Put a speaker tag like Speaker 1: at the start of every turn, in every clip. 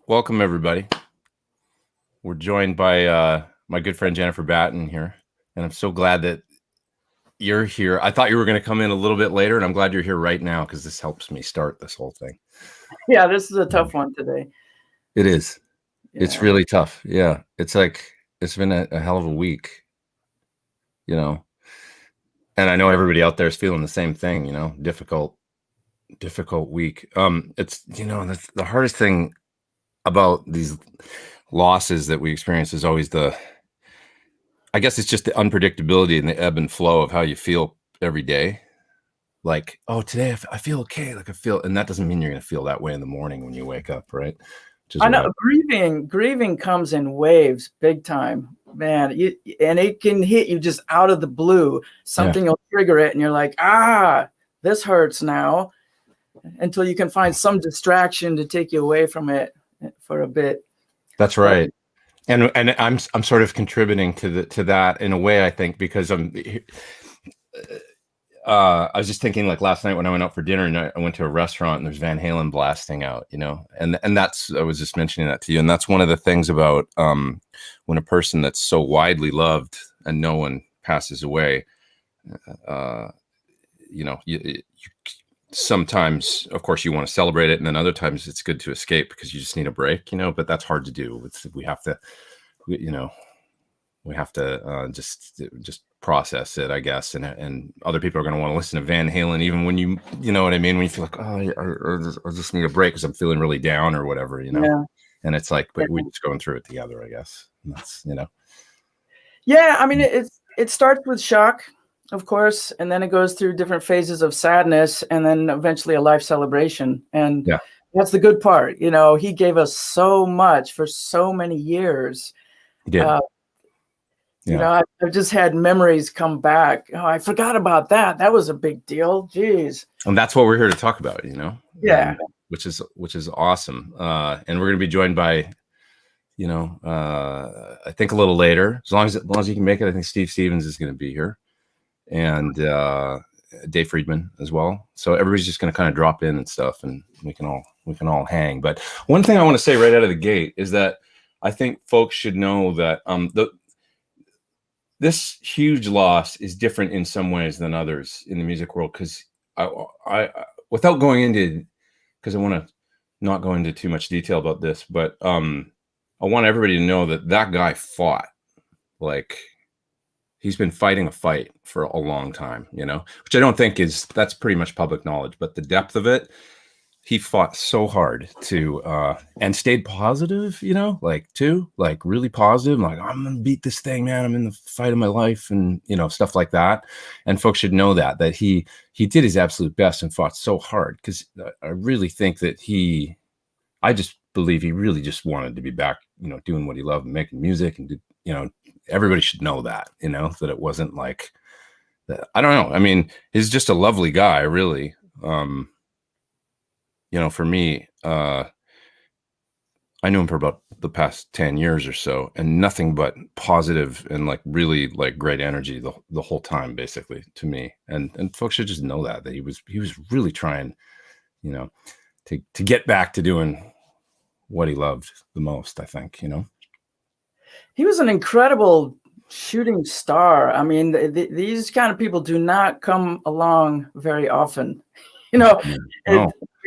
Speaker 1: welcome everybody. We're joined by my good friend Jennifer Batten here, and I'm so glad that you're here. I thought you were going to come in a little bit later, and I'm glad you're here right now because this helps me start this whole thing.
Speaker 2: Yeah, this is a tough one today.
Speaker 1: It is.
Speaker 2: Yeah.
Speaker 1: It's really tough. Yeah, it's like it's been a hell of a week, and I know everybody out there is feeling the same thing. Difficult week. It's the hardest thing about these losses that we experience is always I guess it's just the unpredictability and the ebb and flow of how you feel every day. Like, oh, today I feel okay. Like and that doesn't mean you're going to feel that way in the morning when you wake up, right?
Speaker 2: I know grieving comes in waves, big time, man. And it can hit you just out of the blue. Something will trigger it, and you're like, this hurts now, until you can find some distraction to take you away from it for a bit.
Speaker 1: That's right. And I'm sort of contributing to that in a way, I think, because I was just thinking, like last night when I went out for dinner and I went to a restaurant and there's Van Halen blasting out, and that's, I was just mentioning that to you. And that's one of the things about when a person that's so widely loved and no one passes away, you sometimes, of course, you want to celebrate it, and then other times it's good to escape because you just need a break, but that's hard to do. We have to just process it, I guess, and other people are going to want to listen to Van Halen even when you know what I mean, when you feel like, I just need a break because I'm feeling really down or whatever,
Speaker 2: Yeah.
Speaker 1: And it's like, but we're just going through it together, I guess. And that's
Speaker 2: Yeah, I mean, it starts with shock, of course, and then it goes through different phases of sadness, and then eventually a life celebration. And that's the good part. He gave us so much for so many years.
Speaker 1: He did.
Speaker 2: I've just had memories come back. Oh, I forgot about that. That was a big deal. Jeez.
Speaker 1: And that's what we're here to talk about,
Speaker 2: Yeah.
Speaker 1: Which is awesome. And we're going to be joined by, I think a little later, as long as you can make it. I think Steve Stevens is going to be here, and Dave Friedman as well. So everybody's just going to kind of drop in and stuff, and we can all hang. But one thing I want to say right out of the gate is that I think folks should know that this huge loss is different in some ways than others in the music world, because I without going into, because I want to not go into too much detail about this, but I want everybody to know that guy fought. Like, he's been fighting a fight for a long time, which I don't think that's pretty much public knowledge, but the depth of it, he fought so hard to, and stayed positive, like really positive. Like, I'm going to beat this thing, man. I'm in the fight of my life, and, stuff like that. And folks should know that he did his absolute best and fought so hard, because I really think that I just believe he really just wanted to be back, doing what he loved and making music, and, everybody should know that, that it wasn't like that. I don't know. I mean, he's just a lovely guy, really. For me, I knew him for about the past 10 years or so, and nothing but positive and like really like great energy the whole time, basically, to me. And folks should just know that he was really trying, to get back to doing what he loved the most, I think,
Speaker 2: He was an incredible shooting star. I mean, these kind of people do not come along very often.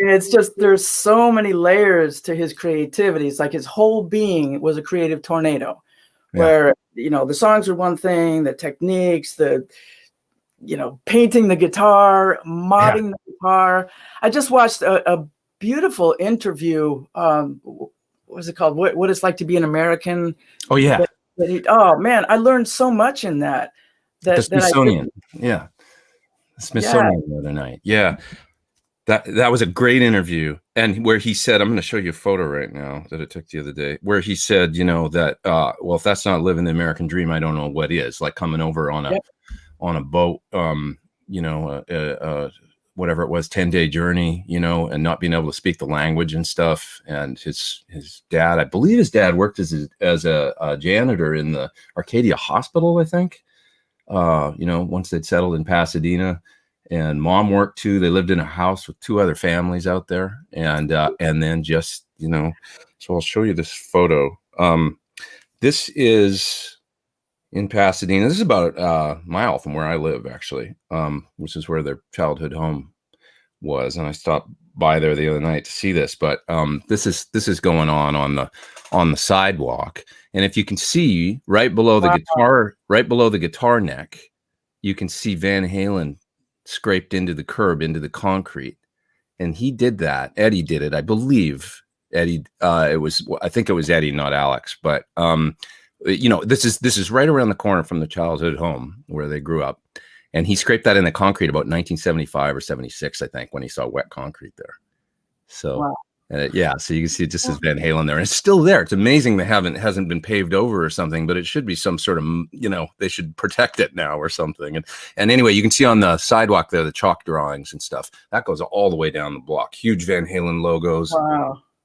Speaker 2: It's just, there's so many layers to his creativity. It's like his whole being was a creative tornado, where, the songs are one thing, the techniques, painting the guitar, modding the guitar. I just watched a beautiful interview. What was it called? What it's like to be an American.
Speaker 1: Oh, yeah.
Speaker 2: Oh, man, I learned so much in that.
Speaker 1: The Smithsonian. The Smithsonian the other night. Yeah. That was a great interview, and where he said, I'm going to show you a photo right now that I took the other day, where he said, that, well, if that's not living the American dream, I don't know what is. Like coming over on a boat, whatever it was, 10-day journey, and not being able to speak the language and stuff. And his dad, I believe his dad worked as a janitor in the Arcadia Hospital, I think, once they'd settled in Pasadena. And mom worked too. They lived in a house with two other families out there, and then just you know. So I'll show you this photo. This is in Pasadena. This is about a mile from where I live, actually, which is where their childhood home was. And I stopped by there the other night to see this. But this is going on the sidewalk. And if you can see right below the guitar neck, you can see Van Halen scraped into the curb, into the concrete. And he did that. Eddie did it, I believe. Eddie, I think it was Eddie, not Alex. But this is right around the corner from the childhood home where they grew up. And he scraped that in the concrete about 1975 or 76, I think, when he saw wet concrete there. So,
Speaker 2: wow.
Speaker 1: So you can see it just as Van Halen there. And it's still there. It's amazing they hasn't been paved over or something, but it should be some sort of, they should protect it now or something. And anyway, you can see on the sidewalk there, the chalk drawings and stuff. That goes all the way down the block. Huge Van Halen logos,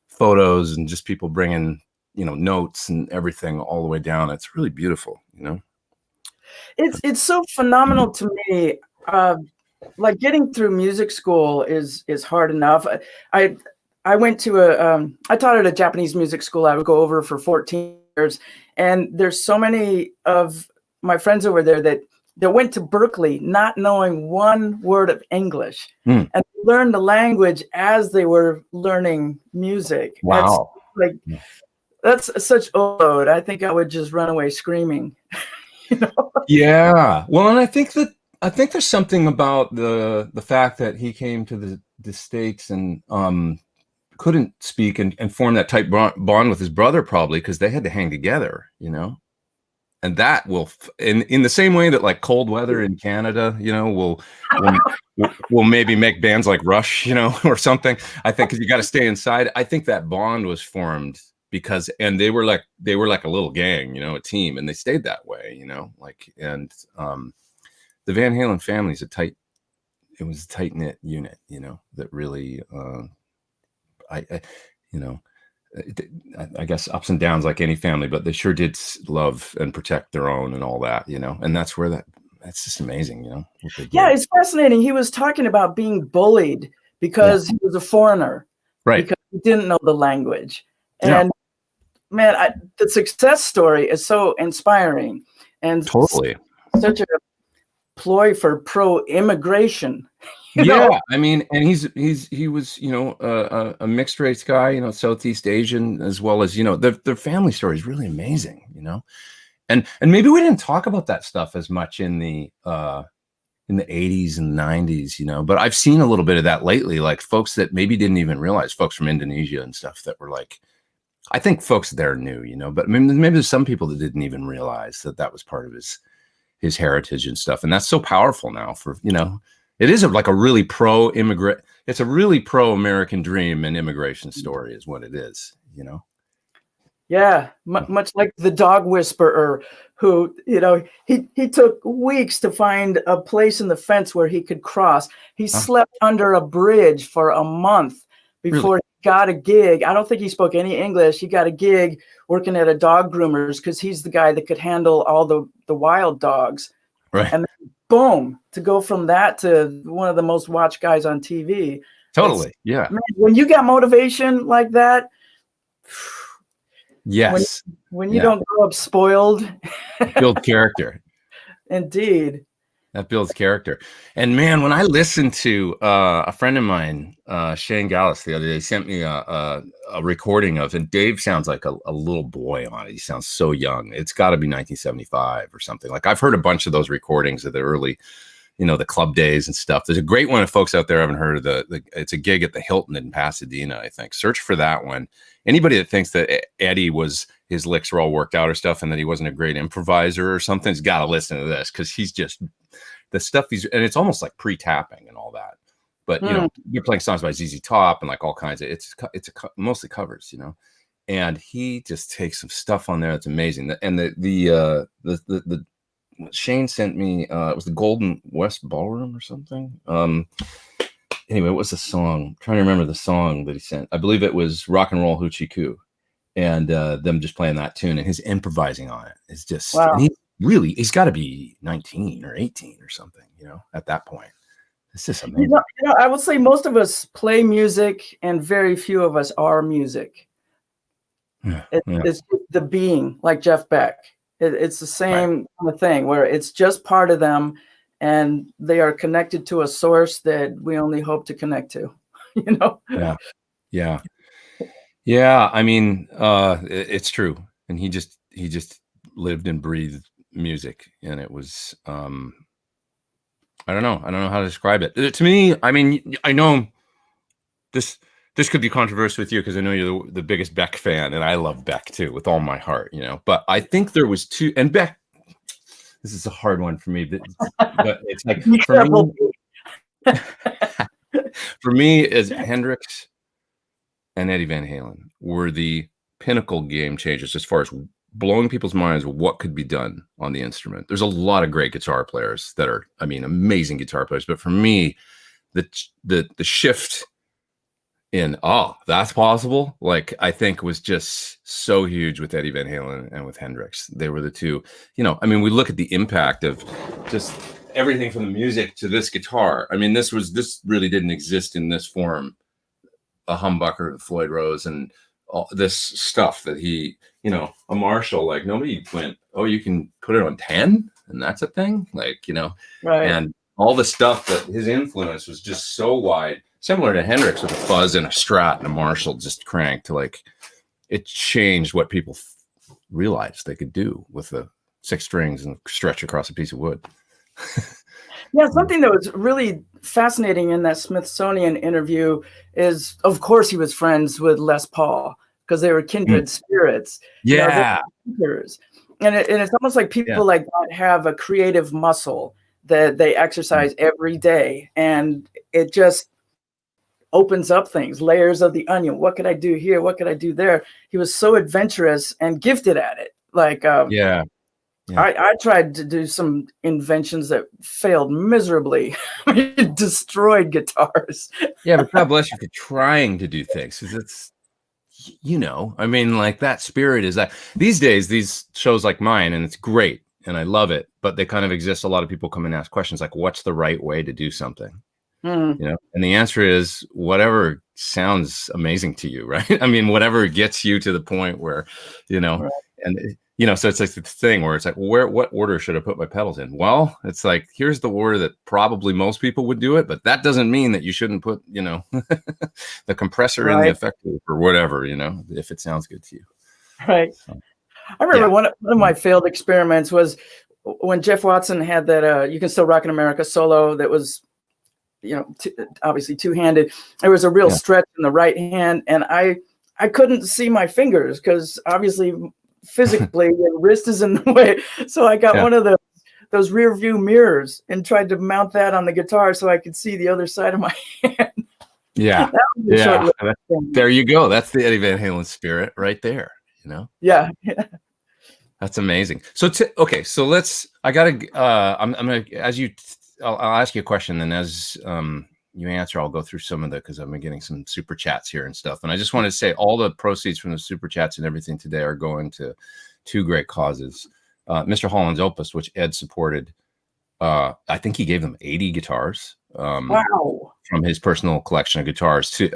Speaker 1: photos, and just people bringing, notes and everything all the way down. It's really beautiful,
Speaker 2: It's so phenomenal to me. Like getting through music school is hard enough. I went to I taught at a Japanese music school. I would go over for 14 years, and there's so many of my friends over there that went to Berkeley not knowing one word of English and learned the language as they were learning music.
Speaker 1: Wow.
Speaker 2: That's such overload. I think I would just run away screaming.
Speaker 1: Yeah. Well, and I think there's something about the fact that he came to the States and couldn't speak and form that tight bond with his brother, probably because they had to hang together, and that will in the same way that like cold weather in Canada, will maybe make bands like Rush, or something. I think because you got to stay inside. I think that bond was formed because, and they were like a little gang, a team, and they stayed that way, and the Van Halen family is a tight knit unit, that really, I guess ups and downs like any family, but they sure did love and protect their own and all that, and that's where that's just amazing,
Speaker 2: Yeah, it's fascinating. He was talking about being bullied because he was a foreigner,
Speaker 1: right?
Speaker 2: Because he didn't know the language, and man, the success story is so inspiring and
Speaker 1: totally
Speaker 2: such a ploy for pro-immigration.
Speaker 1: Yeah, I mean, and he was a mixed race guy, Southeast Asian, as well as their family story is really amazing, and maybe we didn't talk about that stuff as much in the 80s and 90s, but I've seen a little bit of that lately, like folks that maybe didn't even realize, folks from Indonesia and stuff that were like, I think folks there knew, but maybe there's some people that didn't even realize that was part of his heritage and stuff, and that's so powerful now for it is like a really pro-immigrant. It's a really pro-American dream and immigration story, is what it is.
Speaker 2: Yeah, much like the dog whisperer, who he took weeks to find a place in the fence where he could cross. He slept under a bridge for a month before he got a gig. I don't think he spoke any English. He got a gig working at a dog groomer's because he's the guy that could handle all the wild dogs.
Speaker 1: Right.
Speaker 2: And boom, to go from that to one of the most watched guys on TV.
Speaker 1: Totally. Yeah.
Speaker 2: Man, when you got motivation like that,
Speaker 1: yes.
Speaker 2: When you don't grow up spoiled,
Speaker 1: build character.
Speaker 2: Indeed.
Speaker 1: That builds character. And man, when I listened to a friend of mine, Shane Gallus, the other day, sent me a recording of, and Dave sounds like a little boy on it. He sounds so young. It's got to be 1975 or something. Like I've heard a bunch of those recordings of the early, the club days and stuff. There's a great one if folks out there haven't heard of it's a gig at the Hilton in Pasadena, I think. Search for that one. Anybody that thinks that Eddie his licks were all worked out or stuff and that he wasn't a great improviser or something's got to listen to this, because he's just the stuff and it's almost like pre-tapping and all that. But you're playing songs by ZZ Top and like all kinds of it's mostly covers, and he just takes some stuff on there that's amazing. And the Shane sent me it was the Golden West Ballroom or something. Anyway, what was the song? I'm trying to remember the song that he sent. I believe it was Rock and Roll Hoochie Coo, and them just playing that tune and his improvising on it is just wow. And he's got to be 19 or 18 or something, at that point. It's just amazing.
Speaker 2: I would say most of us play music and very few of us are music. It's the being, like Jeff Beck. It's the same kind of thing where it's just part of them and they are connected to a source that we only hope to connect to,
Speaker 1: Yeah. I mean, it's true. And he just lived and breathed music, and it was, I don't know how to describe it. To me, I mean, I know this could be controversial with you because I know you're the biggest Beck fan, and I love Beck too with all my heart, But I think there was two, and Beck. This is a hard one for me, but it's like for me, is Hendrix and Eddie Van Halen were the pinnacle game changers as far as blowing people's minds with what could be done on the instrument. There's a lot of great guitar players that are, I mean, amazing guitar players, but for me, the shift in that's possible, like, I think was just so huge with Eddie Van Halen and with Hendrix. They were the two, I mean, we look at the impact of just everything from the music to this guitar. I mean, this really didn't exist in this form. A humbucker, Floyd Rose, and all this stuff that he, a Marshall, like, nobody went, oh, you can put it on 10 and that's a thing, like,
Speaker 2: right.
Speaker 1: And all the stuff that his influence was just so wide, similar to Hendrix with a fuzz and a Strat and a Marshall just cranked, like, it changed what people realized they could do with the 6 strings and stretch across a piece of wood.
Speaker 2: Yeah, something that was really fascinating in that Smithsonian interview is, of course, he was friends with Les Paul because they were kindred spirits.
Speaker 1: Yeah.
Speaker 2: And it's almost like people like that have a creative muscle that they exercise every day. And it just opens up things, layers of the onion. What could I do here? What could I do there? He was so adventurous and gifted at it. Like, I tried to do some inventions that failed miserably. It destroyed guitars.
Speaker 1: Yeah, but God bless you for trying to do things, because it's, I mean, like, that spirit is that these days, these shows like mine, and it's great and I love it, but they kind of exist. A lot of people come and ask questions like, what's the right way to do something? And the answer is whatever sounds amazing to you, right? I mean, whatever gets you to the point where,
Speaker 2: Right.
Speaker 1: and so it's like the thing where it's like, what order should I put my pedals in? Well, it's like, here's the order that probably most people would do it, but that doesn't mean that you shouldn't put, the compressor in the effector or whatever, if it sounds good to you.
Speaker 2: Right. So, I remember one of my failed experiments was when Jeff Watson had that You Can Still Rock in America solo that was, obviously two-handed. There was a real stretch in the right hand, and I couldn't see my fingers because obviously physically the wrist is in the way. So I got one of those rear view mirrors and tried to mount that on the guitar so I could see the other side of my hand.
Speaker 1: Yeah. There you go. That's the Eddie Van Halen spirit right there,
Speaker 2: Yeah.
Speaker 1: That's amazing. So, I'll ask you a question, and as you answer, I'll go through some of because I'm getting some super chats here and stuff. And I just want to say all the proceeds from the super chats and everything today are going to 2 great causes. Mr. Holland's Opus, which Ed supported, I think he gave them 80 guitars.
Speaker 2: Wow.
Speaker 1: From his personal collection of guitars to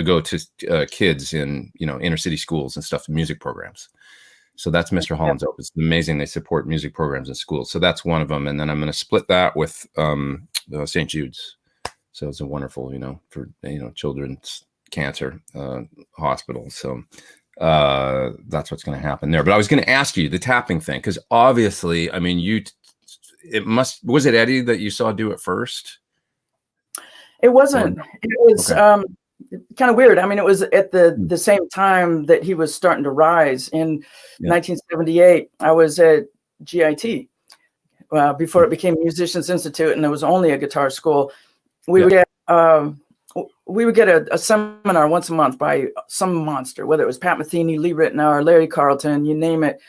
Speaker 1: go to kids in inner city schools and stuff, music programs. So that's Mr. Holland's Opus. It's amazing. They support music programs in schools. So that's one of them. And then I'm going to split that with St. Jude's. So it's a wonderful, for, children's cancer hospital. So that's what's going to happen there. But I was going to ask you the tapping thing, because obviously, I mean, was it Eddie that you saw do it first?
Speaker 2: It wasn't. It was kind of weird. I mean, it was at the same time that he was starting to rise. In 1978, I was at GIT before it became Musicians Institute, and there was only a guitar school. We would get a seminar once a month by some monster, whether it was Pat Metheny, Lee Ritenour, Larry Carlton, you name it.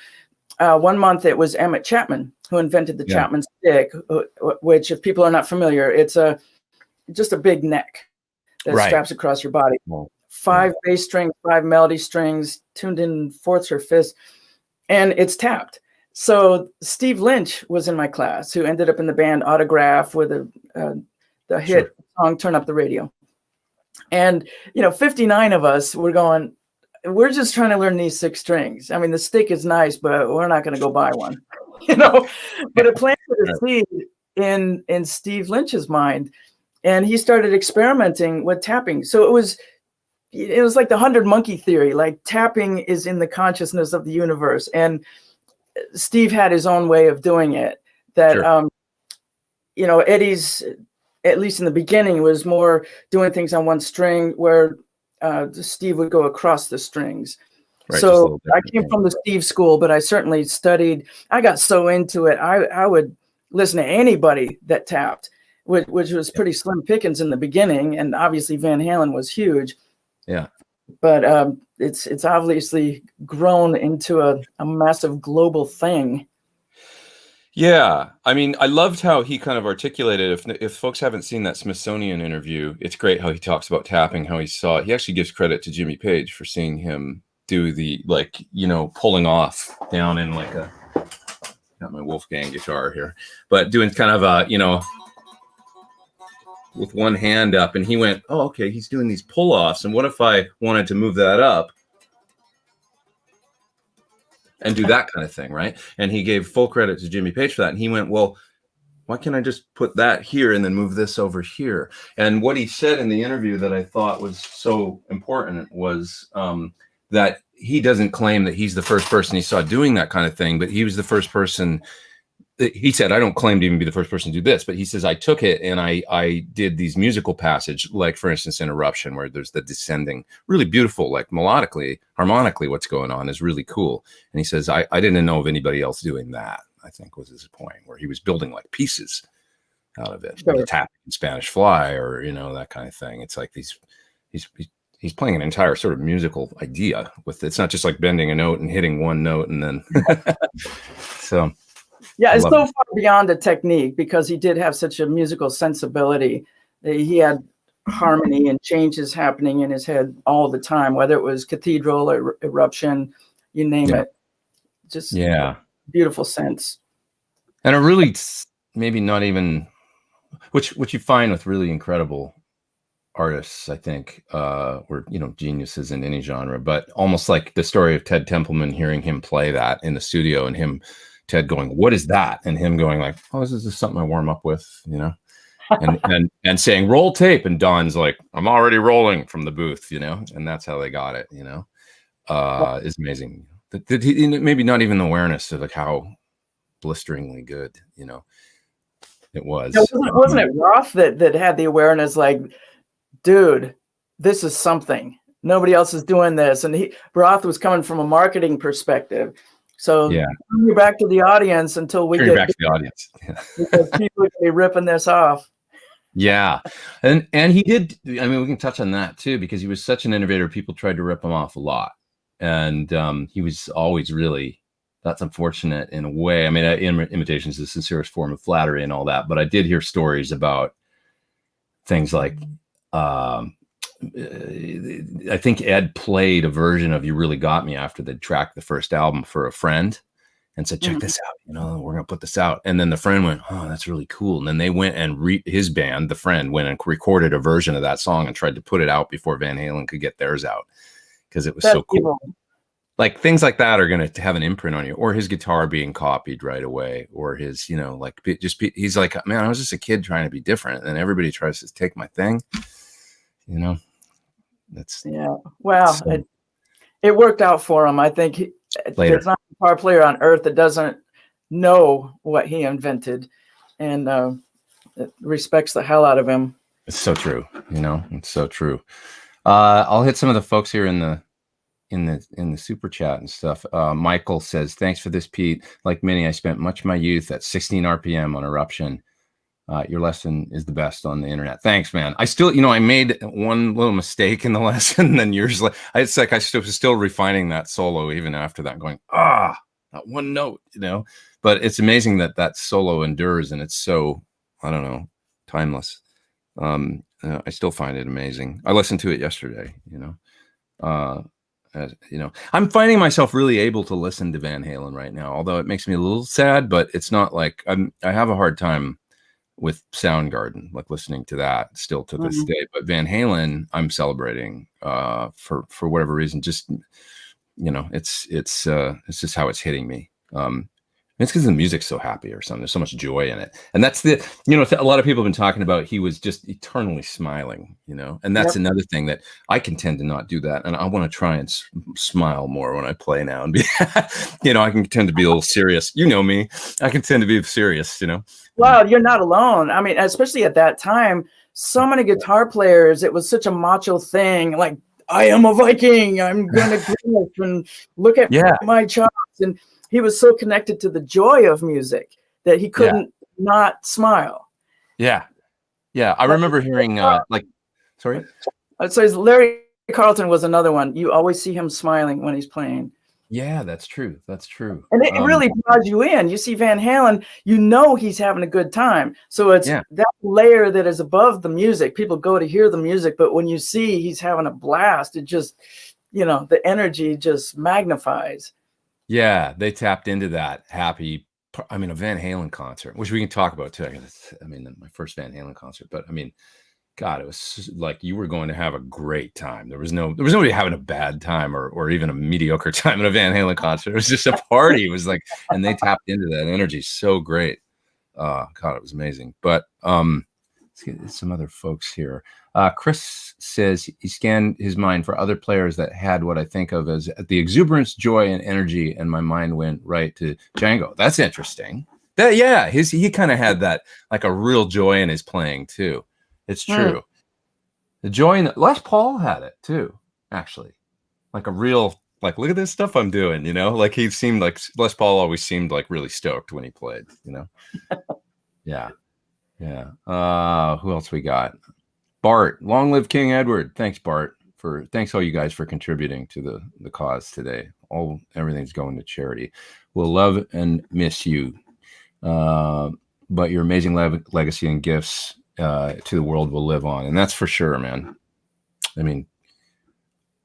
Speaker 2: One month it was Emmett Chapman who invented the Chapman stick, which, if people are not familiar, it's just a big neck that straps across your body. 5 bass strings, 5 melody strings, tuned in fourths or fifths, and it's tapped. So Steve Lynch was in my class, who ended up in the band Autograph with the the hit song Turn Up the Radio. And, 59 of us were going, we're just trying to learn these 6 strings. I mean, the stick is nice, but we're not going to go buy one, but it planted a seed in Steve Lynch's mind, and he started experimenting with tapping. So it was like the 100 monkey theory, like tapping is in the consciousness of the universe. And Steve had his own way of doing it that, Eddie's, at least in the beginning, was more doing things on one string, where Steve would go across the strings. Right, so I came from the Steve school, but I certainly studied. I got so into it. I would listen to anybody that tapped, which was pretty slim pickings in the beginning. And obviously Van Halen was huge.
Speaker 1: Yeah.
Speaker 2: But it's obviously grown into a massive global thing.
Speaker 1: Yeah. I mean, I loved how he kind of articulated, if folks haven't seen that Smithsonian interview, it's great how he talks about tapping, how he saw it. He actually gives credit to Jimmy Page for seeing him do the, pulling off down in got my Wolfgang guitar here, but doing kind of with one hand up, and he went, oh, okay, he's doing these pull-offs, and what if I wanted to move that up and do that kind of thing, right? And he gave full credit to Jimmy Page for that. And he went, well, why can't I just put that here and then move this over here? And what he said in the interview that I thought was so important was that he doesn't claim that he's the first person he saw doing that kind of thing, but he was the first person. He said, I don't claim to even be the first person to do this, but he says, I took it and I did these musical passage, like for instance, in Eruption, where there's the descending, really beautiful, like melodically, harmonically, what's going on is really cool. And he says, I didn't know of anybody else doing that, I think was his point, where he was building like pieces out of it, sure. Like a tap in Spanish Fly, or, that kind of thing. It's like he's playing an entire sort of musical idea with, it's not just like bending a note and hitting one note and then, so.
Speaker 2: Yeah, it's so far beyond a technique, because he did have such a musical sensibility. He had harmony and changes happening in his head all the time, whether it was Cathedral or Eruption, you name it. Just beautiful sense.
Speaker 1: And a really, maybe not even, which you find with really incredible artists, I think, were, geniuses in any genre, but almost like the story of Ted Templeman, hearing him play that in the studio and Ted going, what is that? And him going like, oh, this is just something I warm up with, and saying, roll tape. And Don's like, I'm already rolling from the booth, and that's how they got it, is amazing. Maybe not even the awareness of like how blisteringly good, it was.
Speaker 2: Wasn't it Roth that had the awareness, like, dude, this is something. Nobody else is doing this. And Roth was coming from a marketing perspective. So you're back to the audience until we get
Speaker 1: back to the audience.
Speaker 2: Because people are be ripping this off.
Speaker 1: Yeah. And he did, I mean, we can touch on that too, because he was such an innovator. People tried to rip him off a lot. And he was always really, that's unfortunate in a way. I mean, imitation is the sincerest form of flattery and all that. But I did hear stories about things like, I think Ed played a version of You Really Got Me after they'd tracked the first album for a friend and said, check this out, we're going to put this out. And then the friend went, oh, that's really cool. And then they went and his band, the friend, went and recorded a version of that song and tried to put it out before Van Halen could get theirs out, because it was so cool. Evil. Like things like that are going to have an imprint on you, or his guitar being copied right away, or his, he's like, man, I was just a kid trying to be different. And everybody tries to take my thing, That's
Speaker 2: well, so, it worked out for him. I think there's not a guitar player on earth that doesn't know what he invented, and it respects the hell out of him.
Speaker 1: It's so true. It's so true. I'll hit some of the folks here in the super chat and stuff. Michael says, thanks for this, Pete. Like many, I spent much of my youth at 16 RPM on Eruption. Your lesson is the best on the internet. Thanks, man. I still, I made one little mistake in the lesson, and then years later, it's like I was still refining that solo even after that, going, that one note, But it's amazing that solo endures, and it's so, I don't know, timeless. I still find it amazing. I listened to it yesterday, I'm finding myself really able to listen to Van Halen right now, although it makes me a little sad, but it's not like I have a hard time with Soundgarden, like listening to that still to this day. But Van Halen, I'm celebrating for whatever reason. Just, you know, it's just how it's hitting me. It's because the music's so happy or something. There's so much joy in it. And that's the, you know, a lot of people have been talking about, he was just eternally smiling, you know, and that's another thing that I can tend to not do that. And I want to try and smile more when I play now and be, you know, I can tend to be a little serious. You know me, I can tend to be serious, you know.
Speaker 2: Well, you're not alone. I mean, especially at that time, so many guitar players, it was such a macho thing. Like, I am a Viking. I'm going to go and look at my chops. And he was so connected to the joy of music that he couldn't not smile.
Speaker 1: Yeah. Yeah. I remember hearing like, sorry.
Speaker 2: So Larry Carlton was another one. You always see him smiling when he's playing.
Speaker 1: Yeah, that's true. That's true.
Speaker 2: And it really draws you in. You see Van Halen, you know he's having a good time. So it's that layer that is above the music. People go to hear the music, but when you see he's having a blast, it just, you know, the energy just magnifies.
Speaker 1: Yeah, they tapped into that happy. I mean, a Van Halen concert, which we can talk about too. I mean, my first Van Halen concert, but I mean, God, it was like you were going to have a great time. There was nobody having a bad time or even a mediocre time at a Van Halen concert. It was just a party. It was like, and they tapped into that energy so great. God, it was amazing. But let's get some other folks here. Chris says he scanned his mind for other players that had what I think of as the exuberance, joy, and energy, and my mind went right to Django. That's interesting. He kind of had that, like a real joy in his playing too. It's true. The joy in Les Paul had it too, actually. Like a real, like, look at this stuff I'm doing, you know? Like he seemed like Les Paul always seemed like really stoked when he played, you know? Yeah. Who else we got? Bart, long live King Edward. Thanks, Bart. Thanks all you guys for contributing to the cause today. Everything's going to charity. We'll love and miss you. But your amazing legacy and gifts to the world will live on. And that's for sure, man. I mean,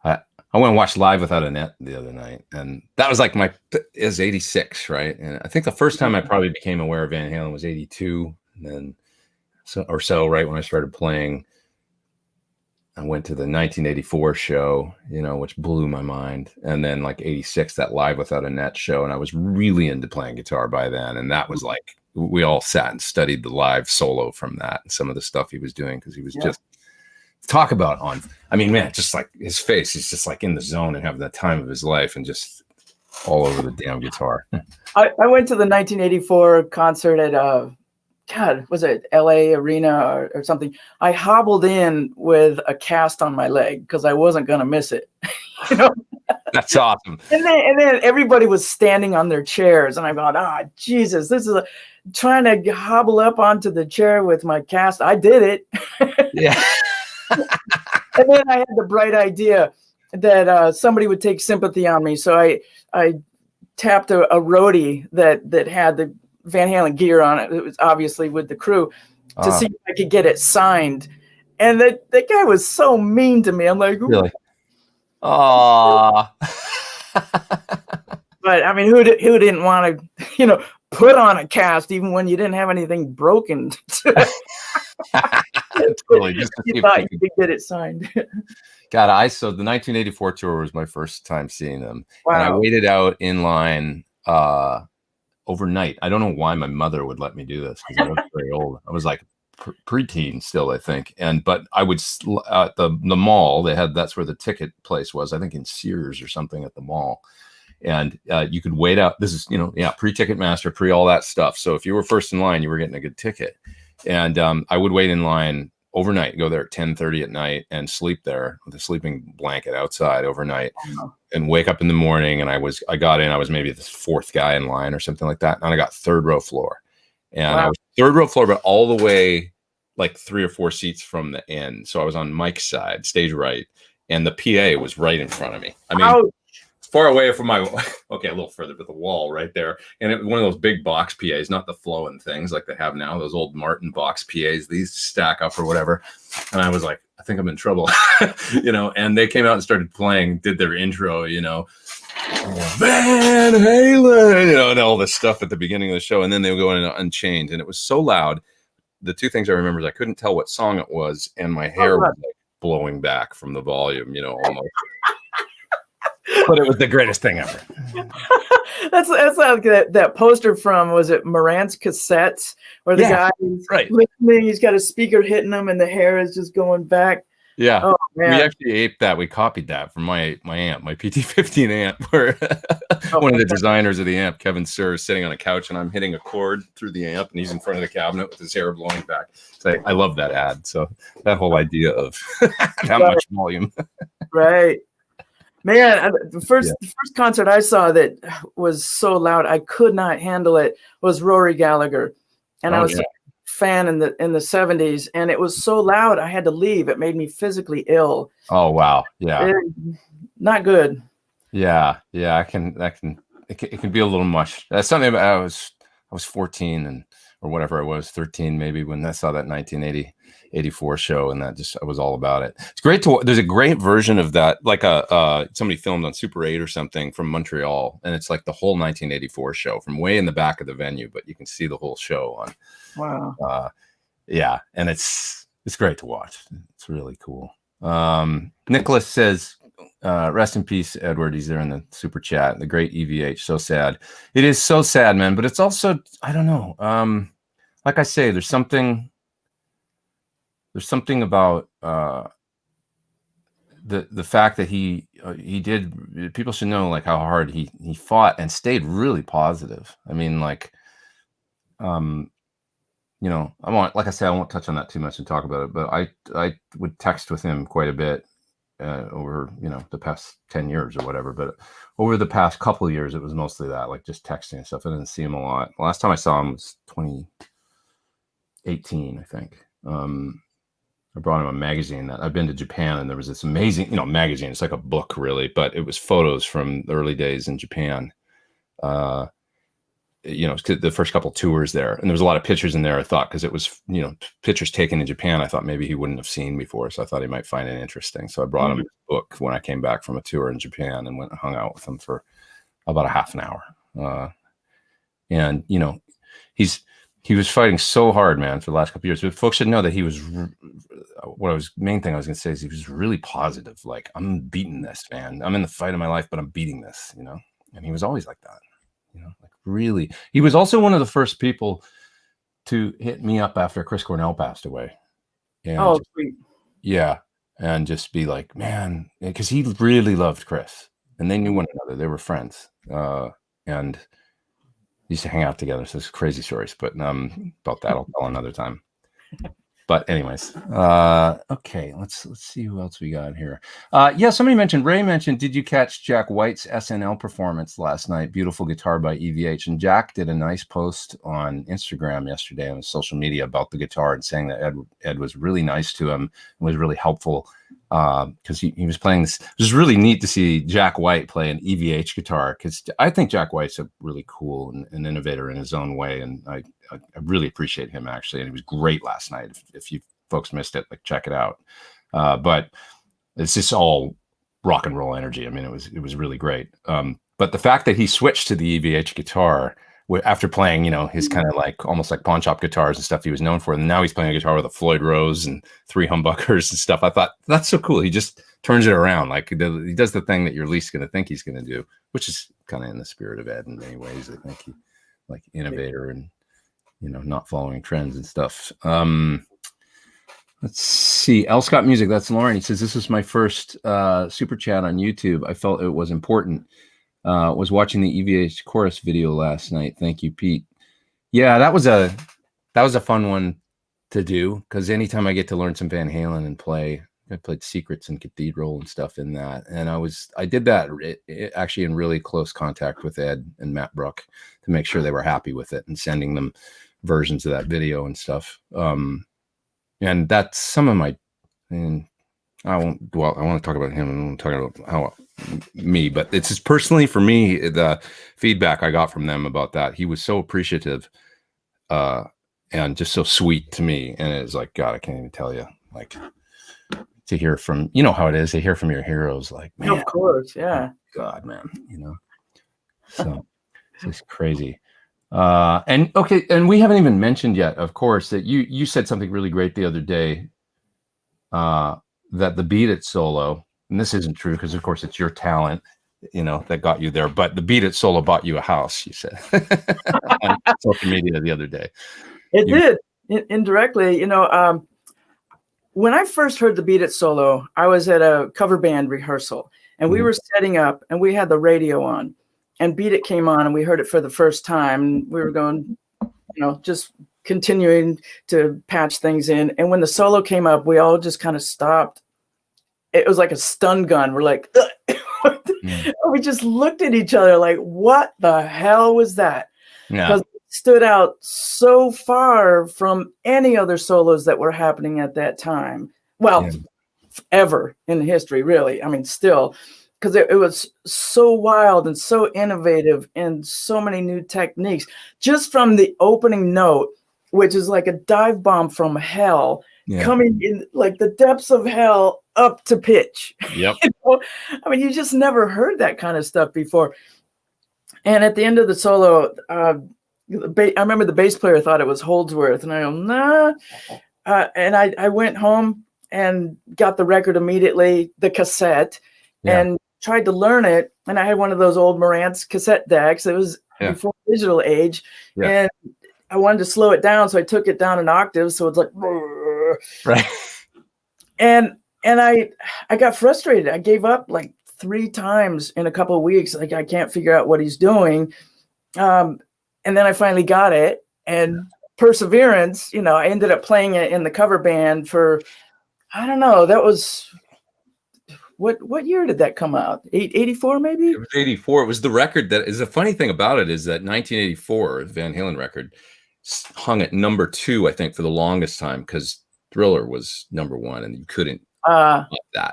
Speaker 1: I went and watched Live Without a Net the other night, and that was like is 86, right? And I think the first time I probably became aware of Van Halen was 82, and then right when I started playing. I went to the 1984 show, you know, which blew my mind. And then like 86, that Live Without a Net show. And I was really into playing guitar by then. And that was like, we all sat and studied the live solo from that and some of the stuff he was doing. Cause he was just talk about I mean, man, just like his face, he's just like in the zone and having the time of his life and just all over the damn guitar.
Speaker 2: I went to the 1984 concert at, God, was it LA Arena or something? I hobbled in with a cast on my leg because I wasn't going to miss it. You know?
Speaker 1: That's awesome.
Speaker 2: And then everybody was standing on their chairs, and I thought, Jesus, this is trying to hobble up onto the chair with my cast. I did it.
Speaker 1: Yeah.
Speaker 2: And then I had the bright idea that somebody would take sympathy on me. So I tapped a roadie that had the Van Halen gear on it. It was obviously with the crew to see if I could get it signed. And that guy was so mean to me. I'm like,
Speaker 1: really? But
Speaker 2: I mean, who didn't want to, you know, put on a cast even when you didn't have anything broken?
Speaker 1: Totally. Just
Speaker 2: you thought you could get it signed.
Speaker 1: God, so the 1984 tour was my first time seeing them.
Speaker 2: Wow.
Speaker 1: And I waited out in line overnight. I don't know why my mother would let me do this because I was very old. I was like preteen still, I think. But I would at the mall. That's where the ticket place was. I think in Sears or something at the mall. And you could wait out. This is pre-ticket master, pre all that stuff. So if you were first in line, you were getting a good ticket. And I would wait in line overnight, go there at 10:30 at night and sleep there with a sleeping blanket outside overnight and wake up in the morning. And I was maybe the fourth guy in line or something like that. And I got third row floor, and I was third row floor, but all the way like 3 or 4 seats from the end. So I was on Mike's side, stage right. And the PA was right in front of me. I mean, far away from a little further, but the wall right there. And one of those big box PAs, not the flowing things like they have now, those old Martin box PAs, these stack up or whatever. And I was like, I think I'm in trouble, you know, and they came out and started playing, did their intro, you know, Van Halen, you know, and all this stuff at the beginning of the show. And then they would go in Unchained. And it was so loud. the two things I remember is I couldn't tell what song it was, and my hair was like blowing back from the volume, you know, almost. But it was the greatest thing ever.
Speaker 2: That's like that poster from, was it Morant's Cassettes, where the guy is listening, he's got a speaker hitting him and the hair is just going back.
Speaker 1: Yeah.
Speaker 2: Oh, man.
Speaker 1: We actually aped that. We copied that from my amp, my PT-15 amp, where one of the designers of the amp, Kevin Sir, is sitting on a couch and I'm hitting a chord through the amp and he's in front of the cabinet with his hair blowing back. So I love that ad. So that whole idea of that much volume.
Speaker 2: Right. Man, the first concert I saw that was so loud I could not handle it was Rory Gallagher. And I was a fan in the 70s, and it was so loud I had to leave. It made me physically ill.
Speaker 1: Oh wow. Yeah.
Speaker 2: Not good.
Speaker 1: Yeah. Yeah. It can be a little much. That's something about, I was 14 or whatever I was, 13 maybe, when I saw that 1984 show, and that I was all about it. It's great there's a great version of that, like somebody filmed on Super 8 or something from Montreal, and it's like the whole 1984 show from way in the back of the venue, but you can see the whole show on.
Speaker 2: Wow.
Speaker 1: Yeah, and it's great to watch. It's really cool. Nicholas says, rest in peace, Edward. He's there in the super chat. The great EVH. So sad. It is so sad, man. But it's also, I don't know. Like I say, there's something about the fact that he did. People should know like how hard he fought and stayed really positive. I mean, like, you know, like I said, I won't touch on that too much and talk about it. But I would text with him quite a bit. Over, you know, the past 10 years or whatever, but over the past couple of years, it was mostly that, like just texting and stuff. I didn't see him a lot. The last time I saw him was 2018, I think. I brought him a magazine that I've been to Japan, and there was this amazing, you know, magazine. It's like a book really, but it was photos from the early days in Japan. You know, the first couple tours there, and there was a lot of pictures in there. I thought, because it was, you know, pictures taken in Japan, I thought maybe he wouldn't have seen before, so I thought he might find it interesting. So I brought him a book when I came back from a tour in Japan, and went and hung out with him for about a half an hour. And you know, he was fighting so hard, man, for the last couple of years. But folks should know that he was. Main thing I was going to say is he was really positive. Like, I'm beating this, man. I'm in the fight of my life, but I'm beating this. You know, and he was always like that. You know, like really. He was also one of the first people to hit me up after Chris Cornell passed away. And
Speaker 2: sweet.
Speaker 1: Yeah. And just be like, man, because he really loved Chris, and they knew one another. They were friends. And used to hang out together. So it's crazy stories, but about that I'll tell another time. But anyways, okay, let's see who else we got here. Yeah, Ray mentioned, did you catch Jack White's SNL performance last night? Beautiful guitar by EVH. And Jack did a nice post on Instagram yesterday on social media about the guitar, and saying that Ed was really nice to him and was really helpful, because he was playing this. It was really neat to see Jack White play an EVH guitar, because I think Jack White's a really cool and an innovator in his own way, and I really appreciate him, actually. And he was great last night. If you folks missed it, like, check it out. But it's just all rock and roll energy. I mean, it was really great. But the fact that he switched to the EVH guitar after playing, you know, his kind of like almost like pawn shop guitars and stuff he was known for, and now he's playing a guitar with a Floyd Rose and 3 humbuckers and stuff. I thought, that's so cool. He just turns it around. Like, he does the thing that you're least going to think he's going to do, which is kind of in the spirit of Ed in many ways. I think he, like, innovator and, you know, not following trends and stuff. Let's see. El Scott Music, that's Lauren. He says, this is my first super chat on YouTube. I felt it was important. Was watching the EVH chorus video last night. Thank you, Pete. Yeah, that was a fun one to do, because anytime I get to learn some Van Halen and play, I played Secrets and Cathedral and stuff in that. And I did that actually in really close contact with Ed and Matt Brook to make sure they were happy with it, and sending them versions of that video and stuff. And that's some of my, and I want to talk about him, and I want to talk about how me, but it's just personally for me, the feedback I got from them about that. He was so appreciative, and just so sweet to me. And it's like, God, I can't even tell you, like, to hear from, you know how it is, to hear from your heroes, like, man,
Speaker 2: of course. Yeah.
Speaker 1: God, man, you know, so it's just crazy. And okay, and we haven't even mentioned yet, of course, that you said something really great the other day, that the Beat It solo, and this isn't true because of course it's your talent, that got you there, but the Beat It solo bought you a house, you said on social media the other day.
Speaker 2: It did indirectly, when I first heard the Beat It solo, I was at a cover band rehearsal and we were setting up and we had the radio on and Beat It came on and we heard it for the first time. And we were going, just continuing to patch things in. And when the solo came up, we all just kind of stopped. It was like a stun gun. We're like, we just looked at each other like, what the hell was that?
Speaker 1: Yeah.
Speaker 2: Stood out so far from any other solos that were happening at that time. Well, ever in history, really. I mean, still, because it was so wild and so innovative and so many new techniques. Just from the opening note, which is like a dive bomb from hell, coming in like the depths of hell up to pitch.
Speaker 1: Yep.
Speaker 2: I mean, you just never heard that kind of stuff before. And at the end of the solo, I remember the bass player thought it was Holdsworth, and I go, nah. And I went home and got the record immediately, the cassette, and tried to learn it. And I had one of those old Marantz cassette decks. It was before digital age, and I wanted to slow it down, so I took it down an octave. So it's like,
Speaker 1: right.
Speaker 2: And I got frustrated. I gave up like 3 times in a couple of weeks. Like, I can't figure out what he's doing. And then I finally got it, and perseverance, I ended up playing it in the cover band for, I don't know, that was, what year did that come out? 84 maybe?
Speaker 1: It was 84. It was the record that is the funny thing about it is that 1984, the Van Halen record, hung at number 2, I think, for the longest time because Thriller was number 1, and you couldn't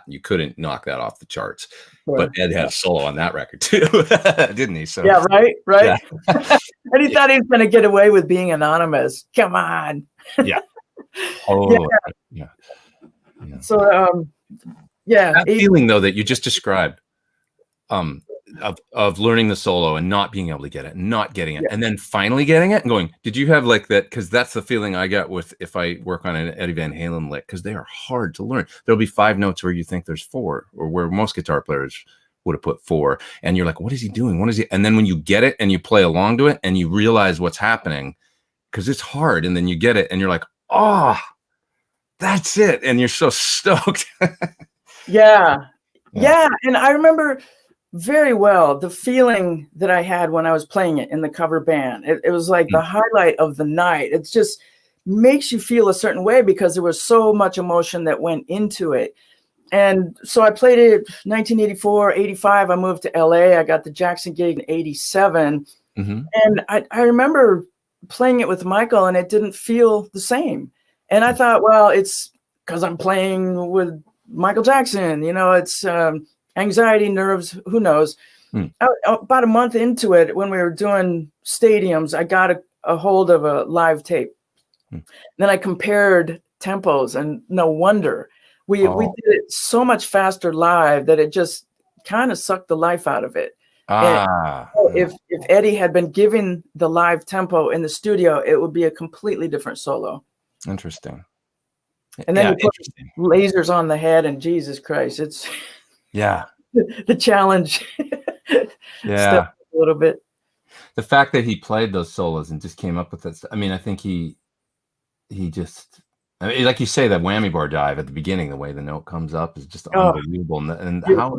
Speaker 1: you couldn't knock that off the charts. Sure. But Ed had a solo on that record too, didn't he? So
Speaker 2: yeah, right. Yeah. And he thought he was going to get away with being anonymous. Come on.
Speaker 1: Yeah. Oh, yeah.
Speaker 2: So, that
Speaker 1: feeling though that you just described, of learning the solo and not being able to get it, and not getting it, and then finally getting it and going, did you have like that? Because that's the feeling I get with if I work on an Eddie Van Halen lick, because they are hard to learn. There'll be 5 notes where you think there's 4, or where most guitar players would have put 4, and you're like, what is he doing? What is he? And then when you get it and you play along to it and you realize what's happening, because it's hard, and then you get it and you're like, oh, that's it, and you're so stoked.
Speaker 2: Yeah. And I remember very well the feeling that I had when I was playing it in the cover band. It was like the highlight of the night. It just makes you feel a certain way because there was so much emotion that went into it. And so I played it 1984, 85. I moved to LA. I got the Jackson gig in 87. And I remember playing it with Michael, and it didn't feel the same. And I thought, well, it's because I'm playing with Michael Jackson, it's anxiety, nerves, who knows. About a month into it, when we were doing stadiums, I got a hold of a live tape. Then I compared tempos, and no wonder. We did it so much faster live that it just kind of sucked the life out of it. If Eddie had been given the live tempo in the studio, it would be a completely different solo.
Speaker 1: Interesting.
Speaker 2: And then you put lasers on the head, and Jesus Christ, it's the challenge.
Speaker 1: A
Speaker 2: little bit.
Speaker 1: The fact that he played those solos and just came up with that. I mean, I think he just, like you say, that whammy bar dive at the beginning, the way the note comes up is just unbelievable. And I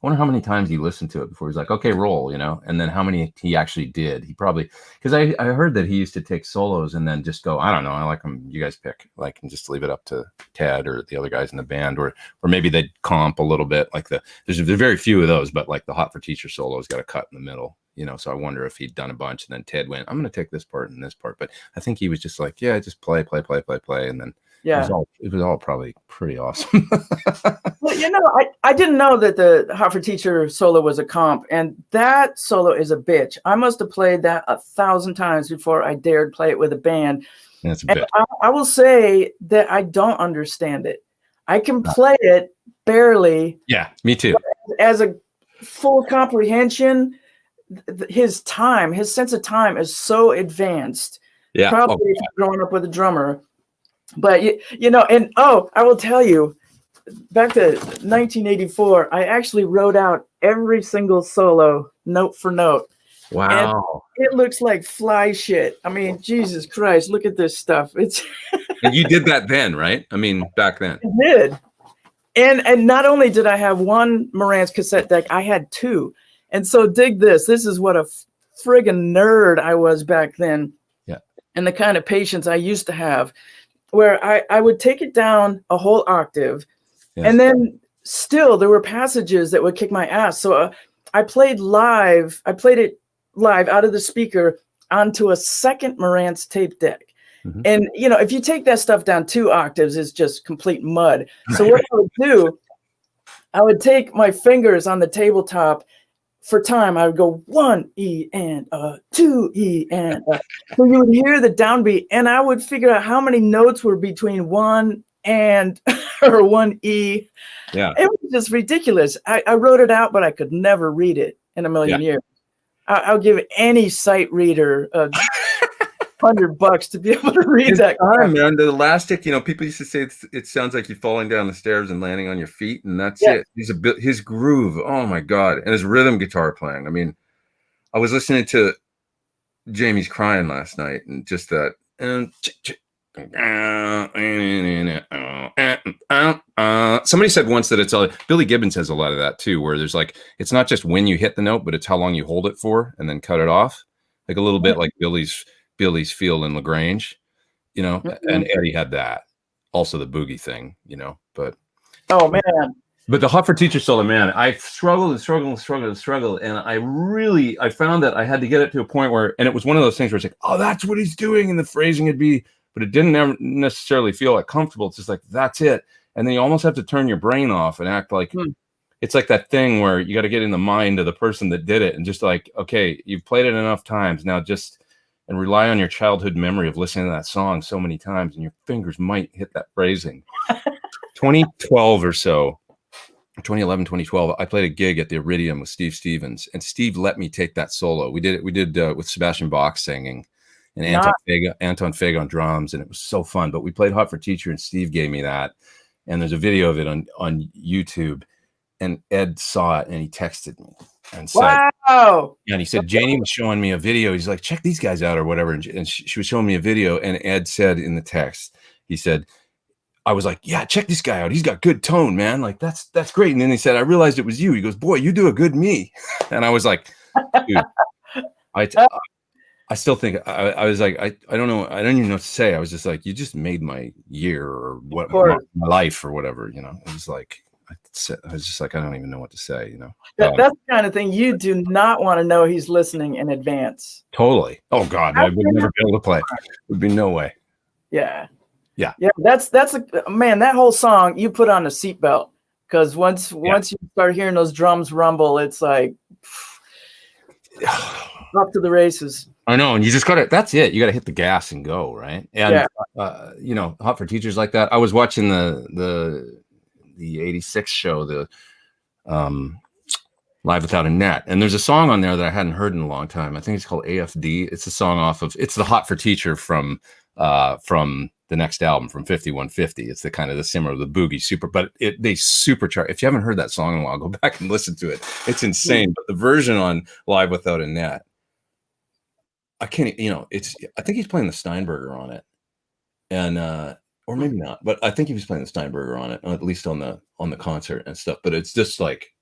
Speaker 1: wonder how many times he listened to it before he's like, okay, roll, and then how many he actually did. He probably, because I heard that he used to take solos and then just go, I don't know, I like them, you guys pick, like, and just leave it up to Ted or the other guys in the band, or maybe they'd comp a little bit, like there's very few of those, but like the Hot for Teacher solo's got a cut in the middle, so I wonder if he'd done a bunch and then Ted went, I'm going to take this part and this part, but I think he was just like, yeah, just play, and then it was all probably pretty awesome.
Speaker 2: Well, I didn't know that the Hot for Teacher solo was a comp, and that solo is a bitch. I must have played that 1,000 times before I dared play it with a band.
Speaker 1: That's a bitch.
Speaker 2: I will say that I don't understand it. I can play it barely.
Speaker 1: Yeah, me too.
Speaker 2: As a full comprehension, his sense of time is so advanced.
Speaker 1: Yeah.
Speaker 2: Probably growing up with a drummer. But, you know, and I will tell you, back to 1984, I actually wrote out every single solo note for note.
Speaker 1: Wow.
Speaker 2: And it looks like fly shit. I mean, Jesus Christ, look at this stuff. It's
Speaker 1: And you did that then, right? I mean, back then.
Speaker 2: I did. And not only did I have one Marantz cassette deck, I had two. And so dig this. This is what a friggin' nerd I was back then.
Speaker 1: Yeah.
Speaker 2: And the kind of patience I used to have, where I would take it down a whole octave. Yeah. And then still there were passages that would kick my ass. So I played it live out of the speaker onto a second Marantz tape deck. Mm-hmm. And, you know, if you take that stuff down 2 octaves, it's just complete mud. So what I would do, I would take my fingers on the tabletop for time. I would go 1 E and 2 E and so you would hear the downbeat, and I would figure out how many notes were between 1 and or 1 E. Yeah, it was just ridiculous. I wrote it out, but I could never read it in a million years. I'll give any sight reader $100 to be able to read that.
Speaker 1: Time, man. The elastic, you know, people used to say it sounds like you're falling down the stairs and landing on your feet, and that's it. His groove. Oh my God. And his rhythm guitar playing. I mean, I was listening to Jamie's Crying last night, and just that. Somebody said once that it's all Billy Gibbons has a lot of that too, where there's like, it's not just when you hit the note, but it's how long you hold it for and then cut it off. Like a little bit like Billy's feel in LaGrange, you know, and Eddie had that. Also the boogie thing, you know, but but the Hot for Teacher solo, man, I struggled, and I found that I had to get it to a point where, and it was one of those things where it's like, oh, that's what he's doing, and the phrasing would be, but it didn't ever necessarily feel like comfortable. It's just like, that's it. And then you almost have to turn your brain off and act like it's like that thing where you got to get in the mind of the person that did it and just like, okay, you've played it enough times now, just and rely on your childhood memory of listening to that song so many times, and your fingers might hit that phrasing. 2012 or so, 2011, 2012, I played a gig at the Iridium with Steve Stevens, and Steve let me take that solo. We did with Sebastian Bach singing and Anton Fega on drums, and it was so fun. But we played Hot for Teacher, and Steve gave me that, and there's a video of it on YouTube, and Ed saw it, and he texted me and said,
Speaker 2: wow.
Speaker 1: And he said, Janie was showing me a video. He's like, check these guys out or whatever. And she was showing me a video, and Ed said in the text, he said, I was like, yeah, check this guy out. He's got good tone, man. Like, that's great. And then he said, I realized it was you. He goes, boy, you do a good me. And I was like, dude, I still think I was like, I don't know. I don't even know what to say. I was just like, you just made my year or what, my life or whatever, you know. It was like, I was just like, I don't even know what to say, you know.
Speaker 2: That's the kind of thing you do not want to know he's listening in advance.
Speaker 1: Totally. Oh God, I would never be able to play. Would be no way.
Speaker 2: Yeah. That's man. That whole song you put on a seatbelt, because once you start hearing those drums rumble, it's like up to the races.
Speaker 1: I know, and you just gotta. That's it. You gotta hit the gas and go, right? And you know, Hot for Teachers like that. I was watching the '86 show, the Live Without a Net, and there's a song on there that I hadn't heard in a long time. I think it's called AFD. It's a song off of. It's the Hot for Teacher from the next album, from 5150. It's the kind of the similar, the boogie super, but they supercharge. If you haven't heard that song in a while, go back and listen to it. It's insane. But the version on Live Without a Net, I can't. You know, I think he's playing the Steinberger on it, and or maybe not, but I think he was playing the Steinberger on it, at least on the concert and stuff. But it's just like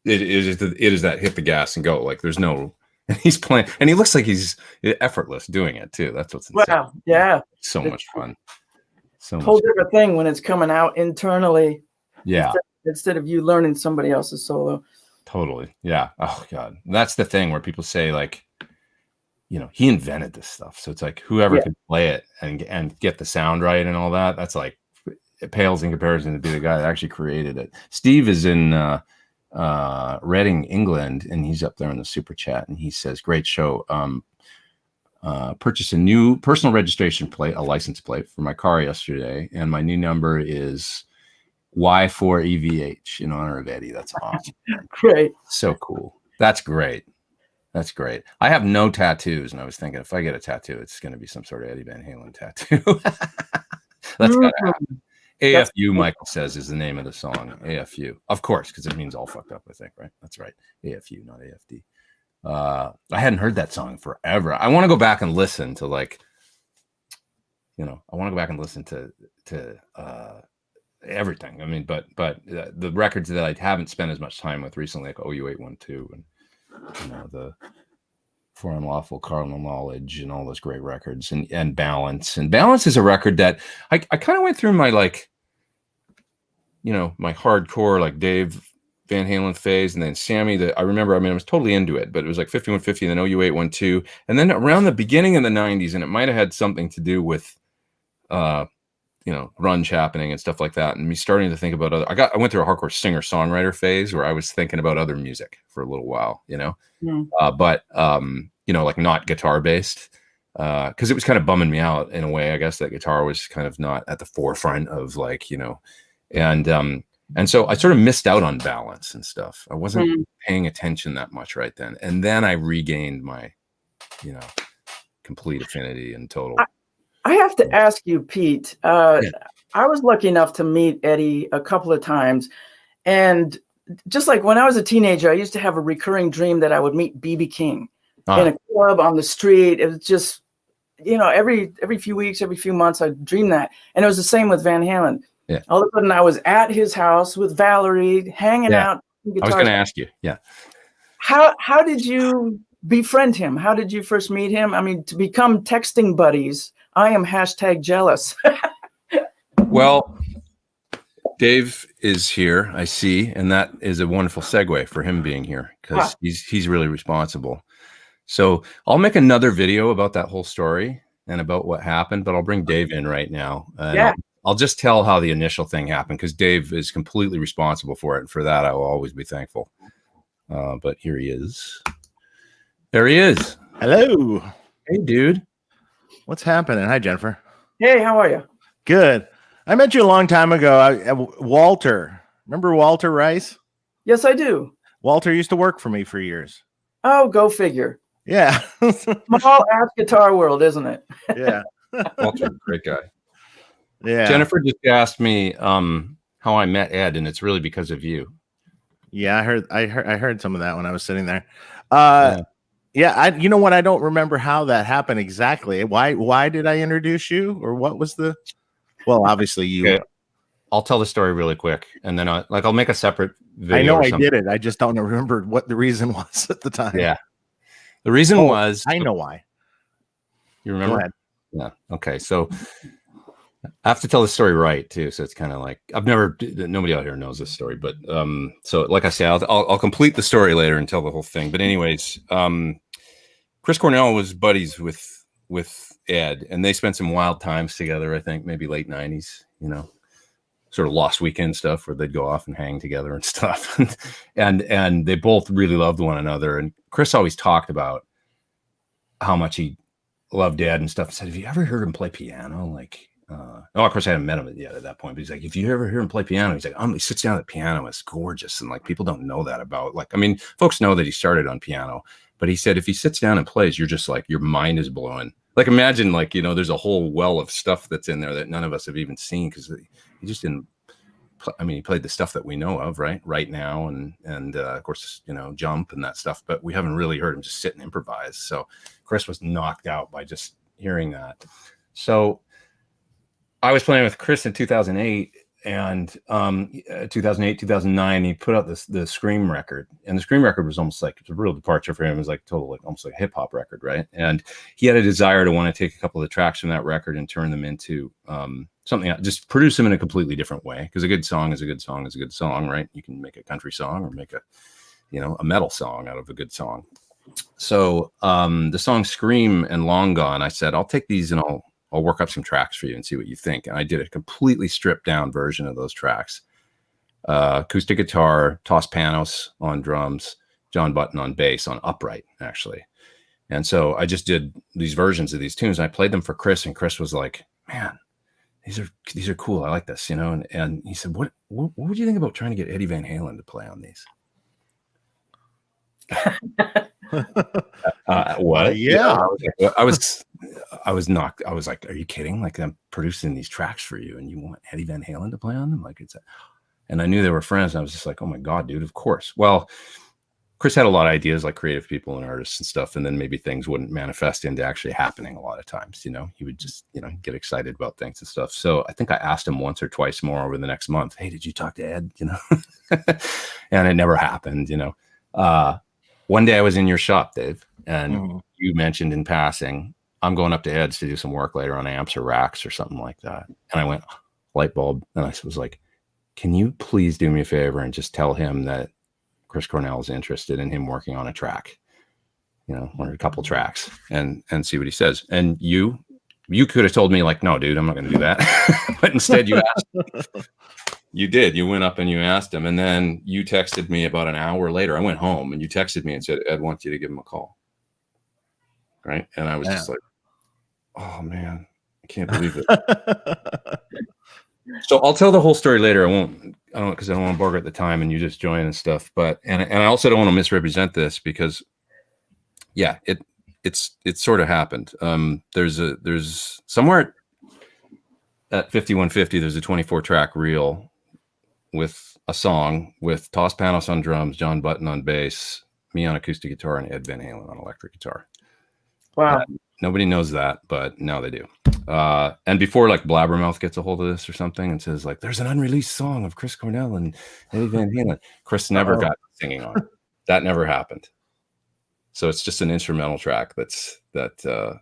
Speaker 1: it is that hit the gas and go. Like there's no, and he's playing, and he looks like he's effortless doing it too. That's what's insane.
Speaker 2: Wow, yeah,
Speaker 1: so much fun. So
Speaker 2: whole different thing when it's coming out internally.
Speaker 1: Yeah,
Speaker 2: instead of you learning somebody else's solo.
Speaker 1: Totally. Yeah. Oh God, that's the thing where people say like, you know, he invented this stuff. So it's like whoever could play it and get the sound right and all that, that's like, it pales in comparison to be the guy that actually created it. Steve is in Reading, England, and he's up there in the super chat, and he says, great show. Purchased a new personal registration plate, a license plate for my car yesterday, and my new number is Y4EVH in honor of Eddie. That's awesome.
Speaker 2: Great.
Speaker 1: So cool. That's great. That's great. I have no tattoos, and I was thinking if I get a tattoo, it's going to be some sort of Eddie Van Halen tattoo. That's got to happen.
Speaker 2: That's
Speaker 1: AFU, Michael says, is the name of the song. AFU, of course, because it means all fucked up. I think, right? That's right. AFU, not AFD. I hadn't heard that song forever. I want to go back and listen to I want to go back and listen to everything. I mean, but the records that I haven't spent as much time with recently, like OU812 and the For Unlawful Carnal Knowledge and all those great records, and Balance. And Balance is a record that I kind of went through my my hardcore like Dave Van Halen phase, and then Sammy. I remember. I mean, I was totally into it, but it was like 5150, and then OU812, and then around the beginning of the 90s, and it might have had something to do with grunge happening and stuff like that, and me starting to think about other. I went through a hardcore singer songwriter phase where I was thinking about other music for a little while, but like not guitar based, because it was kind of bumming me out in a way. I guess that guitar was kind of not at the forefront of and so I sort of missed out on Balance and stuff. I wasn't paying attention that much right then, and then I regained my complete affinity and total.
Speaker 2: I have to ask you, Pete. I was lucky enough to meet Eddie a couple of times, and just like when I was a teenager, I used to have a recurring dream that I would meet B.B. King in a club on the street. It was just, every few weeks, every few months, I'd dream that, and it was the same with Van Halen. Yeah. All of a sudden, I was at his house with Valerie, hanging out.
Speaker 1: I was going to ask you. Yeah.
Speaker 2: How did you befriend him? How did you first meet him? I mean, to become texting buddies. I am #jealous.
Speaker 1: Well, Dave is here, I see, and that is a wonderful segue for him being here because he's really responsible. So I'll make another video about that whole story and about what happened, but I'll bring Dave in right now. I'll just tell how the initial thing happened because Dave is completely responsible for it, and for that I will always be thankful. But here he is. There he is.
Speaker 3: Hello.
Speaker 1: Hey, dude.
Speaker 3: What's happening? Hi, Jennifer.
Speaker 2: Hey, how are you?
Speaker 3: Good. I met you a long time ago. Walter. Remember Walter Rice?
Speaker 2: Yes, I do.
Speaker 3: Walter used to work for me for years.
Speaker 2: Oh, go figure.
Speaker 3: Yeah.
Speaker 2: Small ass guitar world, isn't it?
Speaker 3: Yeah.
Speaker 1: Walter's a great guy.
Speaker 3: Yeah.
Speaker 1: Jennifer just asked me how I met Ed, and it's really because of you.
Speaker 3: Yeah, I heard some of that when I was sitting there. Yeah, you know what? I don't remember how that happened exactly. Why did I introduce you, or what was the? Well, obviously you.
Speaker 1: Okay. I'll tell the story really quick, and then I'll make a separate video.
Speaker 3: I know I did it. I just don't remember what the reason was at the time.
Speaker 1: Yeah, the reason was.
Speaker 3: I know why.
Speaker 1: You remember?
Speaker 3: Go ahead.
Speaker 1: Yeah. Okay. So I have to tell the story right too. So it's kind of like nobody out here knows this story, but so like I say, I'll complete the story later and tell the whole thing. But anyways, Chris Cornell was buddies with Ed, and they spent some wild times together. I think maybe late 90s, sort of Lost Weekend stuff where they'd go off and hang together and stuff. and they both really loved one another. And Chris always talked about how much he loved Ed and stuff. And said, "Have you ever heard him play piano?" Of course I hadn't met him yet at that point, but he's like, "If you ever hear him play piano," he's like, he sits down at the piano. It's gorgeous. And people don't know that about, folks know that he started on piano, but he said, if he sits down and plays, you're just your mind is blowing. Imagine there's a whole well of stuff that's in there that none of us have even seen. Cause he just didn't he played the stuff that we know of right now. And of course, Jump and that stuff, but we haven't really heard him just sit and improvise. So Chris was knocked out by just hearing that. So I was playing with Chris in 2008 and 2008, 2009, he put out the Scream record, and the Scream record was almost it's a real departure for him. It was almost like a hip hop record. Right. And he had a desire to want to take a couple of the tracks from that record and turn them into something, just produce them in a completely different way. Cause a good song is a good song is a good song, right? You can make a country song or make a metal song out of a good song. So the song Scream and Long Gone, I said, I'll take these and I'll work up some tracks for you and see what you think. And I did a completely stripped down version of those tracks. Acoustic guitar, Toss Panos on drums, John Button on bass, on upright, actually. And so I just did these versions of these tunes. And I played them for Chris, and Chris was like, "Man, these are cool. I like this, And he said, what would you think about trying to get Eddie Van Halen to play on these?" What?
Speaker 3: Yeah.
Speaker 1: I was knocked. I was like, "Are you kidding? Like, I'm producing these tracks for you, and you want Eddie Van Halen to play on them? Like, and I knew they were friends. And I was just like, "Oh my god, dude! Of course." Well, Chris had a lot of ideas, like creative people and artists and stuff, and then maybe things wouldn't manifest into actually happening a lot of times. He would just, get excited about things and stuff. So I think I asked him once or twice more over the next month, "Hey, did you talk to Ed?" And it never happened. One day I was in your shop, Dave, and you mentioned in passing, "I'm going up to Ed's to do some work later on amps or racks or something like that." And I went, light bulb. And I was like, "Can you please do me a favor and just tell him that Chris Cornell is interested in him working on a track, or a couple tracks, and see what he says." And you could have told me like, "No, dude, I'm not going to do that." But instead you asked. You did. You went up and you asked him, and then you texted me about an hour later. I went home and you texted me and said, "Ed wants you to give him a call." Right. And I was just like, "Oh man, I can't believe it." So I'll tell the whole story later. I don't because I don't want to bore at the time and you just join and stuff. But and I also don't want to misrepresent this because it's sort of happened. There's somewhere at 5150, there's a 24 track reel with a song with Toss Panos on drums, John Button on bass, me on acoustic guitar, and Ed Van Halen on electric guitar.
Speaker 2: Wow.
Speaker 1: Nobody knows that, but now they do. And before like Blabbermouth gets a hold of this or something and says like, "There's an unreleased song of Chris Cornell and Eddie Van Halen," Chris never got singing on it. That never happened. So it's just an instrumental track that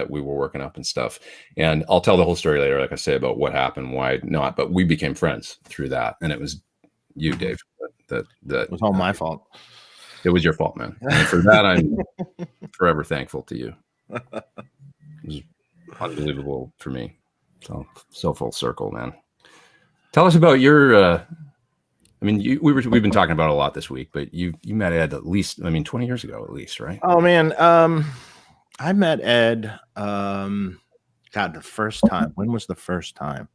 Speaker 1: we were working up and stuff. And I'll tell the whole story later, like I say, about what happened, why not. But we became friends through that. And it was you, Dave, that
Speaker 3: it was all my fault.
Speaker 1: It was your fault, man. And for that, I'm forever thankful to you. It was unbelievable for me. So full circle, man. Tell us about your we've been talking about it a lot this week, but you met Ed at least 20 years ago at least, right?
Speaker 3: Oh man, I met Ed the first time. When was the first time?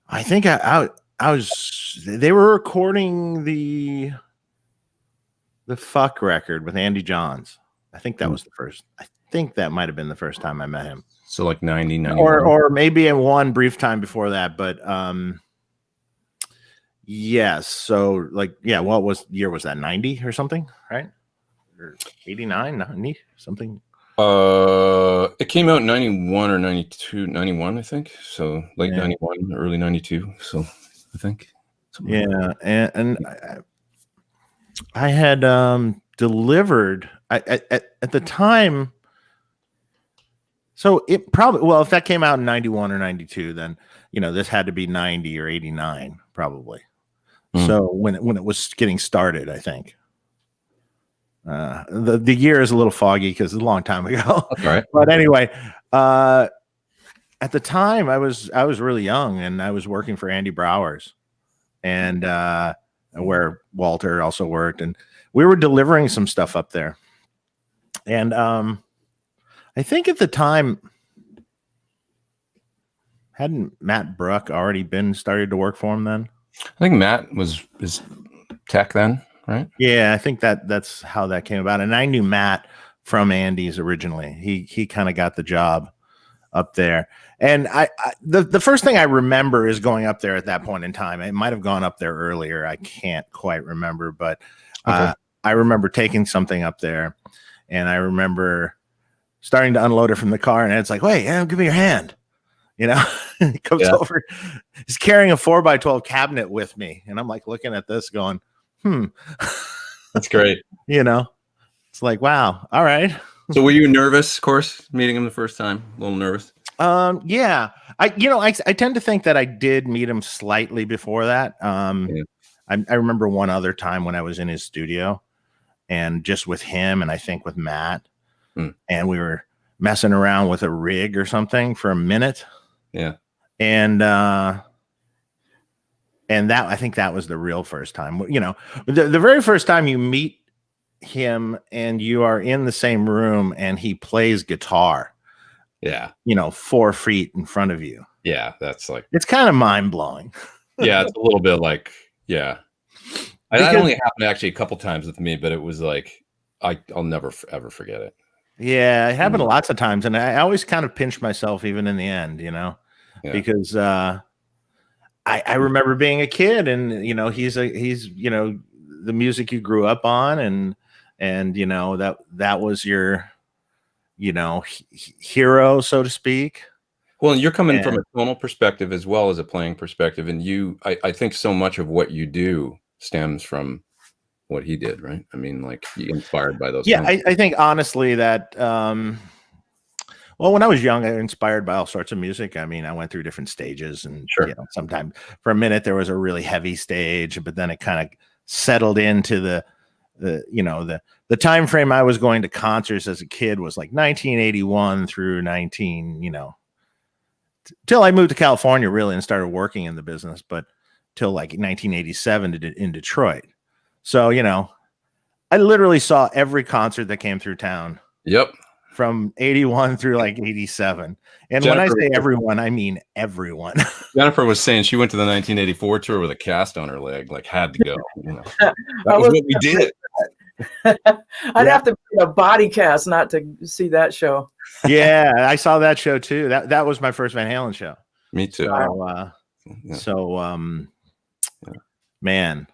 Speaker 3: I think I was they were recording the Fuck record with Andy Johns. I think that was the first. I think that might have been the first time I met him.
Speaker 1: So like 90, 91.
Speaker 3: Or maybe in one brief time before that, but yes. So like, yeah, what year was that? 90 or something, right? Or 89, 90, something.
Speaker 1: It came out in 91 or 92, 91, I think. So late 91, early 92. So I think.
Speaker 3: Yeah. And I had delivered at the time. So it probably, well, if that came out in 91 or 92, then, this had to be 90 or 89, probably. So when it was getting started, I think. The year is a little foggy because it's a long time ago.
Speaker 1: That's all right.
Speaker 3: But anyway, at the time I was really young and I was working for Andy Brower's and where Walter also worked, and we were delivering some stuff up there. And I think at the time, hadn't Matt Bruck already started to work for him then?
Speaker 1: I think Matt was his tech then, right?
Speaker 3: Yeah, I think that's how that came about. And I knew Matt from Andy's originally. He kind of got the job up there. And the first thing I remember is going up there at that point in time. It might have gone up there earlier. I can't quite remember, but I remember taking something up there, and I remember starting to unload it from the car, and it's like, "Wait, give me your hand." He comes over, he's carrying a 4x12 cabinet with me. And I'm like looking at this going,
Speaker 1: That's great.
Speaker 3: It's like, wow. All right.
Speaker 1: So were you nervous, of course, meeting him the first time? A little nervous?
Speaker 3: Yeah. I tend to think that I did meet him slightly before that. I remember one other time when I was in his studio and just with him and I think with Matt, and we were messing around with a rig or something for a minute.
Speaker 1: Yeah.
Speaker 3: And that, I think that was the real first time, the very first time you meet him and you are in the same room and he plays guitar.
Speaker 1: Yeah.
Speaker 3: 4 feet in front of you.
Speaker 1: Yeah. That's like,
Speaker 3: it's kind of mind blowing.
Speaker 1: Yeah. It's a little bit like, yeah. That only happened actually a couple times with me, but it was like I'll never ever forget it.
Speaker 3: Yeah, it happened lots of times, and I always kind of pinched myself even in the end, because I remember being a kid, and he's the music you grew up on, and that was your hero, so to speak.
Speaker 1: Well, and you're coming from a tonal perspective as well as a playing perspective, and I think so much of what you do stems from what he did, right? I mean, like, you inspired by those.
Speaker 3: Yeah, I think honestly that well, when I was young, I was inspired by all sorts of music. I mean, I went through different stages, and sometimes for a minute there was a really heavy stage, but then it kind of settled into the time frame I was going to concerts as a kid was like 1981 through till I moved to California really and started working in the business, but till like 1987 in Detroit. So, I literally saw every concert that came through town.
Speaker 1: Yep.
Speaker 3: From 81 through like 87. And Jennifer, when I say everyone, I mean everyone.
Speaker 1: Jennifer was saying she went to the 1984 tour with a cast on her leg, like had to go. That was what we did.
Speaker 2: I'd have to be a body cast not to see that show.
Speaker 3: Yeah, I saw that show too. That was my first Van Halen show.
Speaker 1: Me too.
Speaker 3: Man.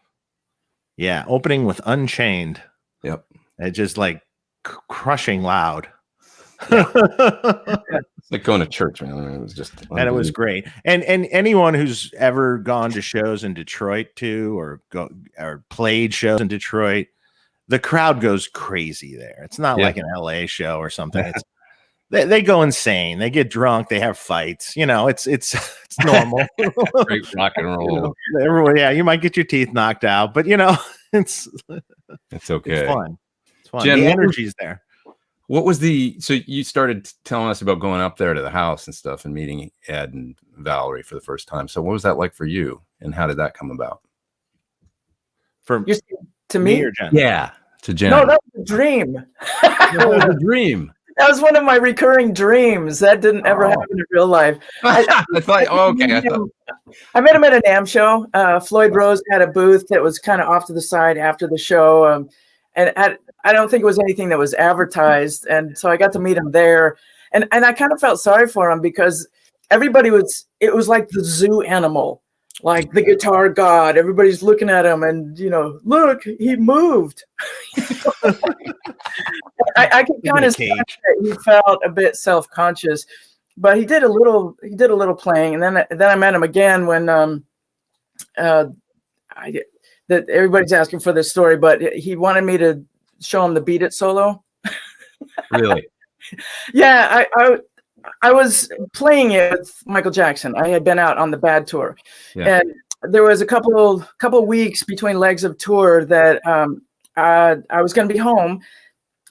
Speaker 3: Yeah, opening with Unchained.
Speaker 1: Yep.
Speaker 3: It just like crushing loud.
Speaker 1: It's like going to church, man. It was just,
Speaker 3: and it was great. And anyone who's ever gone to shows in Detroit too, or played shows in Detroit, the crowd goes crazy there. It's not like an LA show or something. It's they go insane. They get drunk. They have fights. It's normal.
Speaker 1: Great rock and roll.
Speaker 3: You might get your teeth knocked out, but it's
Speaker 1: okay.
Speaker 3: It's fun. It's fun.
Speaker 1: Jen,
Speaker 3: the energy's there.
Speaker 1: What was so you started telling us about going up there to the house and stuff and meeting Ed and Valerie for the first time. So what was that like for you, and how did that come about?
Speaker 2: To me
Speaker 3: or Jen?
Speaker 1: Yeah, to Jen.
Speaker 2: No, that was a dream.
Speaker 1: That was a dream.
Speaker 2: That was one of my recurring dreams. That didn't ever happen in real life. I met him at an AM show. Floyd Rose had a booth that was kind of off to the side after the show. And I don't think it was anything that was advertised. And so I got to meet him there. And I kind of felt sorry for him because it was like the zoo animal, like the guitar god. Everybody's looking at him and, look, he moved. I could kind of see that he felt a bit self-conscious, but he did a little playing. And then I met him again when that everybody's asking for this story, but he wanted me to show him the Beat It solo.
Speaker 1: Really?
Speaker 2: Yeah, I was playing it with Michael Jackson. I had been out on the Bad tour, and there was a couple weeks between legs of tour that I was going to be home,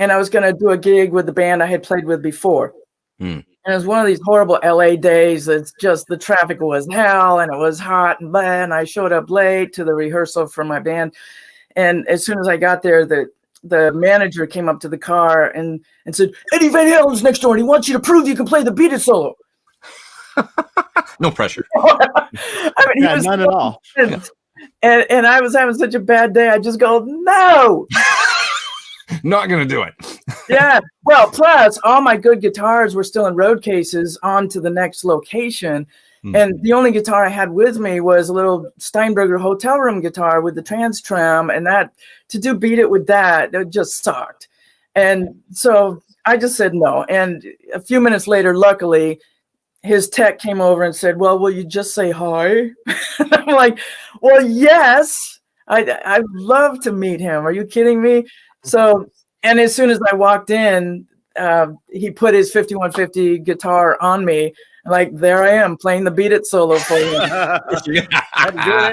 Speaker 2: and I was going to do a gig with the band I had played with before. And it was one of these horrible LA days. It's just the traffic was hell, and it was hot and bad. And I showed up late to the rehearsal for my band. And as soon as I got there, the manager came up to the car and said, "Eddie Van Halen's next door, and he wants you to prove you can play the Beat It solo."
Speaker 1: No pressure.
Speaker 2: I mean, he was
Speaker 3: none at all.
Speaker 2: And I was having such a bad day. I just go, no.
Speaker 1: Not gonna do it.
Speaker 2: Yeah. Well, plus all my good guitars were still in road cases on to the next location. And the only guitar I had with me was a little Steinberger hotel room guitar with the trans tram, and that to do Beat It with that, it just sucked. And so I just said no. And a few minutes later, luckily, his tech came over and said, "Well, will you just say hi?" I'm like, "Well, yes, I'd love to meet him. Are you kidding me?" So, and as soon as I walked in, he put his 5150 guitar on me. Like, there I am playing the Beat It solo for you.
Speaker 3: That's good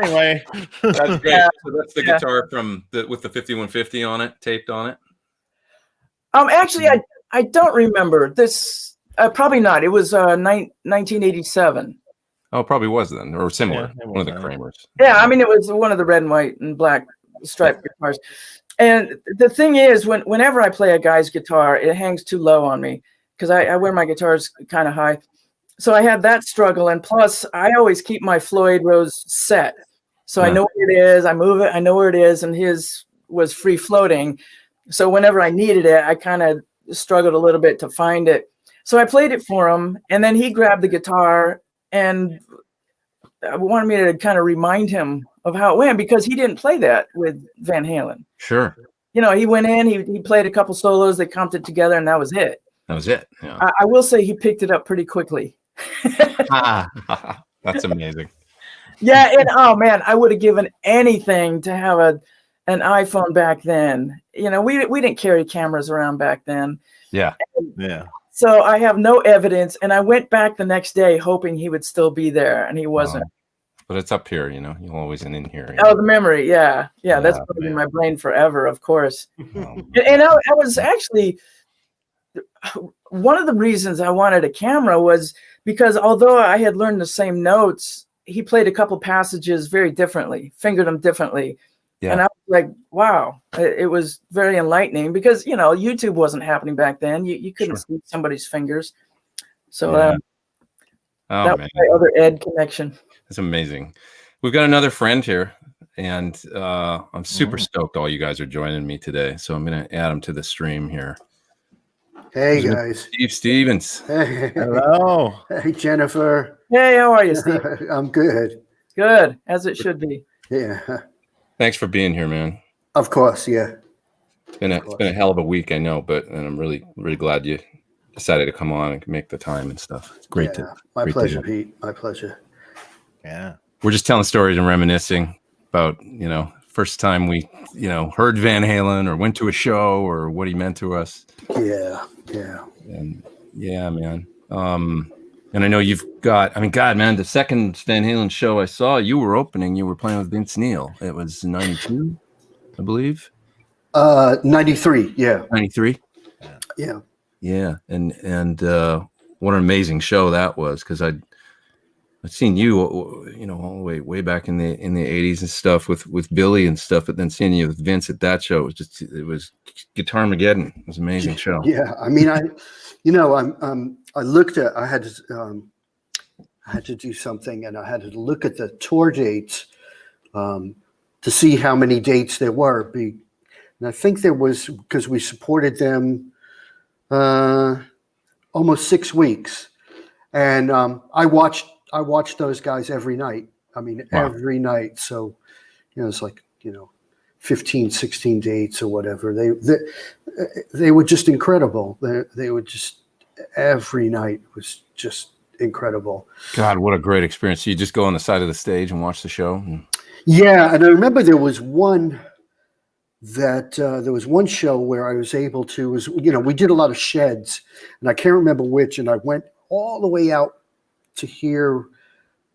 Speaker 3: anyway.
Speaker 1: That's great. Yeah. So that's the guitar with the 5150 on it, taped on it.
Speaker 2: Actually, I don't remember this. Probably not. It was 1987.
Speaker 1: Oh, it probably was then, or similar.
Speaker 3: Yeah,
Speaker 1: one of the Kramers.
Speaker 2: Yeah, I mean, it was one of the red and white and black striped guitars. And the thing is, whenever I play a guy's guitar, it hangs too low on me because I wear my guitars kind of high. So I had that struggle. And plus, I always keep my Floyd Rose set. So I know where it is. I move it. I know where it is. And his was free floating. So whenever I needed it, I kind of struggled a little bit to find it. So I played it for him, and then he grabbed the guitar and wanted me to kind of remind him of how it went, because he didn't play that with Van Halen.
Speaker 1: Sure.
Speaker 2: You know, he went in, he played a couple solos, they comped it together, and that was it.
Speaker 1: That was it. Yeah.
Speaker 2: I will say he picked it up pretty quickly.
Speaker 1: That's amazing.
Speaker 2: Yeah, and oh man, I would have given anything to have an iPhone back then. You know, we didn't carry cameras around back then.
Speaker 1: Yeah.
Speaker 3: Yeah.
Speaker 2: So I have no evidence, and I went back the next day hoping he would still be there, and he wasn't.
Speaker 1: But it's up here, you know. You're always in here.
Speaker 2: Oh, the memory, yeah, that's been in my brain forever, of course. And I was actually, one of the reasons I wanted a camera was because although I had learned the same notes, he played a couple passages very differently, fingered them differently. Yeah. And I was like, wow, it was very enlightening, because, you know, YouTube wasn't happening back then. You couldn't see somebody's fingers. So that was my other Ed connection.
Speaker 1: That's amazing. We've got another friend here, and I'm super stoked all you guys are joining me today. So I'm going to add them to the stream here.
Speaker 4: Hey, guys.
Speaker 1: Steve Stevens.
Speaker 4: Hey.
Speaker 3: Hello.
Speaker 4: Hey, Jennifer.
Speaker 2: Hey, how are you, Steve?
Speaker 4: I'm good.
Speaker 2: Good, as it should be.
Speaker 4: Yeah.
Speaker 1: Thanks for being here, man.
Speaker 4: Of course, yeah.
Speaker 1: It's been a hell of a week, I know, and I'm really, really glad you decided to come on and make the time and stuff. It's great
Speaker 4: My pleasure, Pete. My pleasure.
Speaker 3: Yeah.
Speaker 1: We're just telling stories and reminiscing about, you know, first time we, you know, heard Van Halen or went to a show or what he meant to us.
Speaker 4: Yeah.
Speaker 1: And man. And I know you've got, I mean, God, man, the second Van Halen show I saw, you were opening, you were playing with Vince Neil. It was 92, I believe.
Speaker 4: 93, yeah.
Speaker 1: 93?
Speaker 4: Yeah.
Speaker 1: Yeah. And what an amazing show that was, because I'd seen you, you know, all the way back in the 80s and stuff with Billy and stuff, but then seeing you with Vince at that show, it was Guitar-mageddon. It was an amazing show.
Speaker 4: Yeah. I mean, I looked at, I had to do something, and I had to look at the tour dates to see how many dates there were. And I think there was, because we supported them almost 6 weeks. And I watched those guys every night. I mean, every night. So, you know, it's like, you know, 15, 16 dates or whatever. They were just incredible. They were just, every night was just incredible. God,
Speaker 1: what a great experience. So you just go on the side of the stage and watch the show?
Speaker 4: Yeah. And I remember there was one show where I was able to, you know, we did a lot of sheds, and I can't remember which, and I went all the way out to hear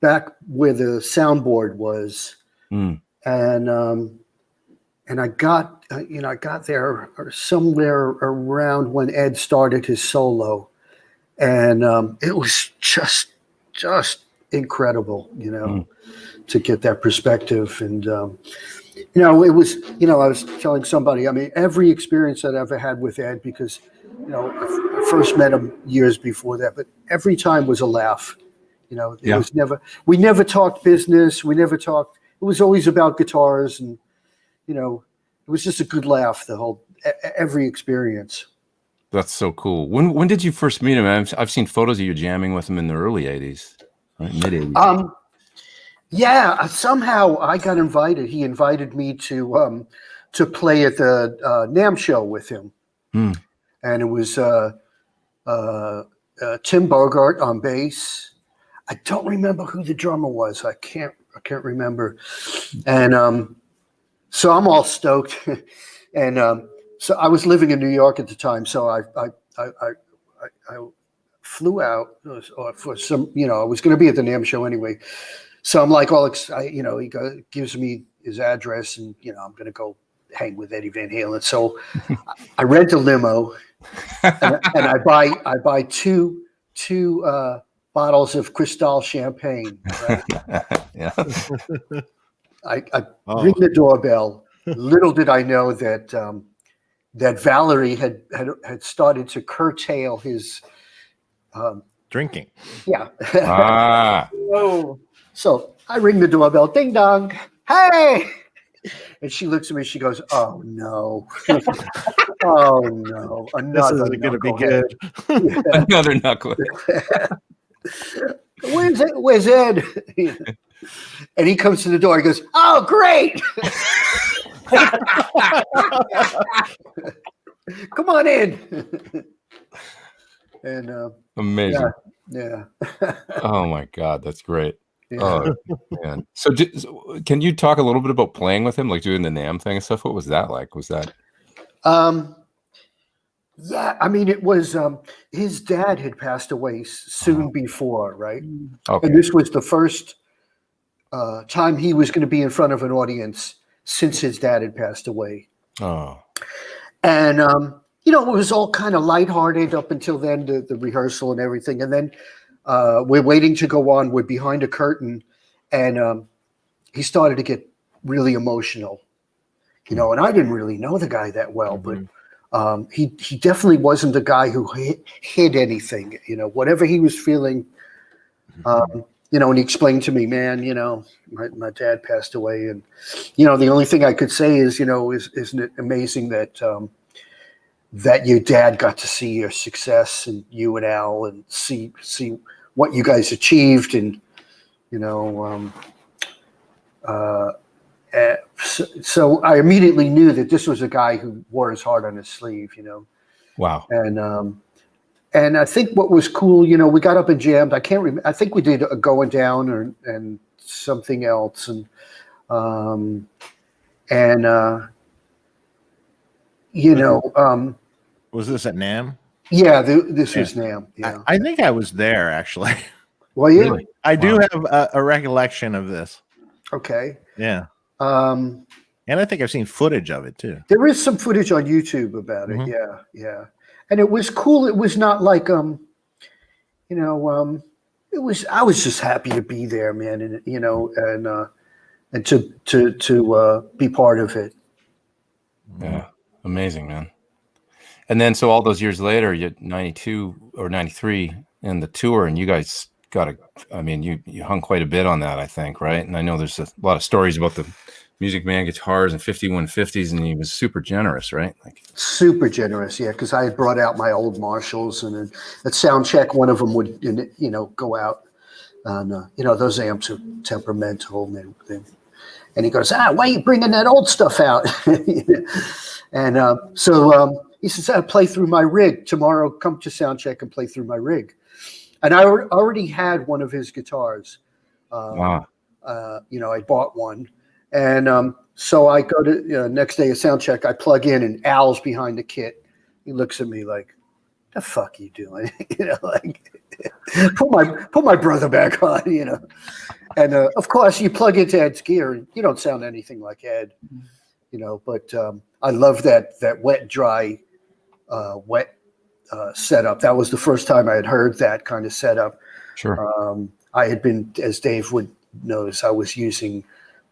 Speaker 4: back where the soundboard was. And I got, I got there somewhere around when Ed started his solo, and it was just incredible, you know, to get that perspective. And, you know, it was, you know, I was telling somebody, I mean, every experience that I ever had with Ed, because, you know, I first met him years before that, but every time was a laugh. You know, it was we never talked business. It was always about guitars, and, you know, it was just a good laugh, every experience.
Speaker 1: That's so cool. When did you first meet him? I've seen photos of you jamming with him in the early 80s, right? Mid 80s.
Speaker 4: Yeah, somehow I got invited. He invited me to play at the NAMM show with him. And it was Tim Bogart on bass. I don't remember who the drummer was. I can't remember. And so I'm all stoked. And so I was living in New York at the time, so I flew out for some, you know, I was going to be at the NAMM show anyway. So I'm like all excited, you know, he gives me his address, and, you know, I'm going to go hang with Eddie Van Halen. So I rent a limo, and I buy two bottles of Cristal champagne. Right?
Speaker 1: Yeah.
Speaker 4: I ring the doorbell. Little did I know that that Valerie had started to curtail his
Speaker 3: drinking.
Speaker 4: Yeah.
Speaker 2: Whoa.
Speaker 4: So I ring the doorbell. Ding dong. hey. And she looks at me, she goes, oh no. Oh no.
Speaker 3: This
Speaker 4: Another
Speaker 3: isn't going to be
Speaker 4: knucklehead.
Speaker 3: good.
Speaker 1: Another knucklehead.
Speaker 4: Where's Ed? And he comes to the door. He goes, oh, great. Come on in. And
Speaker 1: Amazing.
Speaker 4: Yeah.
Speaker 1: Oh my God, that's great.
Speaker 4: Yeah.
Speaker 1: Oh man. So can you talk a little bit about playing with him, like doing the NAMM thing and stuff? What was that like? Was that
Speaker 4: yeah, I mean, it was his dad had passed away soon before, right?
Speaker 1: okay?
Speaker 4: And this was the first time he was going to be in front of an audience since his dad had passed away.
Speaker 1: Oh,
Speaker 4: And it was all kind of lighthearted up until then, the rehearsal and everything. And then we're waiting to go on. We're behind a curtain, and he started to get really emotional, and I didn't really know the guy that well, but he definitely wasn't the guy who hid anything, whatever he was feeling, and he explained to me, man, my dad passed away. And, the only thing I could say is, isn't it amazing that, that your dad got to see your success, and you and Al, and see what you guys achieved. And, so I immediately knew that this was a guy who wore his heart on his sleeve,
Speaker 1: wow.
Speaker 4: And I think what was cool, we got up and jammed. I can't remember. I think we did a Going Down and something else. And
Speaker 3: Was this at NAMM?
Speaker 4: Yeah, this was NAMM. Yeah.
Speaker 3: I think I was there, actually.
Speaker 4: Well, yeah.
Speaker 1: Really?
Speaker 3: I do have a recollection of this.
Speaker 4: Okay.
Speaker 3: Yeah. And I think I've seen footage of it too.
Speaker 4: There is some footage on YouTube about it. Yeah, yeah. And it was cool. It was not like it was. I was just happy to be there, man, and to be part of it.
Speaker 1: Yeah, amazing, man. And then so all those years later, you 92 or 93 and the tour, and you guys you hung quite a bit on that, I think, right? And I know there's a lot of stories about the Music Man guitars and 5150s, and he was super generous, right? Like
Speaker 4: super generous, yeah. Because I had brought out my old Marshalls, and then at sound check, one of them would, go out, and those amps are temperamental, and he goes, why are you bringing that old stuff out? And so he says, play through my rig tomorrow. Come to sound check and play through my rig. And I already had one of his guitars.
Speaker 1: wow.
Speaker 4: I bought one. And so I go to next day of sound check, I plug in, and Al's behind the kit. He looks at me like, the fuck you doing? put my brother back on, And of course you plug into Ed's gear and you don't sound anything like Ed, but I love that wet, dry, wet setup. That was the first time I had heard that kind of setup.
Speaker 1: Sure.
Speaker 4: I had been, as Dave would notice, I was using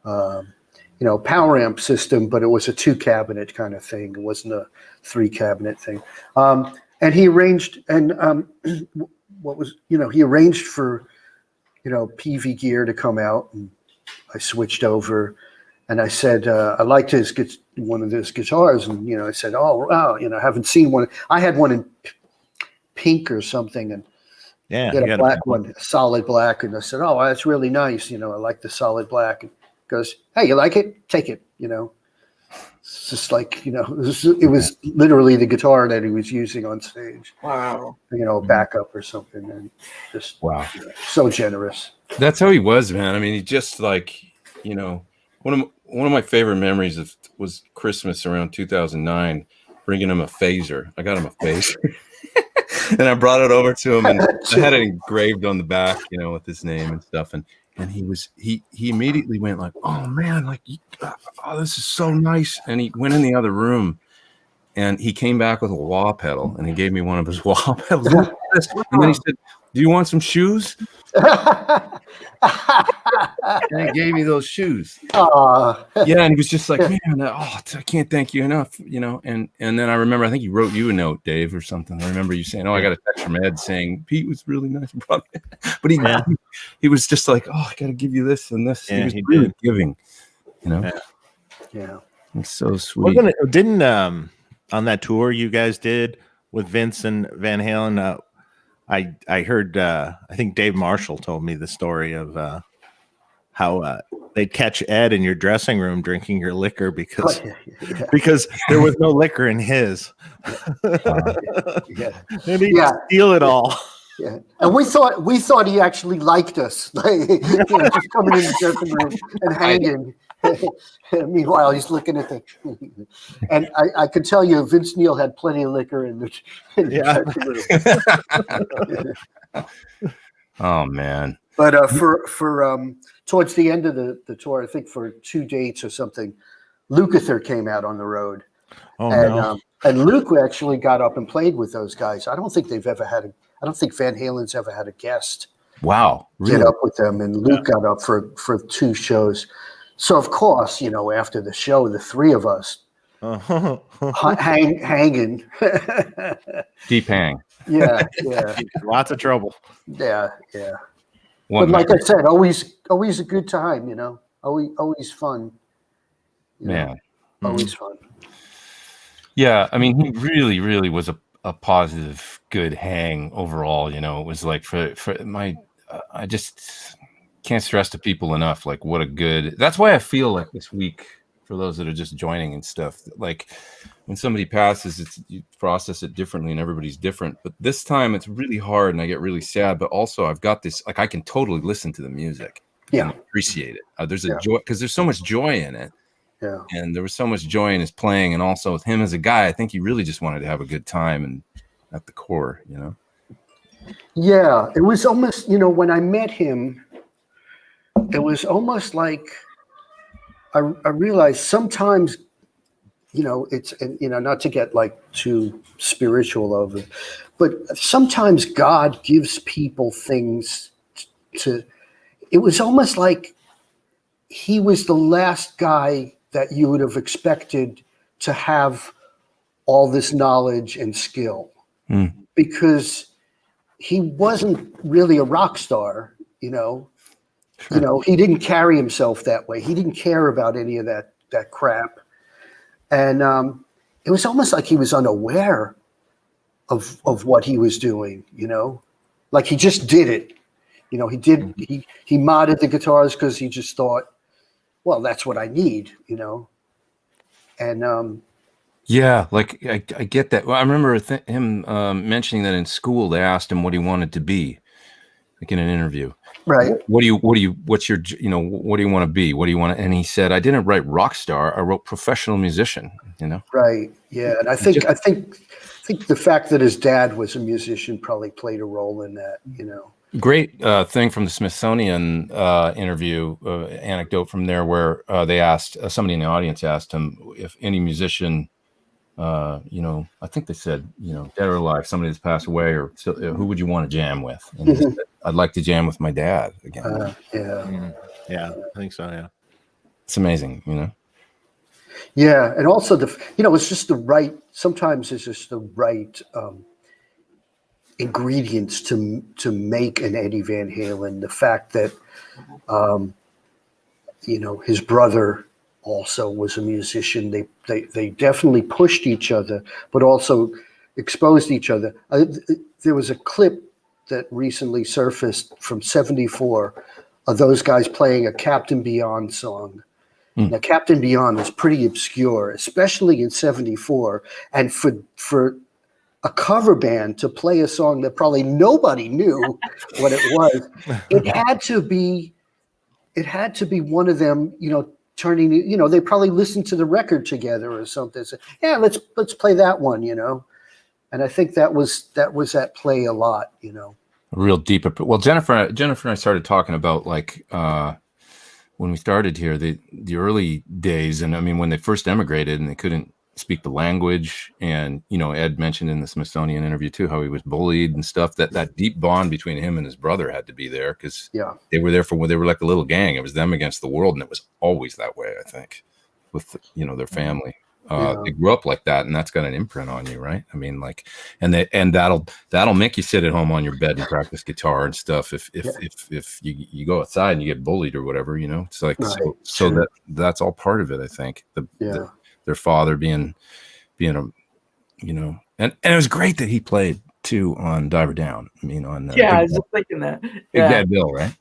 Speaker 4: power amp system, but it was a 2-cabinet kind of thing. It wasn't a 3-cabinet thing. And he arranged, and he arranged for, PV gear to come out, and I switched over, and I said, I liked one of his guitars, and, I said, oh, wow, I haven't seen one. I had one in pink or something, and
Speaker 3: yeah,
Speaker 4: he had a black one, a solid black, and I said, oh, that's really nice. I like the solid black. And he goes, hey, you like it? Take it. It's just like, it was literally the guitar that he was using on stage.
Speaker 2: Wow.
Speaker 4: Backup or something, and just
Speaker 1: Wow.
Speaker 4: So generous.
Speaker 1: That's how he was, man. I mean, he just like, one of my favorite memories was Christmas around 2009, bringing him a phaser. I got him a phaser. And I brought it over to him, and I had it engraved on the back, with his name and stuff. And he immediately went like, oh man, like, this is so nice. And he went in the other room, and he came back with a wah pedal, and he gave me one of his wah pedals. And then he said, do you want some shoes? And he gave me those shoes. Yeah, and he was just like, man, I can't thank you enough, And then I remember, I think he wrote you a note, Dave, or something. I remember you saying, I got a text from Ed saying Pete was really nice, but he was just like, I got to give you this and this.
Speaker 3: Yeah,
Speaker 1: he was really giving. you know.
Speaker 4: Yeah.
Speaker 1: It's so sweet.
Speaker 3: Didn't on that tour you guys did with Vince and Van Halen, I heard I think Dave Marshall told me the story of how they'd catch Ed in your dressing room drinking your liquor because there was no liquor in his.
Speaker 4: Yeah.
Speaker 3: And he'd steal it all.
Speaker 4: Yeah, and we thought he actually liked us, like, just coming in the dressing room and hanging. Meanwhile, he's looking at the. And I could tell you, Vince Neil had plenty of liquor in the dressing room.
Speaker 1: Oh man!
Speaker 4: But for towards the end of the tour, I think for 2 dates or something, Lukather came out on the road.
Speaker 3: Oh
Speaker 4: and,
Speaker 3: no!
Speaker 4: And Luke actually got up and played with those guys. I don't think they've ever had I don't think Van Halen's ever had a guest.
Speaker 1: Wow, really?
Speaker 4: Get up with them, and Luke got up for 2 shows. So of course, after the show, the 3 of us hanging,
Speaker 1: deep hang.
Speaker 4: Yeah,
Speaker 3: lots of trouble.
Speaker 4: Yeah. But like I said, always a good time, always fun.
Speaker 1: Man,
Speaker 4: always fun.
Speaker 1: Yeah, I mean, he really, really was a positive, good hang overall. It was like for my, I just can't stress to people enough, like what a good. That's why I feel like this week, for those that are just joining and stuff, like when somebody passes, you process it differently, and everybody's different. But this time, it's really hard, and I get really sad. But also, I've got this, like I can totally listen to the music, and appreciate it. There's a joy because there's so much joy in it.
Speaker 4: Yeah.
Speaker 1: And there was so much joy in his playing, and also with him as a guy, I think he really just wanted to have a good time, and at the core,
Speaker 4: Yeah, it was almost, when I met him, it was almost like I realized sometimes, it's, not to get like too spiritual over it, but sometimes God gives people things it was almost like he was the last guy that you would have expected to have all this knowledge and skill, because he wasn't really a rock star, Sure. He didn't carry himself that way. He didn't care about any of that crap. And it was almost like he was unaware of what he was doing, like he just did it. He modded the guitars because he just thought, well, that's what I need, and
Speaker 1: yeah, like I get that. Well, I remember him mentioning that in school they asked him what he wanted to be, like in an interview.
Speaker 4: Right.
Speaker 1: What do you what do you want to be? What do you want? And he said, I didn't write rock star. I wrote professional musician.
Speaker 4: Right. Yeah, and I think the fact that his dad was a musician probably played a role in that.
Speaker 1: Great thing from the Smithsonian interview, anecdote from there where they asked, somebody in the audience asked him if any musician, I think they said, dead or alive, somebody that's passed away, or who would you want to jam with? And he said, I'd like to jam with my dad again.
Speaker 3: Yeah, I think so, yeah.
Speaker 1: It's amazing,
Speaker 4: Yeah, and also it's just the right, sometimes it's just the right ingredients to make an Eddie Van Halen. The fact that his brother also was a musician. They definitely pushed each other, but also exposed each other. There was a clip that recently surfaced from '74 of those guys playing a Captain Beyond song. Now, Captain Beyond was pretty obscure, especially in '74, and for a cover band to play a song that probably nobody knew what it was, it had to be one of them, turning, they probably listened to the record together or something. So, yeah, let's play that one, And I think that was at play a lot,
Speaker 1: Real deep. Well, Jennifer and I started talking about like when we started here, the early days, and I mean when they first emigrated and they couldn't speak the language, and Ed mentioned in the Smithsonian interview too how he was bullied and stuff. That deep bond between him and his brother had to be there because they were there for when they were like a little gang. It was them against the world, and it was always that way. I think with their family. They grew up like that, and that's got an imprint on you, right? I mean, like, and that'll make you sit at home on your bed and practice guitar and stuff. If you go outside and you get bullied or whatever, you know, it's like so that's all part of it. I think their father being a, you know, and it was great that he played too on Diver Down. I mean, on
Speaker 2: I was just thinking that.
Speaker 1: Big Bad Bill, right?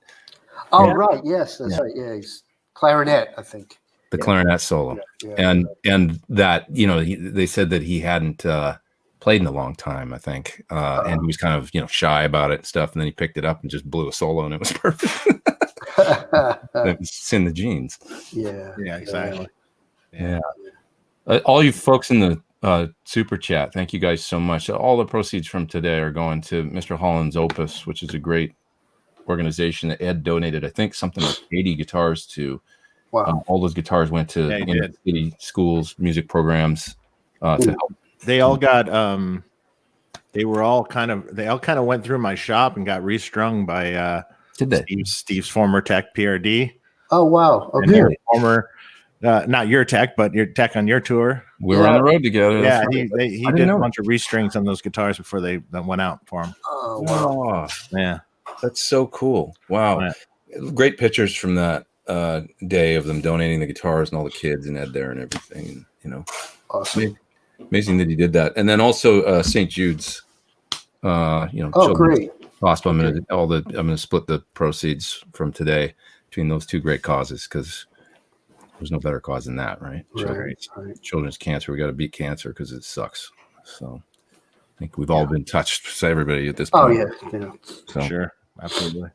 Speaker 4: Oh, right. Yes, that's right. Yeah, he's clarinet, I think.
Speaker 1: The clarinet solo, and that, you know, they said that he hadn't played in a long time, I think, and he was kind of, you know, shy about it and stuff, and then he picked it up and just blew a solo, and it was perfect. It's in the genes.
Speaker 3: Yeah, exactly.
Speaker 1: Yeah. All you folks in the super chat, thank you guys so much. All the proceeds from today are going to Mr. Holland's Opus, which is a great organization that Ed donated, I think, something like 80 guitars to.
Speaker 4: Wow.
Speaker 1: All those guitars went to inner city schools, music programs to help.
Speaker 3: They all got they all kind of went through my shop and got restrung by Steve's former tech, PRD.
Speaker 4: Oh wow. Okay.
Speaker 3: Former not your tech, but your tech on your tour.
Speaker 1: We were on the road together.
Speaker 3: Yeah, he did a bunch of restrings on those guitars before they went out for him.
Speaker 4: Oh wow.
Speaker 3: Yeah.
Speaker 1: That's so cool. Wow. Yeah. Great pictures from that day of them donating the guitars and all the kids and Ed there and everything, you know.
Speaker 4: Awesome.
Speaker 1: Amazing that he did that. And then also St. Jude's you know,
Speaker 4: great.
Speaker 1: Hospital. I'm gonna split the proceeds from today between those two great causes, because there's no better cause than that, right? Children's cancer. We got to beat cancer because it sucks. So I think we've all been touched. So everybody at this point.
Speaker 4: Oh yeah.
Speaker 1: So,
Speaker 3: sure, absolutely.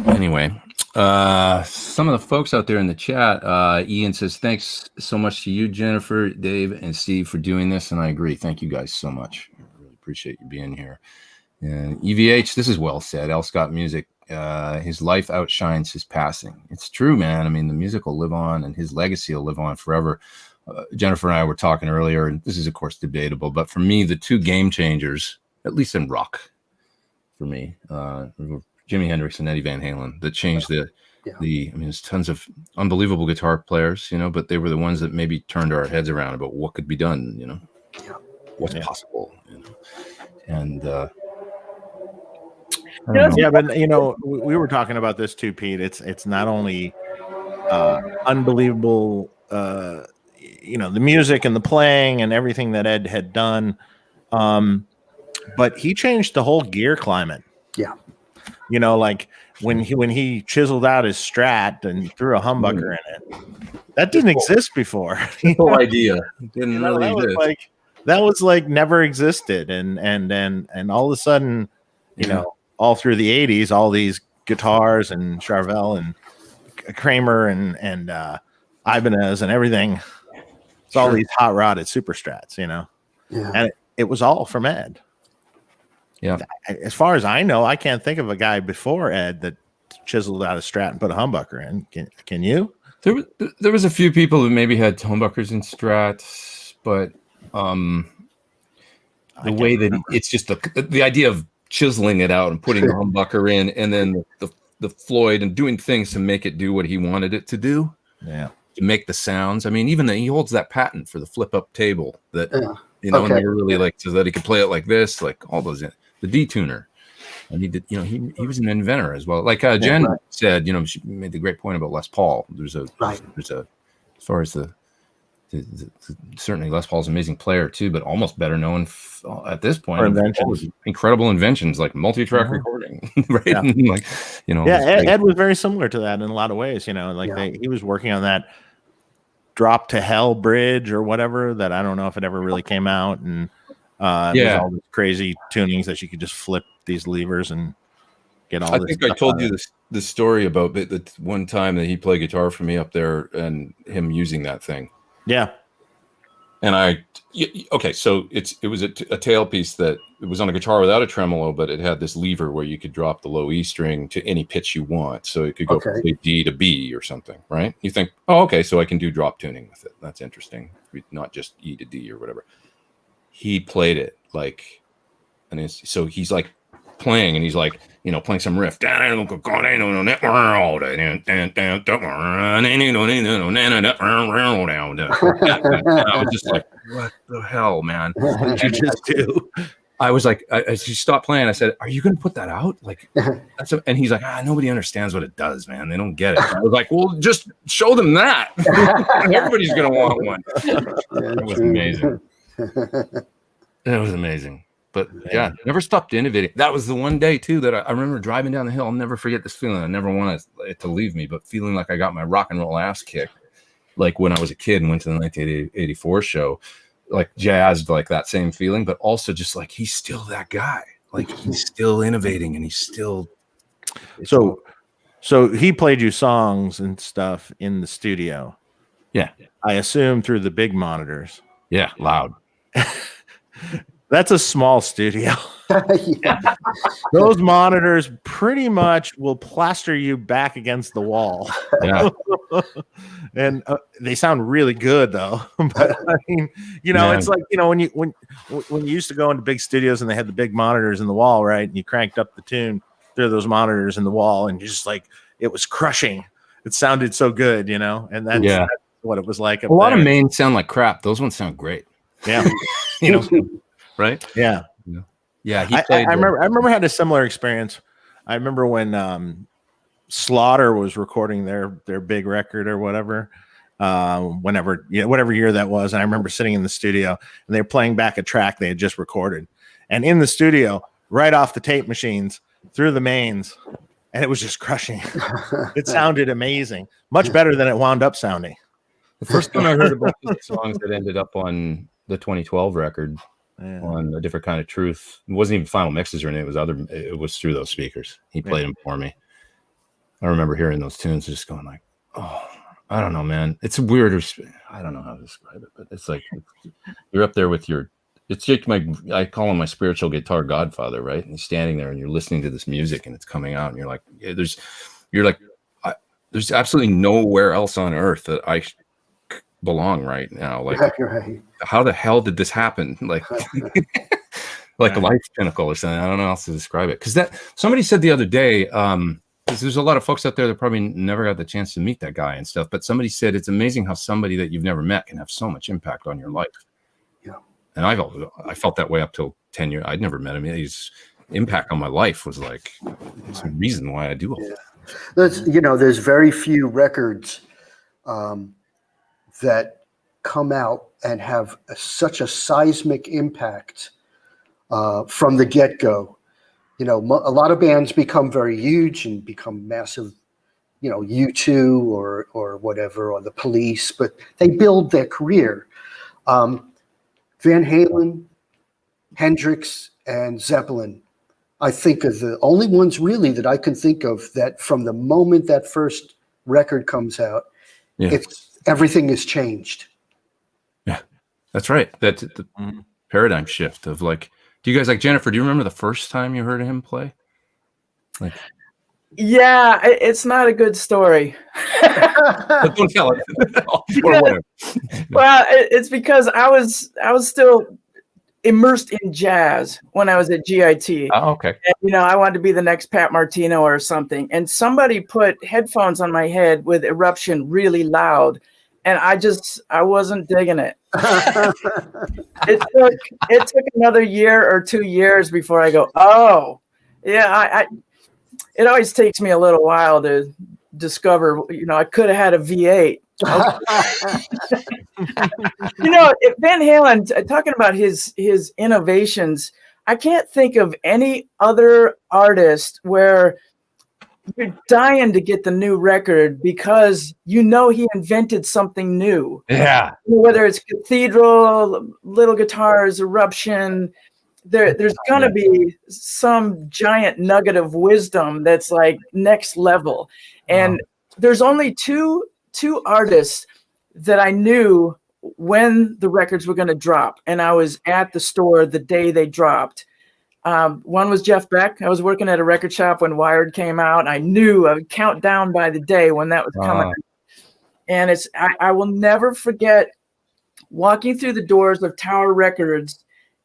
Speaker 1: Anyway, some of the folks out there in the chat, Ian says, thanks so much to you, Jennifer, Dave, and Steve for doing this. And I agree. Thank you guys so much. I really appreciate you being here. And EVH, this is well said. L. Scott Music, his life outshines his passing. It's true, man. I mean, the music will live on and his legacy will live on forever. Jennifer and I were talking earlier, and this is, of course, debatable, but for me, the two game changers, at least in rock, for me, Jimi Hendrix and Eddie Van Halen, that changed I mean, there's tons of unbelievable guitar players, you know, but they were the ones that maybe turned our heads around about what could be done, you know, what's possible, you know. And
Speaker 3: but you know, we were talking about this too, Pete. It's not only unbelievable, you know, the music and the playing and everything that Ed had done, but he changed the whole gear climate.
Speaker 4: Yeah.
Speaker 3: You know, like when he chiseled out his Strat and threw a humbucker in it, that didn't exist before.
Speaker 1: The whole idea didn't really exist.
Speaker 3: That was like never existed, and all of a sudden, you know, all through the 80s, all these guitars and Charvel and Kramer and Ibanez and everything. It's all these hot rodded super Strats, you know, and it was all from Ed.
Speaker 1: Yeah.
Speaker 3: As far as I know, I can't think of a guy before Ed that chiseled out a Strat and put a humbucker in. Can you?
Speaker 1: There was a few people who maybe had humbuckers and Strats, but the way that it's just the idea of chiseling it out and putting the humbucker in, and then the Floyd and doing things to make it do what he wanted it to do.
Speaker 3: Yeah.
Speaker 1: To make the sounds. I mean, even he holds that patent for the flip up table that, you know, and they were really like, so that he could play it like this, like all those, the D-tuner. And he did, you know, he was an inventor as well. Like Jen said, you know, she made the great point about Les Paul. There's a, as far as the certainly Les Paul's an amazing player too, but almost better known at this point. Incredible inventions like multi-track recording, right?
Speaker 3: Yeah.
Speaker 1: Like, you know,
Speaker 3: Ed was very similar to that in a lot of ways. You know, like he was working on that Drop to Hell bridge or whatever that I don't know if it ever really came out, and there's all these crazy tunings that you could just flip these levers and get all. I think
Speaker 1: I told you the story about the one time that he played guitar for me up there and him using that thing.
Speaker 3: Yeah.
Speaker 1: And so it was a tailpiece that it was on a guitar without a tremolo, but it had this lever where you could drop the low E string to any pitch you want. So it could go from D to B or something, right? You think, oh, okay, so I can do drop tuning with it. That's interesting. Not just E to D or whatever. He played it like, so he's like playing, and he's like, playing some riff. I was just like, what the hell, man?
Speaker 3: What did you just do?
Speaker 1: I was like, as he stopped playing, I said, are you going to put that out? Like, and he's like, nobody understands what it does, man. They don't get it. I was like, well, just show them that. Everybody's going to want one. It was amazing. It was amazing. But yeah, never stopped innovating. That was the one day too that I remember driving down the hill. I'll never forget this feeling. I never want it to leave me, but feeling like I got my rock and roll ass kicked. Like when I was a kid and went to the 1984 show, like jazzed, like that same feeling, but also just like, he's still that guy. Like he's still innovating and he's still.
Speaker 3: So he played you songs and stuff in the studio.
Speaker 1: Yeah.
Speaker 3: I assume through the big monitors.
Speaker 1: Yeah. Loud.
Speaker 3: That's a small studio. Those monitors pretty much will plaster you back against the wall.
Speaker 1: Yeah.
Speaker 3: And they sound really good though. But I mean, it's like, when you used to go into big studios and they had the big monitors in the wall, right? And you cranked up the tune through those monitors in the wall, and you just like, it was crushing. It sounded so good, and that's what it was like.
Speaker 1: A lot of mains sound like crap. Those ones sound great.
Speaker 3: Yeah.
Speaker 1: Right?
Speaker 3: Yeah.
Speaker 1: Yeah.
Speaker 3: I remember had a similar experience. I remember when Slaughter was recording their big record or whatever, whatever year that was. And I remember sitting in the studio and they were playing back a track they had just recorded. And in the studio, right off the tape machines, through the mains, and it was just crushing. It sounded amazing. Much better than it wound up sounding.
Speaker 1: The first time I heard about the songs that ended up on the 2012 record, on A Different Kind of Truth, it wasn't even final mixes or anything. It was through those speakers. He played them for me. I remember hearing those tunes, just going like, oh, I don't know, man. It's weird. I don't know how to describe it, but it's like you're up there with it's like I call him my spiritual guitar godfather, right? And you're standing there and you're listening to this music and it's coming out, and you're like, there's absolutely nowhere else on earth that I belong right now. Like,
Speaker 4: right.
Speaker 1: How the hell did this happen? Like, like a life pinnacle or something. I don't know how else to describe it. Because somebody said the other day, because there's a lot of folks out there that probably never got the chance to meet that guy and stuff. But somebody said it's amazing how somebody that you've never met can have so much impact on your life.
Speaker 4: Yeah.
Speaker 1: And I felt that way up till 10 years. I'd never met him. His impact on my life was like, it's a reason why I do all that.
Speaker 4: There's very few records that come out and have such a seismic impact from the get-go. A lot of bands become very huge and become massive, U2 or whatever, or the Police, but they build their career. Van Halen, Hendrix, and Zeppelin, I think, are the only ones really that I can think of that from the moment that first record comes out, everything is changed.
Speaker 1: Yeah, that's right. That's the paradigm shift of like, do you guys like Jennifer? Do you remember the first time you heard him play? Like,
Speaker 2: yeah, it's not a good story.
Speaker 1: But don't tell it. Or whatever.
Speaker 2: Well, it's because I was still immersed in jazz when I was at GIT.
Speaker 1: Oh, okay.
Speaker 2: And, I wanted to be the next Pat Martino or something. And somebody put headphones on my head with Eruption really loud. And I wasn't digging it. It took another year or 2 years before I go, oh, yeah, it always takes me a little while to discover, I could have had a V8. Van Halen, talking about his innovations, I can't think of any other artist where you're dying to get the new record because he invented something new.
Speaker 1: Yeah.
Speaker 2: Whether it's Cathedral, Little Guitars, Eruption, there's gonna be some giant nugget of wisdom that's like next level. And there's only two artists that I knew when the records were gonna drop, and I was at the store the day they dropped. One was Jeff Beck. I was working at a record shop when Wired came out. I knew I would count down by the day when that was coming. And I will never forget walking through the doors of Tower Records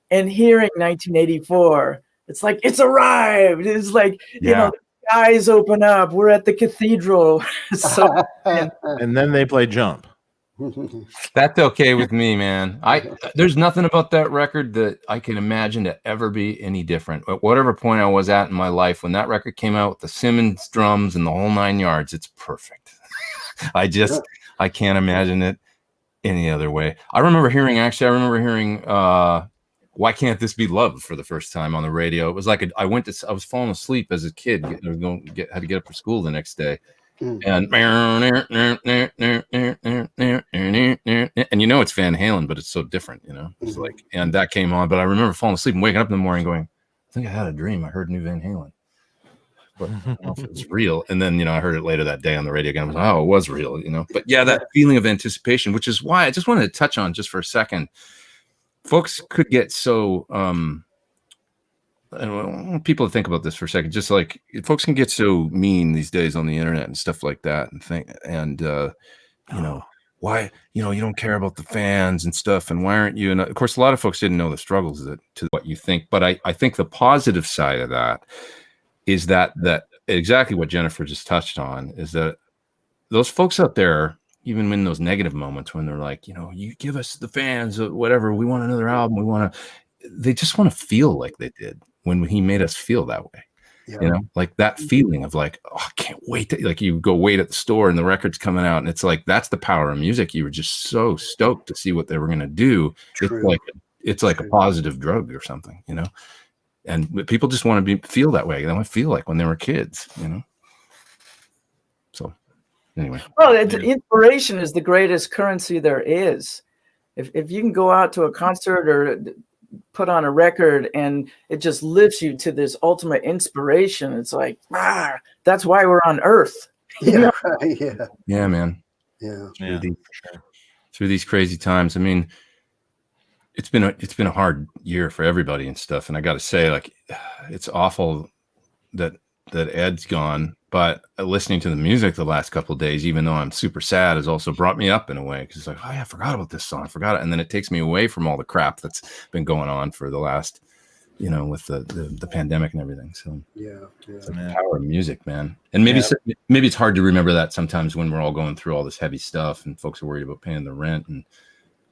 Speaker 2: and hearing 1984 It's like, it's arrived. It's like, you know, the eyes open up. We're at the cathedral. So,
Speaker 3: and then they play Jump.
Speaker 1: That's okay with me, man. There's nothing about that record that I can imagine to ever be any different. At whatever point I was at in my life, when that record came out with the Simmons drums and the whole 9 yards, it's perfect. I can't imagine it any other way. I remember hearing Why Can't This Be Love for the first time on the radio. It was like I was falling asleep as a kid. Had to get up for school the next day. And you know it's Van Halen, but it's so different, you know. It's like, and that came on, but I remember falling asleep and waking up in the morning going, I think I had a dream. I heard new Van Halen, but I don't know if it's real. And then, you know, I heard it later that day on the radio again. I was like, oh, it was real, you know. But yeah, that feeling of anticipation, which is why I just wanted to touch on just for a second. Folks could get so I want people to think about this for a second. Just like folks can get so mean these days on the internet and stuff like that, and you know, why, you know, you don't care about the fans and stuff, and why aren't you? And of course, a lot of folks didn't know the struggles to what you think. But I think the positive side of that is that exactly what Jennifer just touched on is that those folks out there, even in those negative moments when they're like, you know, you give us the fans whatever, we want another album, they just want to feel like they did when he made us feel that way. Yeah. You know, like that feeling of like, oh, I can't wait to, like, you go wait at the store and the record's coming out, and it's like, that's the power of music. You were just so stoked to see what they were going to do. True. It's like a positive drug or something, you know, and people just want to feel that way. They want to feel like when they were kids, you know? So anyway.
Speaker 2: Well, inspiration is the greatest currency there is. If you can go out to a concert or put on a record and it just lifts you to this ultimate inspiration, it's like, that's why we're on Earth.
Speaker 4: Yeah,
Speaker 1: yeah, man.
Speaker 4: Yeah.
Speaker 1: Through these crazy times. I mean, it's been a hard year for everybody and stuff. And I got to say, like, it's awful that Ed's gone. But listening to the music the last couple of days, even though I'm super sad, has also brought me up in a way, because it's like, oh yeah, I forgot about this song, I forgot it, and then it takes me away from all the crap that's been going on for the last, you know, with the pandemic and everything. So it's like the power of music, man. And maybe it's hard to remember that sometimes when we're all going through all this heavy stuff and folks are worried about paying the rent and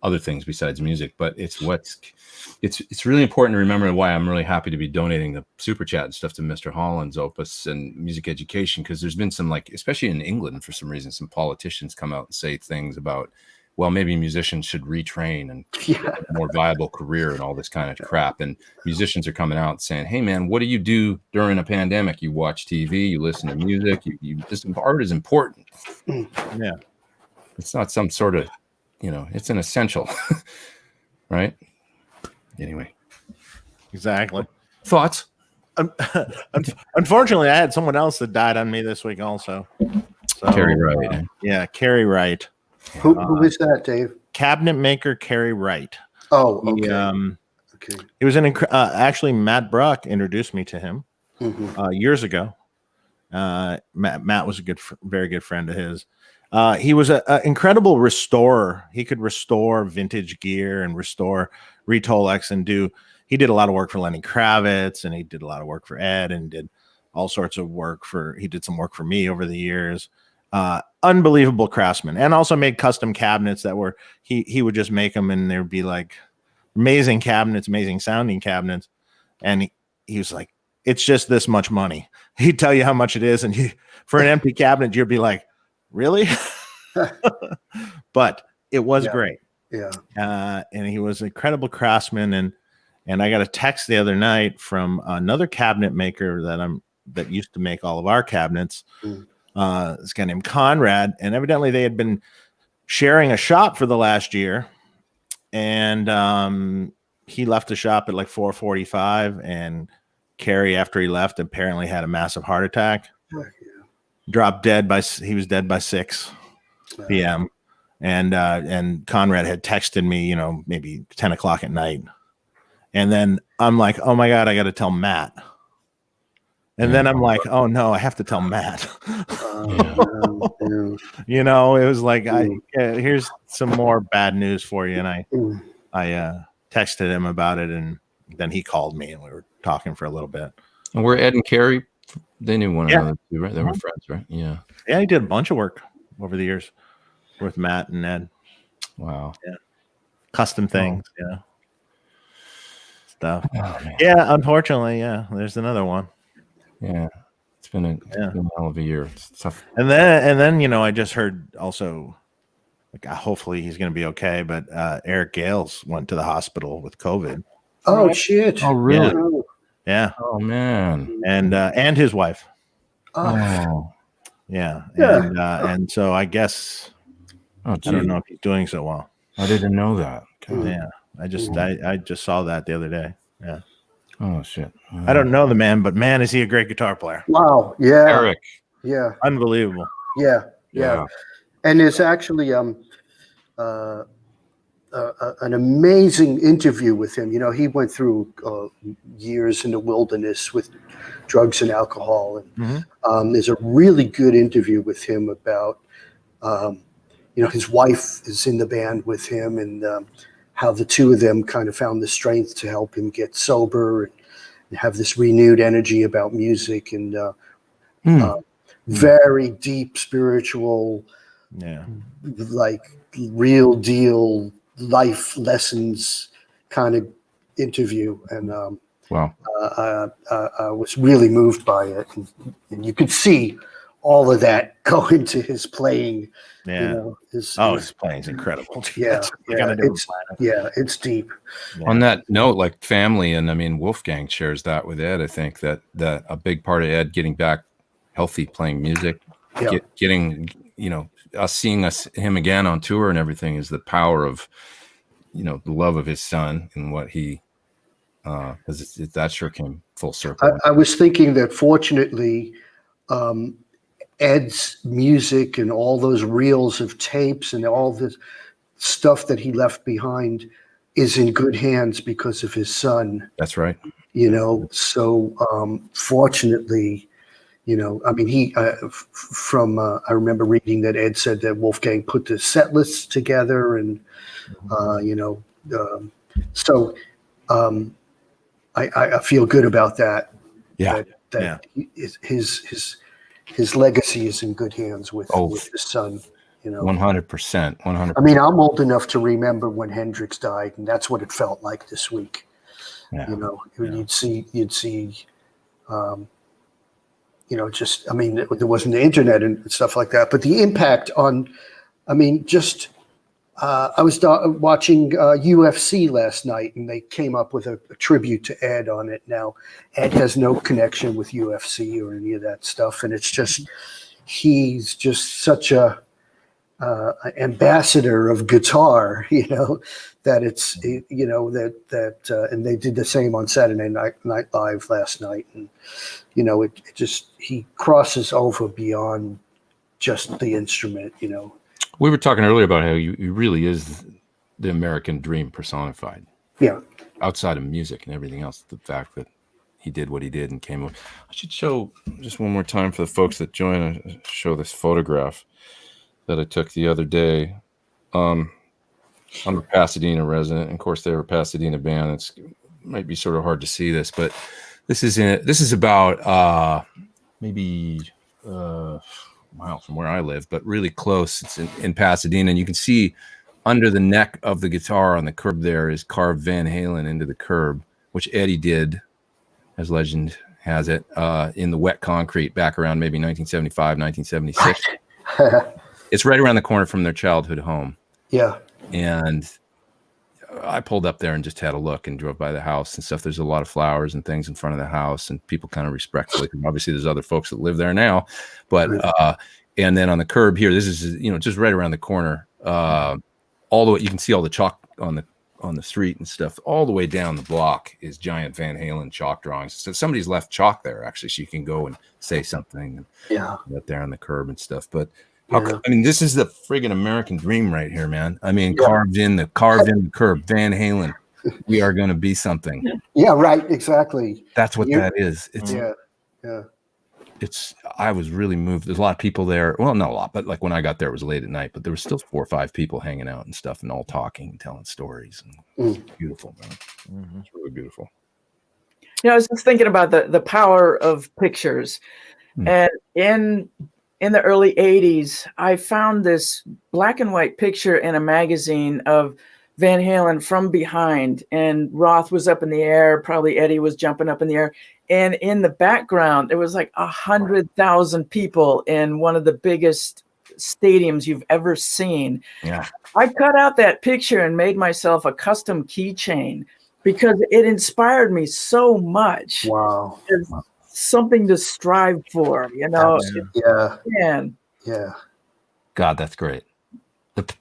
Speaker 1: other things besides music. But it's really important to remember why I'm really happy to be donating the super chat and stuff to Mr. Holland's Opus and music education, because there's been some, like, especially in England for some reason, some politicians come out and say things about, well, maybe musicians should retrain and get a more viable career and all this kind of crap. And musicians are coming out saying, hey man, what do you do during a pandemic? You watch TV, you listen to music, this art is important.
Speaker 3: Yeah.
Speaker 1: It's not some sort of, you know, it's an essential, right? Anyway.
Speaker 3: Exactly.
Speaker 1: Thoughts?
Speaker 3: Unfortunately, I had someone else that died on me this week also. So,
Speaker 1: Carrie Wright.
Speaker 3: Yeah, Carrie Wright.
Speaker 4: Who is that, Dave?
Speaker 3: Cabinet maker Carrie Wright.
Speaker 4: Oh, okay.
Speaker 3: Okay. It was actually Matt Bruck introduced me to him years ago. Matt was a very good friend of his. He was an incredible restorer. He could restore vintage gear and restore Retolex and he did a lot of work for Lenny Kravitz, and he did a lot of work for Ed, and did all sorts of he did some work for me over the years. Unbelievable craftsman, and also made custom cabinets that were, he would just make them and there'd be like amazing cabinets, amazing sounding cabinets. And he was like, it's just this much money. He'd tell you how much it is. And for an empty cabinet, you'd be like, really? But it was great.
Speaker 4: Yeah.
Speaker 3: And he was an incredible craftsman. And I got a text the other night from another cabinet maker that used to make all of our cabinets. This guy named Conrad, and evidently they had been sharing a shop for the last year. And he left the shop at like 4:45, and Carrie, after he left, apparently had a massive heart attack. Dropped dead he was dead by 6 p.m. And Conrad had texted me, you know, maybe 10 o'clock at night. And then I'm like, oh my God, I got to tell Matt. And then I'm like, oh no, I have to tell Matt. You know, it was like, here's some more bad news for you. And I texted him about it, and then he called me and we were talking for a little bit.
Speaker 1: And were Ed and Carrie, they knew one
Speaker 3: Yeah.
Speaker 1: another too, right? They were friends, right? Yeah.
Speaker 3: Yeah, he did a bunch of work over the years with Matt and Ed.
Speaker 1: Wow.
Speaker 3: Yeah. Custom things, yeah. Stuff.
Speaker 1: Oh, man.
Speaker 3: Yeah, unfortunately, yeah. There's another one.
Speaker 1: Yeah. It's been a hell of a year. It's tough.
Speaker 3: And then you know, I just heard also, like, hopefully he's going to be okay. But Eric Gales went to the hospital with COVID.
Speaker 4: Oh shit!
Speaker 1: Oh, really?
Speaker 3: Yeah.
Speaker 1: Oh, man.
Speaker 3: And his wife.
Speaker 1: Oh.
Speaker 3: Yeah.
Speaker 4: Yeah.
Speaker 3: And so I guess I don't know if he's doing so well.
Speaker 1: I didn't know that. Okay.
Speaker 3: Yeah. I just saw that the other day. Yeah.
Speaker 1: Oh, shit.
Speaker 3: I don't know the man, but man, is he a great guitar player.
Speaker 4: Wow. Yeah.
Speaker 1: Eric.
Speaker 4: Yeah.
Speaker 3: Unbelievable.
Speaker 4: Yeah. And there's actually an amazing interview with him. You know, he went through years in the wilderness with drugs and alcohol, and there's a really good interview with him about, you know, his wife is in the band with him, and how the two of them kind of found the strength to help him get sober and have this renewed energy about music, and very deep spiritual, like real deal life lessons kind of interview. And
Speaker 1: wow.
Speaker 4: I was really moved by it, and you could see all of that go into his playing.
Speaker 3: Yeah.
Speaker 4: You know, his
Speaker 3: playing's incredible.
Speaker 4: Yeah, it's deep.
Speaker 1: Yeah. On that note, like family, and I mean, Wolfgang shares that with Ed. I think that a big part of Ed getting back healthy, playing music, getting, you know, seeing him again on tour and everything is the power of, you know, the love of his son and what he, that sure came full circle.
Speaker 4: I was thinking that fortunately, Ed's music and all those reels of tapes and all the stuff that he left behind is in good hands because of his son.
Speaker 1: That's right.
Speaker 4: You know, so fortunately, you know, I mean, I remember reading that Ed said that Wolfgang put the set lists together, and you know, so I feel good about that.
Speaker 1: Yeah.
Speaker 4: That his legacy is in good hands with his son. You know,
Speaker 1: 100%. 100%.
Speaker 4: I mean, I'm old enough to remember when Hendrix died, and that's what it felt like this week.
Speaker 1: Yeah.
Speaker 4: You know, you'd see, you know, just, I mean, there wasn't the internet and stuff like that, but the impact on, I mean, just, I was watching UFC last night, and they came up with a tribute to Ed on it. Now, Ed has no connection with UFC or any of that stuff, and it's just, he's just such a ambassador of guitar, you know, that it's, you know, that and they did the same on Saturday Night Live last night, and you know, it just, he crosses over beyond just the instrument, you know.
Speaker 1: We were talking earlier about how he really is the American dream personified.
Speaker 4: Yeah.
Speaker 1: Outside of music and everything else, the fact that he did what he did and came. I should show just one more time for the folks that join. I show this photograph that I took the other day. I'm a Pasadena resident, and of course they're a Pasadena band. It might be sort of hard to see this, but this is about maybe a mile from where I live, but really close. It's in Pasadena, and you can see under the neck of the guitar on the curb there is carved Van Halen into the curb, which Eddie did, as legend has it, in the wet concrete back around maybe 1975, 1976. It's right around the corner from their childhood home.
Speaker 4: Yeah.
Speaker 1: And I pulled up there and just had a look and drove by the house and stuff. There's a lot of flowers and things in front of the house, and people kind of respectfully. Obviously, there's other folks that live there now, but and then on the curb here, this is, you know, just right around the corner. All the way, you can see all the chalk on the street and stuff. All the way down the block is giant Van Halen chalk drawings. So somebody's left chalk there actually, so you can go and say something.
Speaker 4: Yeah,
Speaker 1: right there on the curb and stuff, but. I mean, this is the friggin' American dream right here, man. I mean, carved in the curb, Van Halen. We are going to be something.
Speaker 4: Yeah, right. Exactly.
Speaker 1: That's what that is. It's
Speaker 4: It's.
Speaker 1: I was really moved. There's a lot of people there. Well, not a lot, but like when I got there, it was late at night. But there was still 4 or 5 people hanging out and stuff, and all talking and telling stories. And it's beautiful, man. It's really beautiful.
Speaker 2: You know, I was just thinking about the power of pictures. And in the early 80s, I found this black and white picture in a magazine of Van Halen from behind, and Roth was up in the air. Probably Eddie was jumping up in the air. And in the background, there was like 100,000 people in one of the biggest stadiums you've ever seen.
Speaker 1: Yeah.
Speaker 2: I cut out that picture and made myself a custom keychain because it inspired me so much.
Speaker 4: Wow.
Speaker 2: It's something to strive for, you know.
Speaker 4: Yeah.
Speaker 2: Man.
Speaker 4: Yeah.
Speaker 1: God, that's great.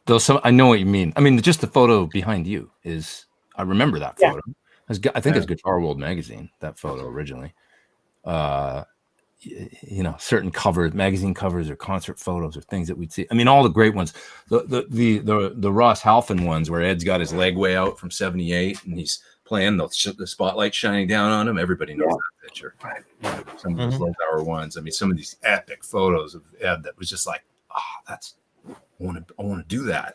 Speaker 1: Those, I know what you mean. I mean, just the photo behind you is, I remember that photo. I think it's Guitar World magazine, that photo originally. You know, certain covers, magazine covers or concert photos or things that we'd see. I mean, all the great ones, the Ross Halfin ones where Ed's got his leg way out from 78 and he's playing the spotlight shining down on him. Everybody knows that picture. Right. Some of those low power ones. I mean, some of these epic photos of Ed that was just like, that's, I want to do that.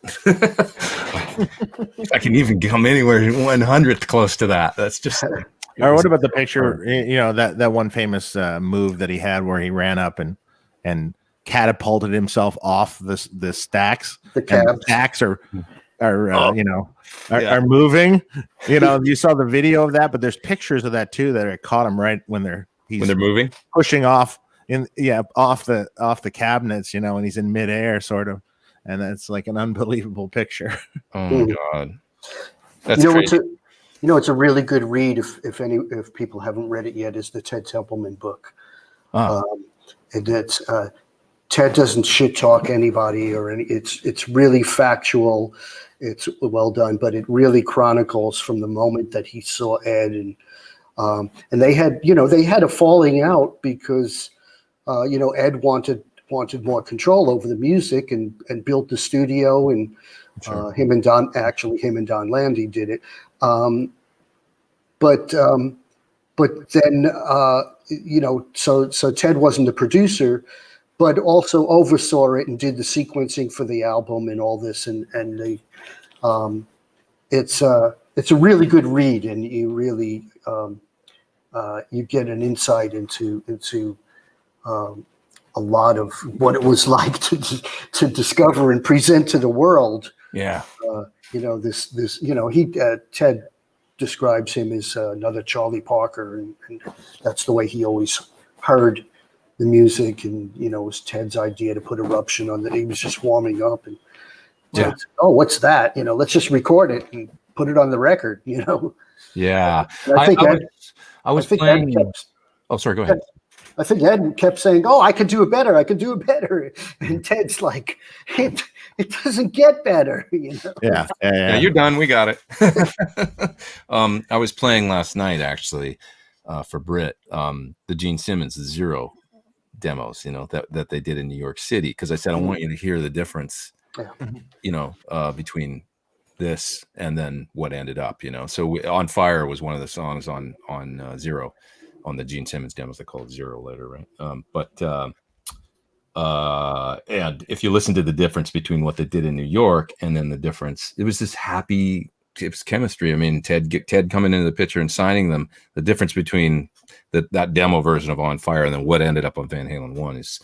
Speaker 1: I can even come anywhere 100th close to that. That's just.
Speaker 3: Or what about the picture? You know, that one famous move that he had where he ran up and catapulted himself off the stacks.
Speaker 4: The cabs.
Speaker 3: And the stacks are moving. You know, you saw the video of that, but there's pictures of that too that I caught him right when they're
Speaker 1: moving,
Speaker 3: pushing off off the cabinets. You know, and he's in midair, sort of, and that's like an unbelievable picture.
Speaker 1: Oh my God, that's crazy.
Speaker 4: It's a really good read if people haven't read it yet. Is the Ted Templeman book, and it's Ted doesn't shit talk anybody or any. It's really factual. It's well done, but it really chronicles from the moment that he saw Ed and they had a falling out because Ed wanted more control over the music and built the studio and. Sure. Him and Don Landy did it. But then, so Ted wasn't the producer, but also oversaw it and did the sequencing for the album and all this. And it's a really good read, and you really you get an insight into a lot of what it was like to discover and present to the world.
Speaker 1: Yeah.
Speaker 4: Ted describes him as another Charlie Parker, and that's the way he always heard the music. And it was Ted's idea to put Eruption on he was just warming up and what's that? Let's just record it and put it on the record.
Speaker 1: Yeah. I was playing. Sorry, go ahead.
Speaker 4: I think Ed kept saying, I could do it better. I could do it better. And Ted's like, it doesn't get better.
Speaker 1: Yeah, you're done. We got it. I was playing last night, actually, for Brit, the Gene Simmons, the Zero demos, that they did in New York City. Because I said, I want you to hear the difference, between this and then what ended up, So On Fire was one of the songs on Zero. On the Gene Simmons demos, they call it Zero later, right? And if you listen to the difference between what they did in New York and then the difference, it was this happy, it was chemistry. I mean, Ted coming into the picture and signing them. The difference between that demo version of On Fire and then what ended up on Van Halen 1 is,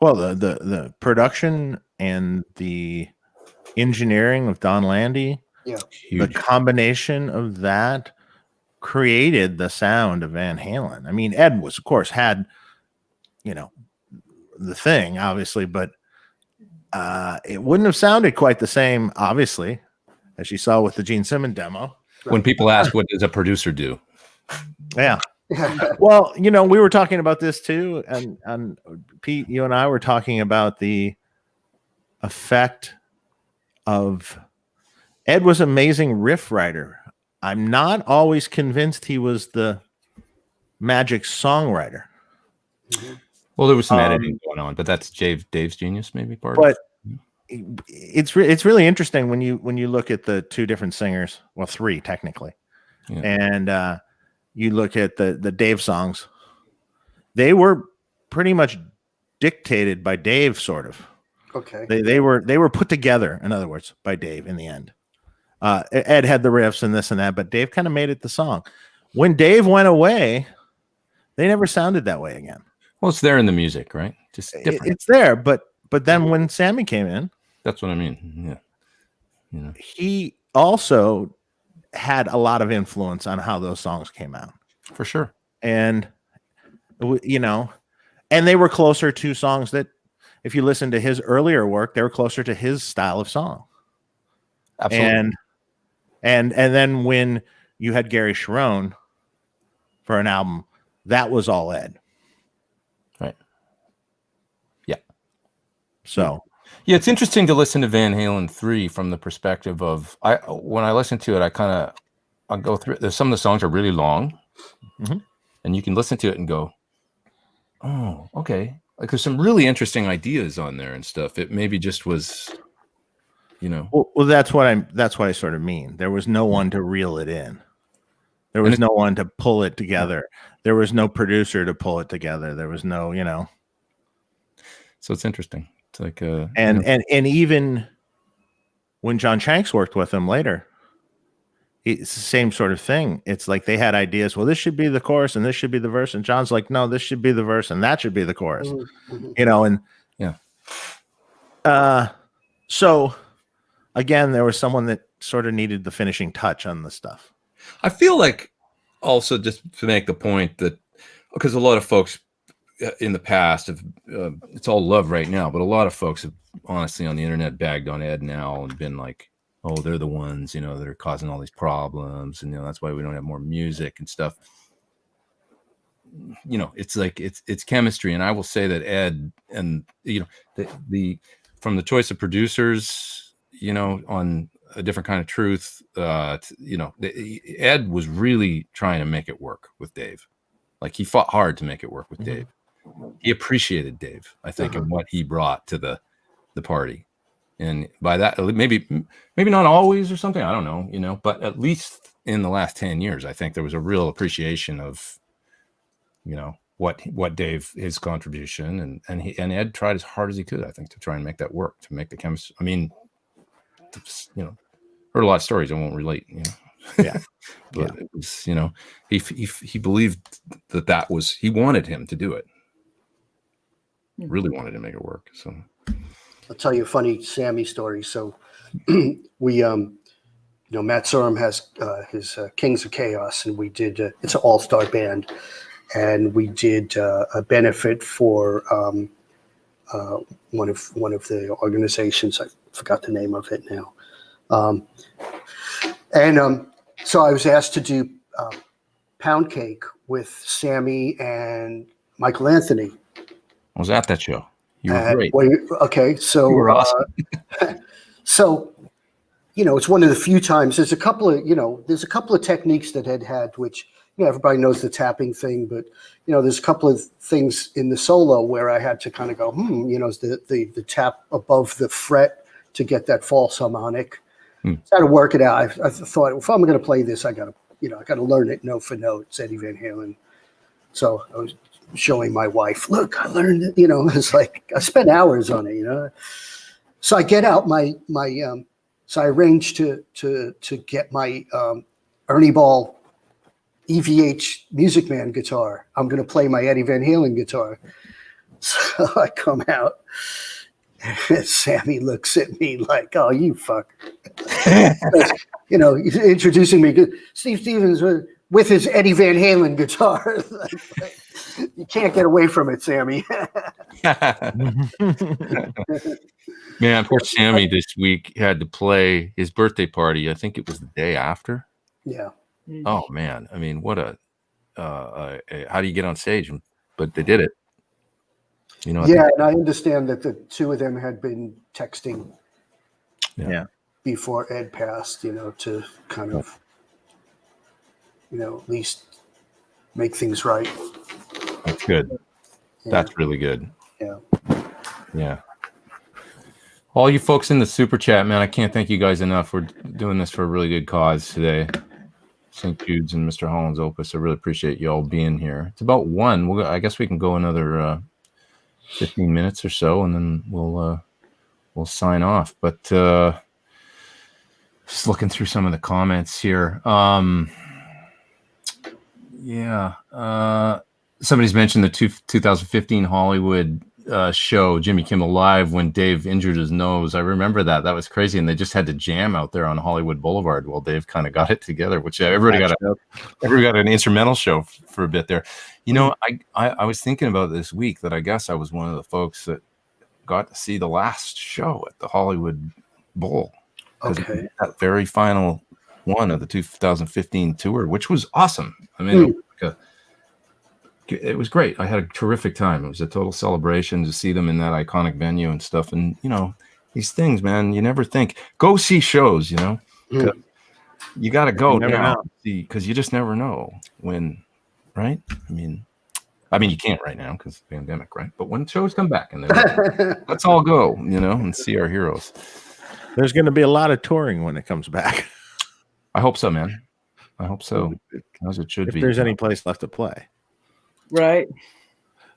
Speaker 3: Well, the production and the engineering of Don Landy, the combination of that created the sound of Van Halen. I mean, Ed was, of course, had, the thing, obviously, but it wouldn't have sounded quite the same, obviously, as you saw with the Gene Simmons demo.
Speaker 1: When people ask, what does a producer do?
Speaker 3: Yeah. Well, we were talking about this too, and Pete, you and I were talking about the effect of Ed was an amazing riff writer. I'm not always convinced he was the magic songwriter.
Speaker 1: Well, there was some editing going on, but that's Dave's genius, maybe part
Speaker 3: but
Speaker 1: of it.
Speaker 3: It's really interesting when you look at the two different singers, well, three technically, and you look at the Dave songs. They were pretty much dictated by Dave, sort of.
Speaker 4: Okay.
Speaker 3: They were put together, in other words, by Dave in the end. Ed had the riffs and this and that, but Dave kind of made it the song. When Dave went away, they never sounded that way again.
Speaker 1: Well, it's there in the music, right? Just different.
Speaker 3: It's there, but then when Sammy came in,
Speaker 1: that's what I mean. Yeah. You know.
Speaker 3: He also had a lot of influence on how those songs came out.
Speaker 1: For sure.
Speaker 3: And, you know, and they were closer to songs that, if you listen to his earlier work, they were closer to his style of song.
Speaker 1: Absolutely.
Speaker 3: And then when you had Gary Sharon for an album, that was all Ed.
Speaker 1: Right. Yeah.
Speaker 3: So.
Speaker 1: Yeah, it's interesting to listen to Van Halen 3 from the perspective of when I listen to it, I'll go through. There's some of the songs are really long, and you can listen to it and go, "Oh, okay." Like there's some really interesting ideas on there and stuff. It maybe just was, you know.
Speaker 3: Well, that's what I sort of mean. There was no one to reel it in. There was no one to pull it together. There was no producer to pull it together. There was no, you know.
Speaker 1: So it's interesting. It's like
Speaker 3: and even when John Shanks worked with him later, it's the same sort of thing. It's like they had ideas. Well, this should be the chorus and this should be the verse. And John's like, no, this should be the verse and that should be the chorus. You know, and so again, there was someone that sort of needed the finishing touch on the stuff.
Speaker 1: I feel like also just to make the point that because a lot of folks in the past have it's all love right now, but a lot of folks have honestly on the internet bagged on Ed and Al and been like, oh, they're the ones, you know, that are causing all these problems, and you know that's why we don't have more music and stuff. You know, it's like it's chemistry, and I will say that Ed and you know the from the choice of producers, you know, on A Different Kind of Truth, you know, Ed was really trying to make it work with Dave. Like he fought hard to make it work with Dave. He appreciated Dave, I think, and what he brought to the party. And by that, maybe not always or something, I don't know, you know, but at least in the last 10 years, I think there was a real appreciation of, you know, what Dave, his contribution, and Ed tried as hard as he could, I think, to try and make that work, to make the chemistry. I mean, you know, heard a lot of stories I won't relate, you know.
Speaker 3: Yeah.
Speaker 1: But it was, you know, he believed that was, he wanted him to do it. Really wanted to make it work. So
Speaker 4: I'll tell you a funny Sammy story. So we, you know, Matt Sorum has his Kings of Chaos, and we did, it's an all-star band, and we did a benefit for one of the organizations. I forgot the name of it now. So I was asked to do Pound Cake with Sammy and Michael Anthony.
Speaker 1: I was at that show. You were great.
Speaker 4: Okay, so
Speaker 1: you were awesome.
Speaker 4: So, you know, it's one of the few times. There's a couple of techniques that Ed had, which, you know, everybody knows the tapping thing, but you know, there's a couple of things in the solo where I had to kind of go, you know, the tap above the fret to get that false harmonic. So I had to work it out. I thought, if I'm going to play this, I got to learn it note for note. It's Eddie Van Halen. So I was showing my wife, look, I learned it. You know, it's like I spent hours on it. You know, so I get out my so I arranged to get my Ernie Ball EVH Music Man guitar. I'm going to play my Eddie Van Halen guitar. So I come out. Sammy looks at me like, "Oh, you fuck," you know, he's introducing me to Steve Stevens with his Eddie Van Halen guitar. You can't get away from it, Sammy.
Speaker 1: Man, poor Sammy this week had to play his birthday party. I think it was the day after.
Speaker 4: Yeah.
Speaker 1: Oh man, I mean, what a how do you get on stage? But they did it. You know,
Speaker 4: yeah, and I understand that the two of them had been texting before Ed passed, you know, to kind of, you know, at least make things right.
Speaker 1: That's good. Yeah. That's really good.
Speaker 4: Yeah.
Speaker 1: Yeah. All you folks in the super chat, man, I can't thank you guys enough. We're doing this for a really good cause today. St. Jude's and Mr. Holland's Opus. I really appreciate you all being here. It's about 1. I guess we can go another 15 minutes or so, and then we'll sign off. But Just looking through some of the comments here. Somebody's mentioned the 2015 Hollywood show, Jimmy Kimmel Live, when Dave injured his nose. I remember that. That was crazy. And they just had to jam out there on Hollywood Boulevard while Dave kind of got it together, which everybody got an instrumental show for a bit there. You know, I was thinking about this week that I guess I was one of the folks that got to see the last show at the Hollywood Bowl.
Speaker 4: Okay.
Speaker 1: That very final one of the 2015 tour, which was awesome. I mean, it was great. I had a terrific time. It was a total celebration to see them in that iconic venue and stuff. And, you know, these things, man, you never think. Go see shows, you know. You got to go now because you just never know when, right? I mean, you can't right now because of the pandemic, right? But when shows come back, and then let's all go, you know, and see our heroes.
Speaker 3: There's going to be a lot of touring when it comes back.
Speaker 1: I hope so, man. I hope so. As it should be.
Speaker 3: If there's any place left to play.
Speaker 2: Right.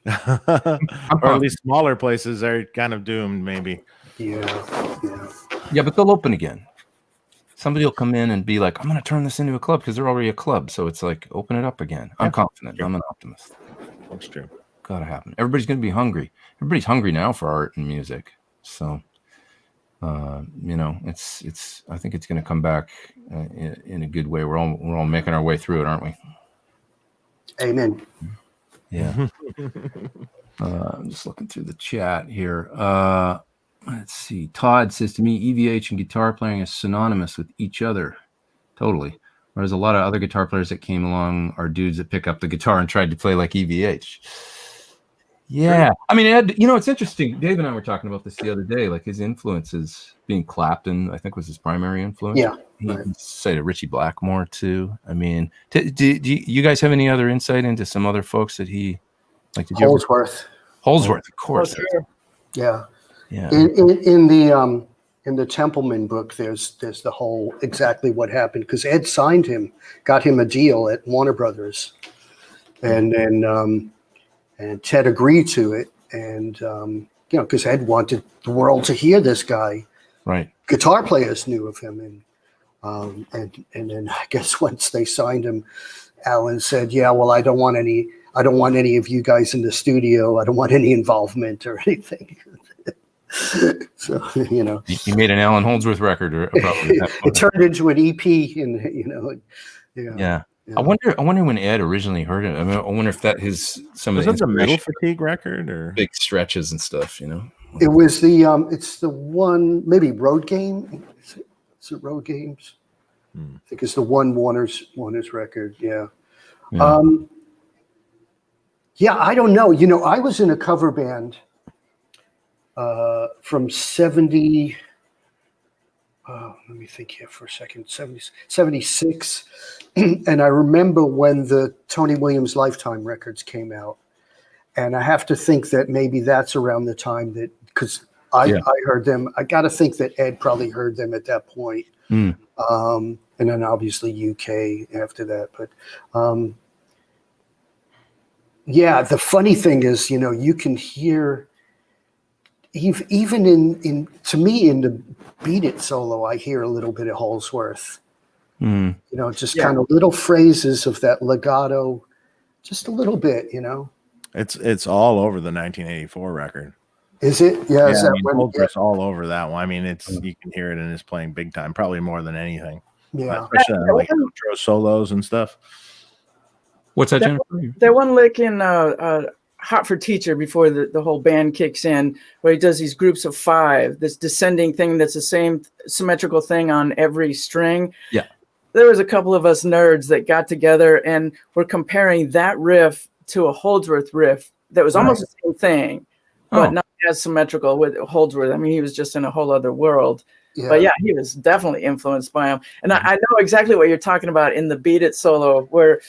Speaker 3: Or at least smaller places are kind of doomed, maybe.
Speaker 1: Yeah, but they'll open again. Somebody will come in and be like, I'm going to turn this into a club because they're already a club. So it's like, open it up again. I'm confident. I'm an optimist.
Speaker 3: That's true.
Speaker 1: Gotta happen. Everybody's going to be hungry. Everybody's hungry now for art and music. So, you know, it's. I think it's going to come back in a good way. We're all making our way through it, aren't we?
Speaker 4: Amen.
Speaker 1: Yeah. I'm just looking through the chat here. Let's see. Todd says to me, EVH and guitar playing is synonymous with each other. Totally. Whereas a lot of other guitar players that came along are dudes that pick up the guitar and tried to play like EVH. Yeah. I mean, Ed, you know, it's interesting. Dave and I were talking about this the other day, like his influences being Clapton, I think was his primary influence.
Speaker 4: Yeah.
Speaker 1: He cited Richie Blackmore too. I mean, do you guys have any other insight into some other folks that he like?
Speaker 4: Holdsworth,
Speaker 1: of course.
Speaker 4: Yeah.
Speaker 1: Yeah.
Speaker 4: In the Templeman book, there's the whole exactly what happened because Ed signed him, got him a deal at Warner Brothers, and then and Ted agreed to it, and you know, because Ed wanted the world to hear this guy. Right. Guitar players knew of him, and then I guess once they signed him, Alan said, "Yeah, well, I don't want any of you guys in the studio. I don't want any involvement or anything." So, you know,
Speaker 1: he made an Alan Holdsworth record.
Speaker 4: It turned into an EP, and you know,
Speaker 1: yeah. I wonder when Ed originally heard it. I mean, I wonder if that some of the
Speaker 3: Metal Fatigue record or
Speaker 1: big stretches and stuff. You know,
Speaker 4: it was it's the one, maybe Road Game. Is it Road Games? I think it's the one Warner's record. Yeah. Yeah, I don't know. You know, I was in a cover band from 70. Let me think here for a second. 76. And I remember when the Tony Williams Lifetime records came out. And I have to think that maybe that's around the time that, because I heard them. I got to think that Ed probably heard them at that point. And then obviously UK after that. But yeah, the funny thing is, you know, you can hear, even in to me in the Beat It solo, I hear a little bit of Holdsworth. You know, just kind of little phrases of that legato, just a little bit. You know,
Speaker 3: it's all over the 1984 record.
Speaker 4: Is it? Yeah, is that
Speaker 3: Holdsworth's all over that one. I mean, you can hear it in his playing big time, probably more than anything.
Speaker 4: Yeah,
Speaker 3: especially like intro solos and stuff.
Speaker 1: What's that, Jennifer?
Speaker 2: That one lick in Hot for Teacher before the whole band kicks in, where he does these groups of 5, this descending thing that's the same symmetrical thing on every string.
Speaker 1: Yeah. There
Speaker 2: was a couple of us nerds that got together and were comparing that riff to a Holdsworth riff that was almost the same thing, but not as symmetrical with Holdsworth. I mean, he was just in a whole other world. Yeah. But yeah, he was definitely influenced by him. And I know exactly what you're talking about in the Beat It solo, where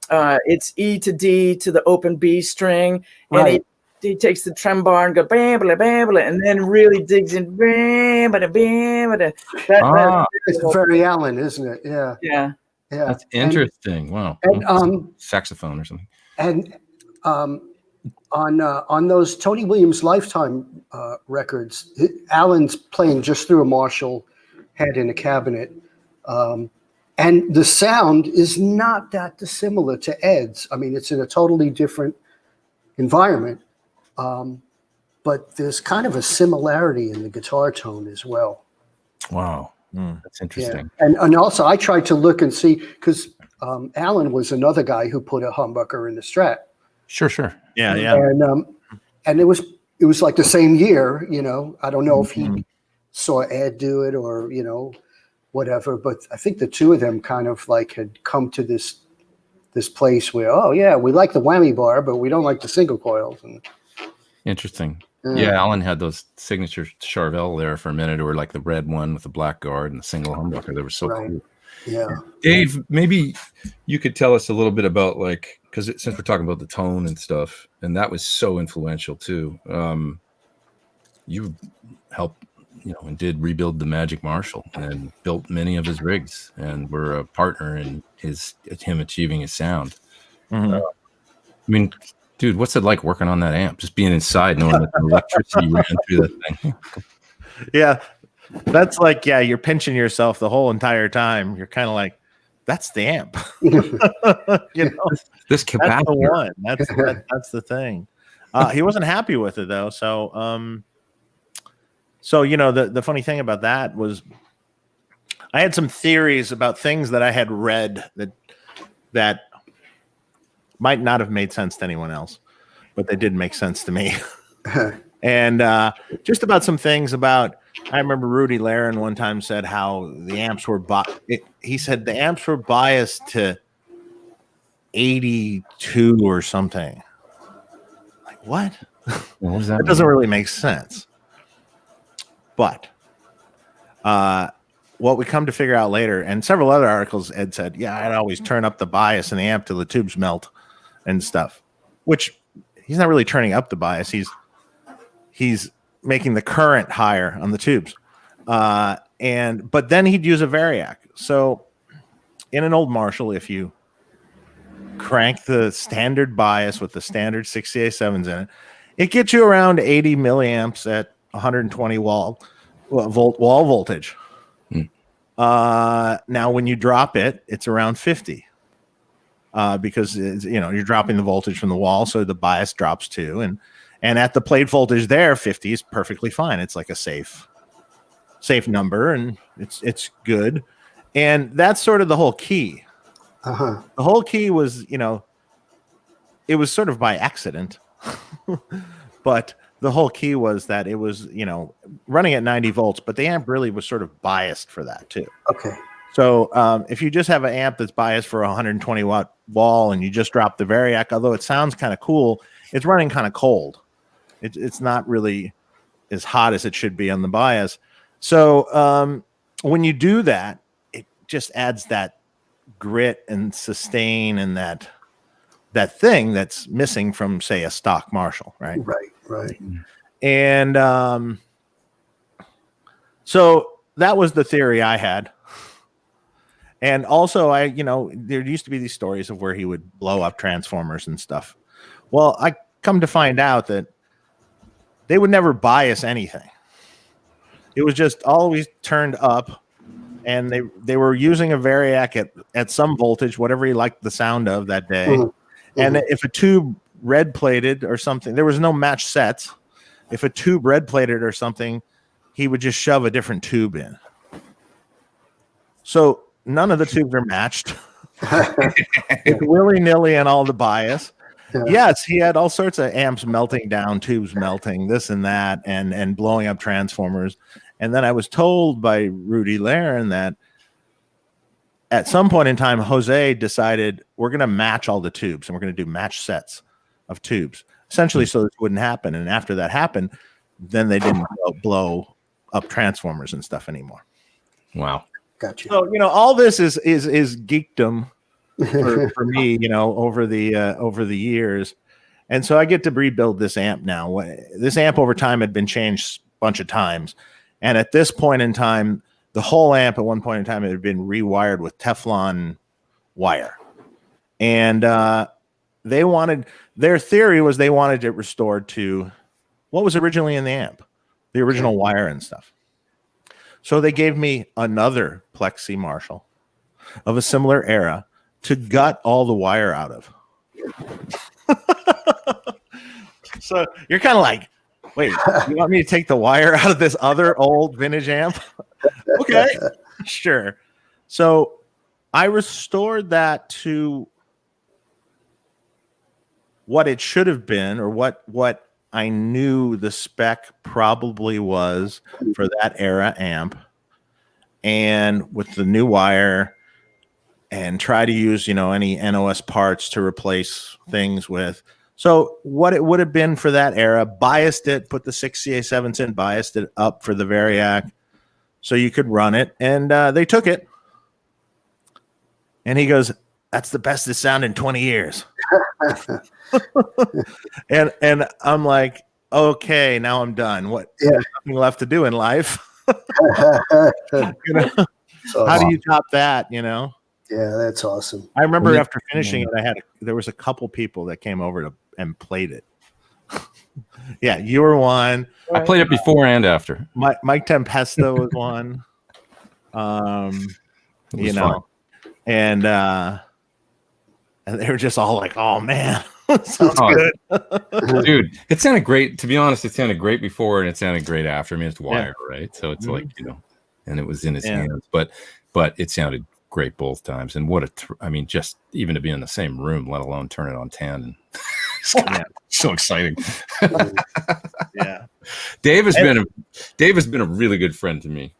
Speaker 2: it's E to D to the open B string, and he takes the trem bar and goes bam, blah, bam, blah, and then really digs in. Bam, blah, bam, blah.
Speaker 4: It's very Allen, isn't it? Yeah.
Speaker 2: Yeah.
Speaker 4: Yeah.
Speaker 1: That's interesting. Wow.
Speaker 4: And
Speaker 1: saxophone or something.
Speaker 4: And on those Tony Williams Lifetime records, Allen's playing just through a Marshall head in a cabinet. And the sound is not that dissimilar to Ed's. I mean, it's in a totally different environment, but there's kind of a similarity in the guitar tone as well.
Speaker 1: Wow. That's interesting.
Speaker 4: Yeah. And also I tried to look and see, because Alan was another guy who put a humbucker in the Strat.
Speaker 1: Sure.
Speaker 3: Yeah.
Speaker 4: And it was like the same year, you know. I don't know if he saw Ed do it or, you know, whatever, but I think the two of them kind of like had come to this place where, oh yeah, we like the whammy bar, but we don't like the single coils. And
Speaker 1: Interesting. Yeah, Alan had those signature Charvel there for a minute, or like the red one with the black guard and the single humbucker. They were so cool.
Speaker 4: Yeah.
Speaker 1: Dave, maybe you could tell us a little bit about, like, because since we're talking about the tone and stuff, and that was so influential too. You helped, you know, and did rebuild the Magic Marshall and built many of his rigs, and were a partner in him achieving his sound. I mean, dude, what's it like working on that amp? Just being inside, knowing that the electricity ran through that thing.
Speaker 3: Yeah, that's like, yeah, you're pinching yourself the whole entire time. You're kind of like, that's the amp. You know,
Speaker 1: this capacitor.
Speaker 3: That's the one. That's the thing. He wasn't happy with it though. So you know, the funny thing about that was, I had some theories about things that I had read that might not have made sense to anyone else, but they did make sense to me. And just about some things about, I remember Rudy Laren one time said how the amps were, he said the amps were biased to 82 or something. Like, what?
Speaker 1: What was that?
Speaker 3: That doesn't really make sense. But what we come to figure out later, and several other articles, Ed said, yeah, I'd always turn up the bias in the amp till the tubes melt and stuff, which he's not really turning up the bias. He's making the current higher on the tubes. But then he'd use a variac. So in an old Marshall, if you crank the standard bias with the standard 68.7s in it, it gets you around 80 milliamps at 120 volt wall voltage. Now when you drop it, it's around 50. Because you know, you're dropping the voltage from the wall, so the bias drops too, and at the plate voltage there, 50 is perfectly fine. It's like a safe number, and it's good, and that's sort of the whole key. The whole key was, you know, it was sort of by accident, but the whole key was that it was, you know, running at 90 volts, but the amp really was sort of biased for that too.
Speaker 4: Okay.
Speaker 3: So if you just have an amp that's biased for a 120 watt wall and you just drop the variac, although it sounds kind of cool, it's running kind of cold. It's not really as hot as it should be on the bias. So when you do that, it just adds that grit and sustain and that thing that's missing from, say, a stock Marshall, right?
Speaker 4: Right.
Speaker 3: And so that was the theory I had. And also, there used to be these stories of where he would blow up transformers and stuff. Well, I come to find out that they would never bias anything. It was just always turned up, and they were using a variac at some voltage, whatever he liked the sound of that day. And if a tube red plated or something, there was no match sets. If a tube red plated or something, he would just shove a different tube in. So none of the tubes are matched. It's willy-nilly and all the bias. Yeah. Yes, he had all sorts of amps melting down, tubes melting, this and that, and blowing up transformers. And then I was told by Rudy Laren that at some point in time, Jose decided we're going to match all the tubes, and we're going to do match sets of tubes, essentially so this wouldn't happen. And after that happened, then they didn't blow up transformers and stuff anymore.
Speaker 1: Wow.
Speaker 4: Gotcha.
Speaker 3: So, all this is geekdom for me, over the years. And so I get to rebuild this amp now. This amp over time had been changed a bunch of times. And at this point in time, the whole amp at one point in time had been rewired with Teflon wire. And their theory was they wanted it restored to what was originally in the amp, the original wire and stuff. So they gave me another Plexi Marshall of a similar era to gut all the wire out of. So you're kind of like, wait, you want me to take the wire out of this other old vintage amp? Okay, sure. So I restored that to what it should have been, or what I knew the spec probably was for that era amp, and with the new wire, and try to use, any NOS parts to replace things with. So what it would have been for that era, biased it, put the 6 CA7s in, biased it up for the Variac so you could run it. And they took it. And he goes, that's the best it's sounded in 20 years. and I'm like, okay, now I'm done. What? There's nothing left to do in life. How do you top that,
Speaker 4: Yeah, that's awesome.
Speaker 3: I remember after finishing it, there was a couple people that came over and played it. Yeah, you were one.
Speaker 1: I played it before and after.
Speaker 3: Mike Tempesta was one. Fun. And they were just all like, "Oh man, sounds good."
Speaker 1: Dude, it sounded great. To be honest, it sounded great before and it sounded great after. I mean, it's wire, right? So it's like, and it was in his hands, but it sounded great both times. And what just even to be in the same room, let alone turn it on 10, and so exciting.
Speaker 3: Yeah.
Speaker 1: Dave has been a really good friend to me.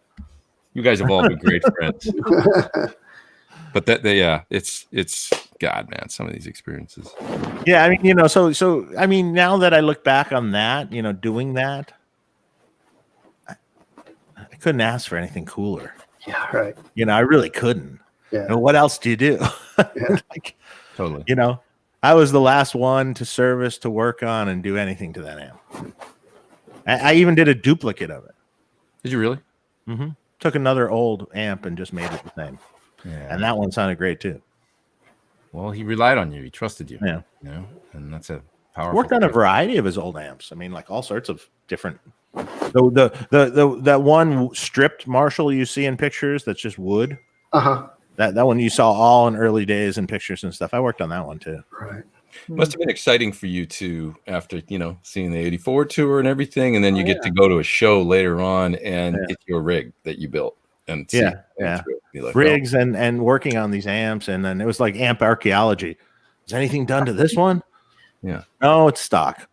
Speaker 1: You guys have all been great friends. But it's God, man, some of these experiences.
Speaker 3: Yeah, I mean, so I mean, now that I look back on that, doing that, I couldn't ask for anything cooler.
Speaker 4: Yeah, right.
Speaker 3: I really couldn't.
Speaker 4: Yeah.
Speaker 3: What else do you do?
Speaker 4: Yeah.
Speaker 1: Totally.
Speaker 3: I was the last one to service, to work on, and do anything to that amp. I even did a duplicate of it.
Speaker 1: Did you really?
Speaker 3: Mm-hmm. Took another old amp and just made it the same. Yeah. And that one sounded great too.
Speaker 1: Well, he relied on you. He trusted you.
Speaker 3: Yeah.
Speaker 1: And that's a powerful.
Speaker 3: Worked on a variety of his old amps. I mean, like all sorts of different. That one stripped Marshall you see in pictures that's just wood. That one you saw all in early days in pictures and stuff. I worked on that one too.
Speaker 4: Right.
Speaker 1: Must have been exciting for you too, after seeing the '84 tour and everything, and then you get to go to a show later on, and it's your rig that you built, and like,
Speaker 3: rigs and working on these amps, and then it was like amp archaeology. Is anything done to this one?
Speaker 1: Yeah.
Speaker 3: No, it's stock.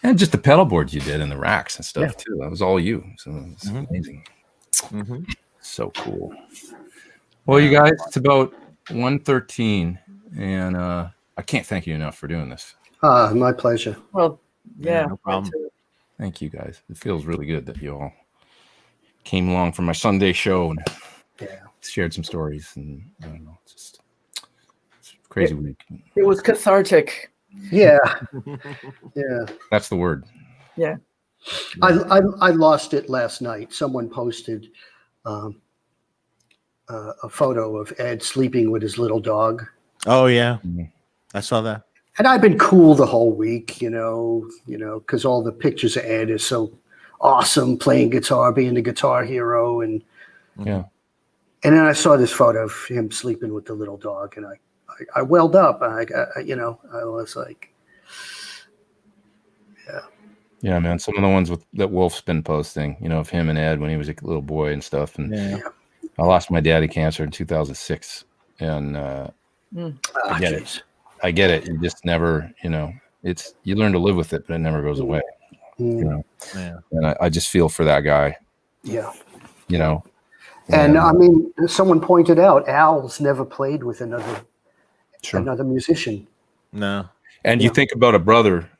Speaker 1: And just the pedal boards you did and the racks and stuff too. That was all you. So it's amazing.
Speaker 3: Mm-hmm.
Speaker 1: So cool. Well, you guys, it's about 1:13, and I can't thank you enough for doing this.
Speaker 4: My pleasure.
Speaker 2: Well,
Speaker 3: No problem.
Speaker 1: Thank you guys. It feels really good that you all came along for my Sunday show and shared some stories, and I don't know, it's a crazy week.
Speaker 2: It was cathartic.
Speaker 4: Yeah. Yeah.
Speaker 1: That's the word.
Speaker 2: Yeah.
Speaker 4: I lost it last night. Someone posted a photo of Ed sleeping with his little dog.
Speaker 3: Oh yeah, I saw that.
Speaker 4: And I've been cool the whole week, because all the pictures of Ed is so awesome, playing guitar, being the guitar hero, and then I saw this photo of him sleeping with the little dog, and I welled up. I was like,
Speaker 1: yeah, man. Some of the ones that Wolf's been posting, of him and Ed when he was a little boy and stuff. And I lost my dad to cancer in 2006, and I get it. I get it. You just never, you learn to live with it, but it never goes away. And I just feel for that guy.
Speaker 4: Yeah.
Speaker 1: And
Speaker 4: I mean, someone pointed out Al's never played with another musician.
Speaker 3: No.
Speaker 1: And you think about a brother,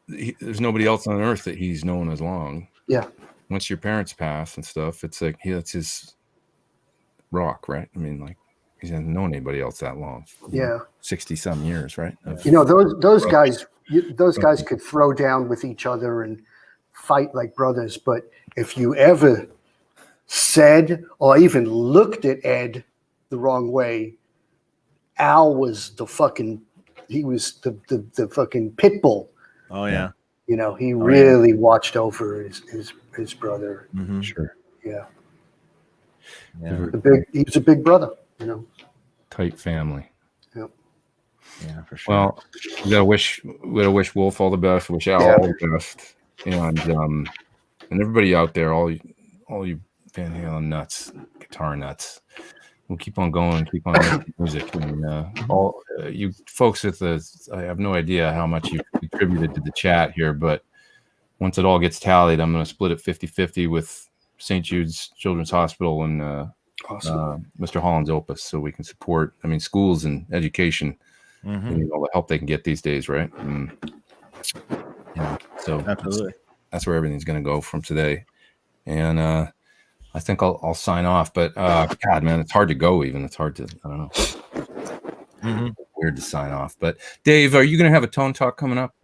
Speaker 1: there's nobody else on earth that he's known as long.
Speaker 4: Yeah.
Speaker 1: Once your parents pass and stuff, it's like that's his rock, right? I mean, like, he hasn't known anybody else that long. 60 some years, right?
Speaker 4: Those guys could throw down with each other and fight like brothers. But if you ever said or even looked at Ed the wrong way, Al was the fucking pit bull.
Speaker 3: Oh yeah.
Speaker 4: You know, he really watched over his brother.
Speaker 3: Mm-hmm.
Speaker 1: Sure.
Speaker 4: Yeah.
Speaker 3: Yeah.
Speaker 4: He was a big brother, you know.
Speaker 1: Tight family.
Speaker 4: Yep.
Speaker 3: Yeah, for sure.
Speaker 1: Well, we gotta wish Wolf all the best. Wish Al all the best, and everybody out there, all you Van Halen nuts, guitar nuts. We'll keep on going, keep on making music, and all you folks at I have no idea how much you contributed to the chat here, but once it all gets tallied, I'm going to split it 50-50 with St. Jude's Children's Hospital and Mr. Holland's Opus, so we can support. I mean, schools and education.
Speaker 3: Mm-hmm.
Speaker 1: They need all the help they can get these days, right? So
Speaker 3: absolutely,
Speaker 1: that's where everything's going to go from today. And I think I'll sign off. But God, man, it's hard to go. Even it's hard to. I don't know.
Speaker 3: Mm-hmm.
Speaker 1: Weird to sign off. But Dave, are you going to have a Tone Talk coming up?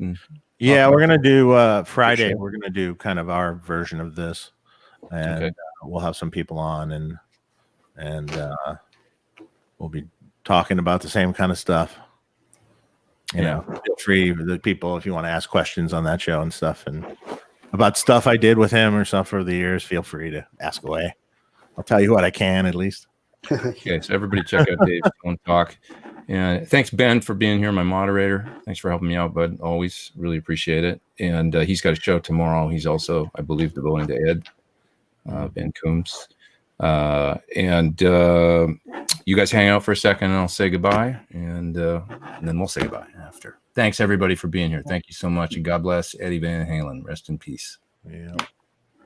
Speaker 3: Yeah, we're gonna do Friday. We're gonna do kind of our version of this, and we'll have some people on, and we'll be talking about the same kind of stuff. You know, feel free, the people, if you want to ask questions on that show and stuff, and about stuff I did with him or stuff over the years, feel free to ask away. I'll tell you what I can, at least.
Speaker 1: Okay, so everybody check out Dave's Tone Talk. And thanks, Ben, for being here, my moderator. Thanks for helping me out, bud. Always really appreciate it. And he's got a show tomorrow. He's also, I believe, devoting to Ed, Ben Coombs. And you guys hang out for a second, and I'll say goodbye. And then we'll say goodbye after. Thanks, everybody, for being here. Thank you so much. And God bless Eddie Van Halen. Rest in peace.
Speaker 3: Yeah.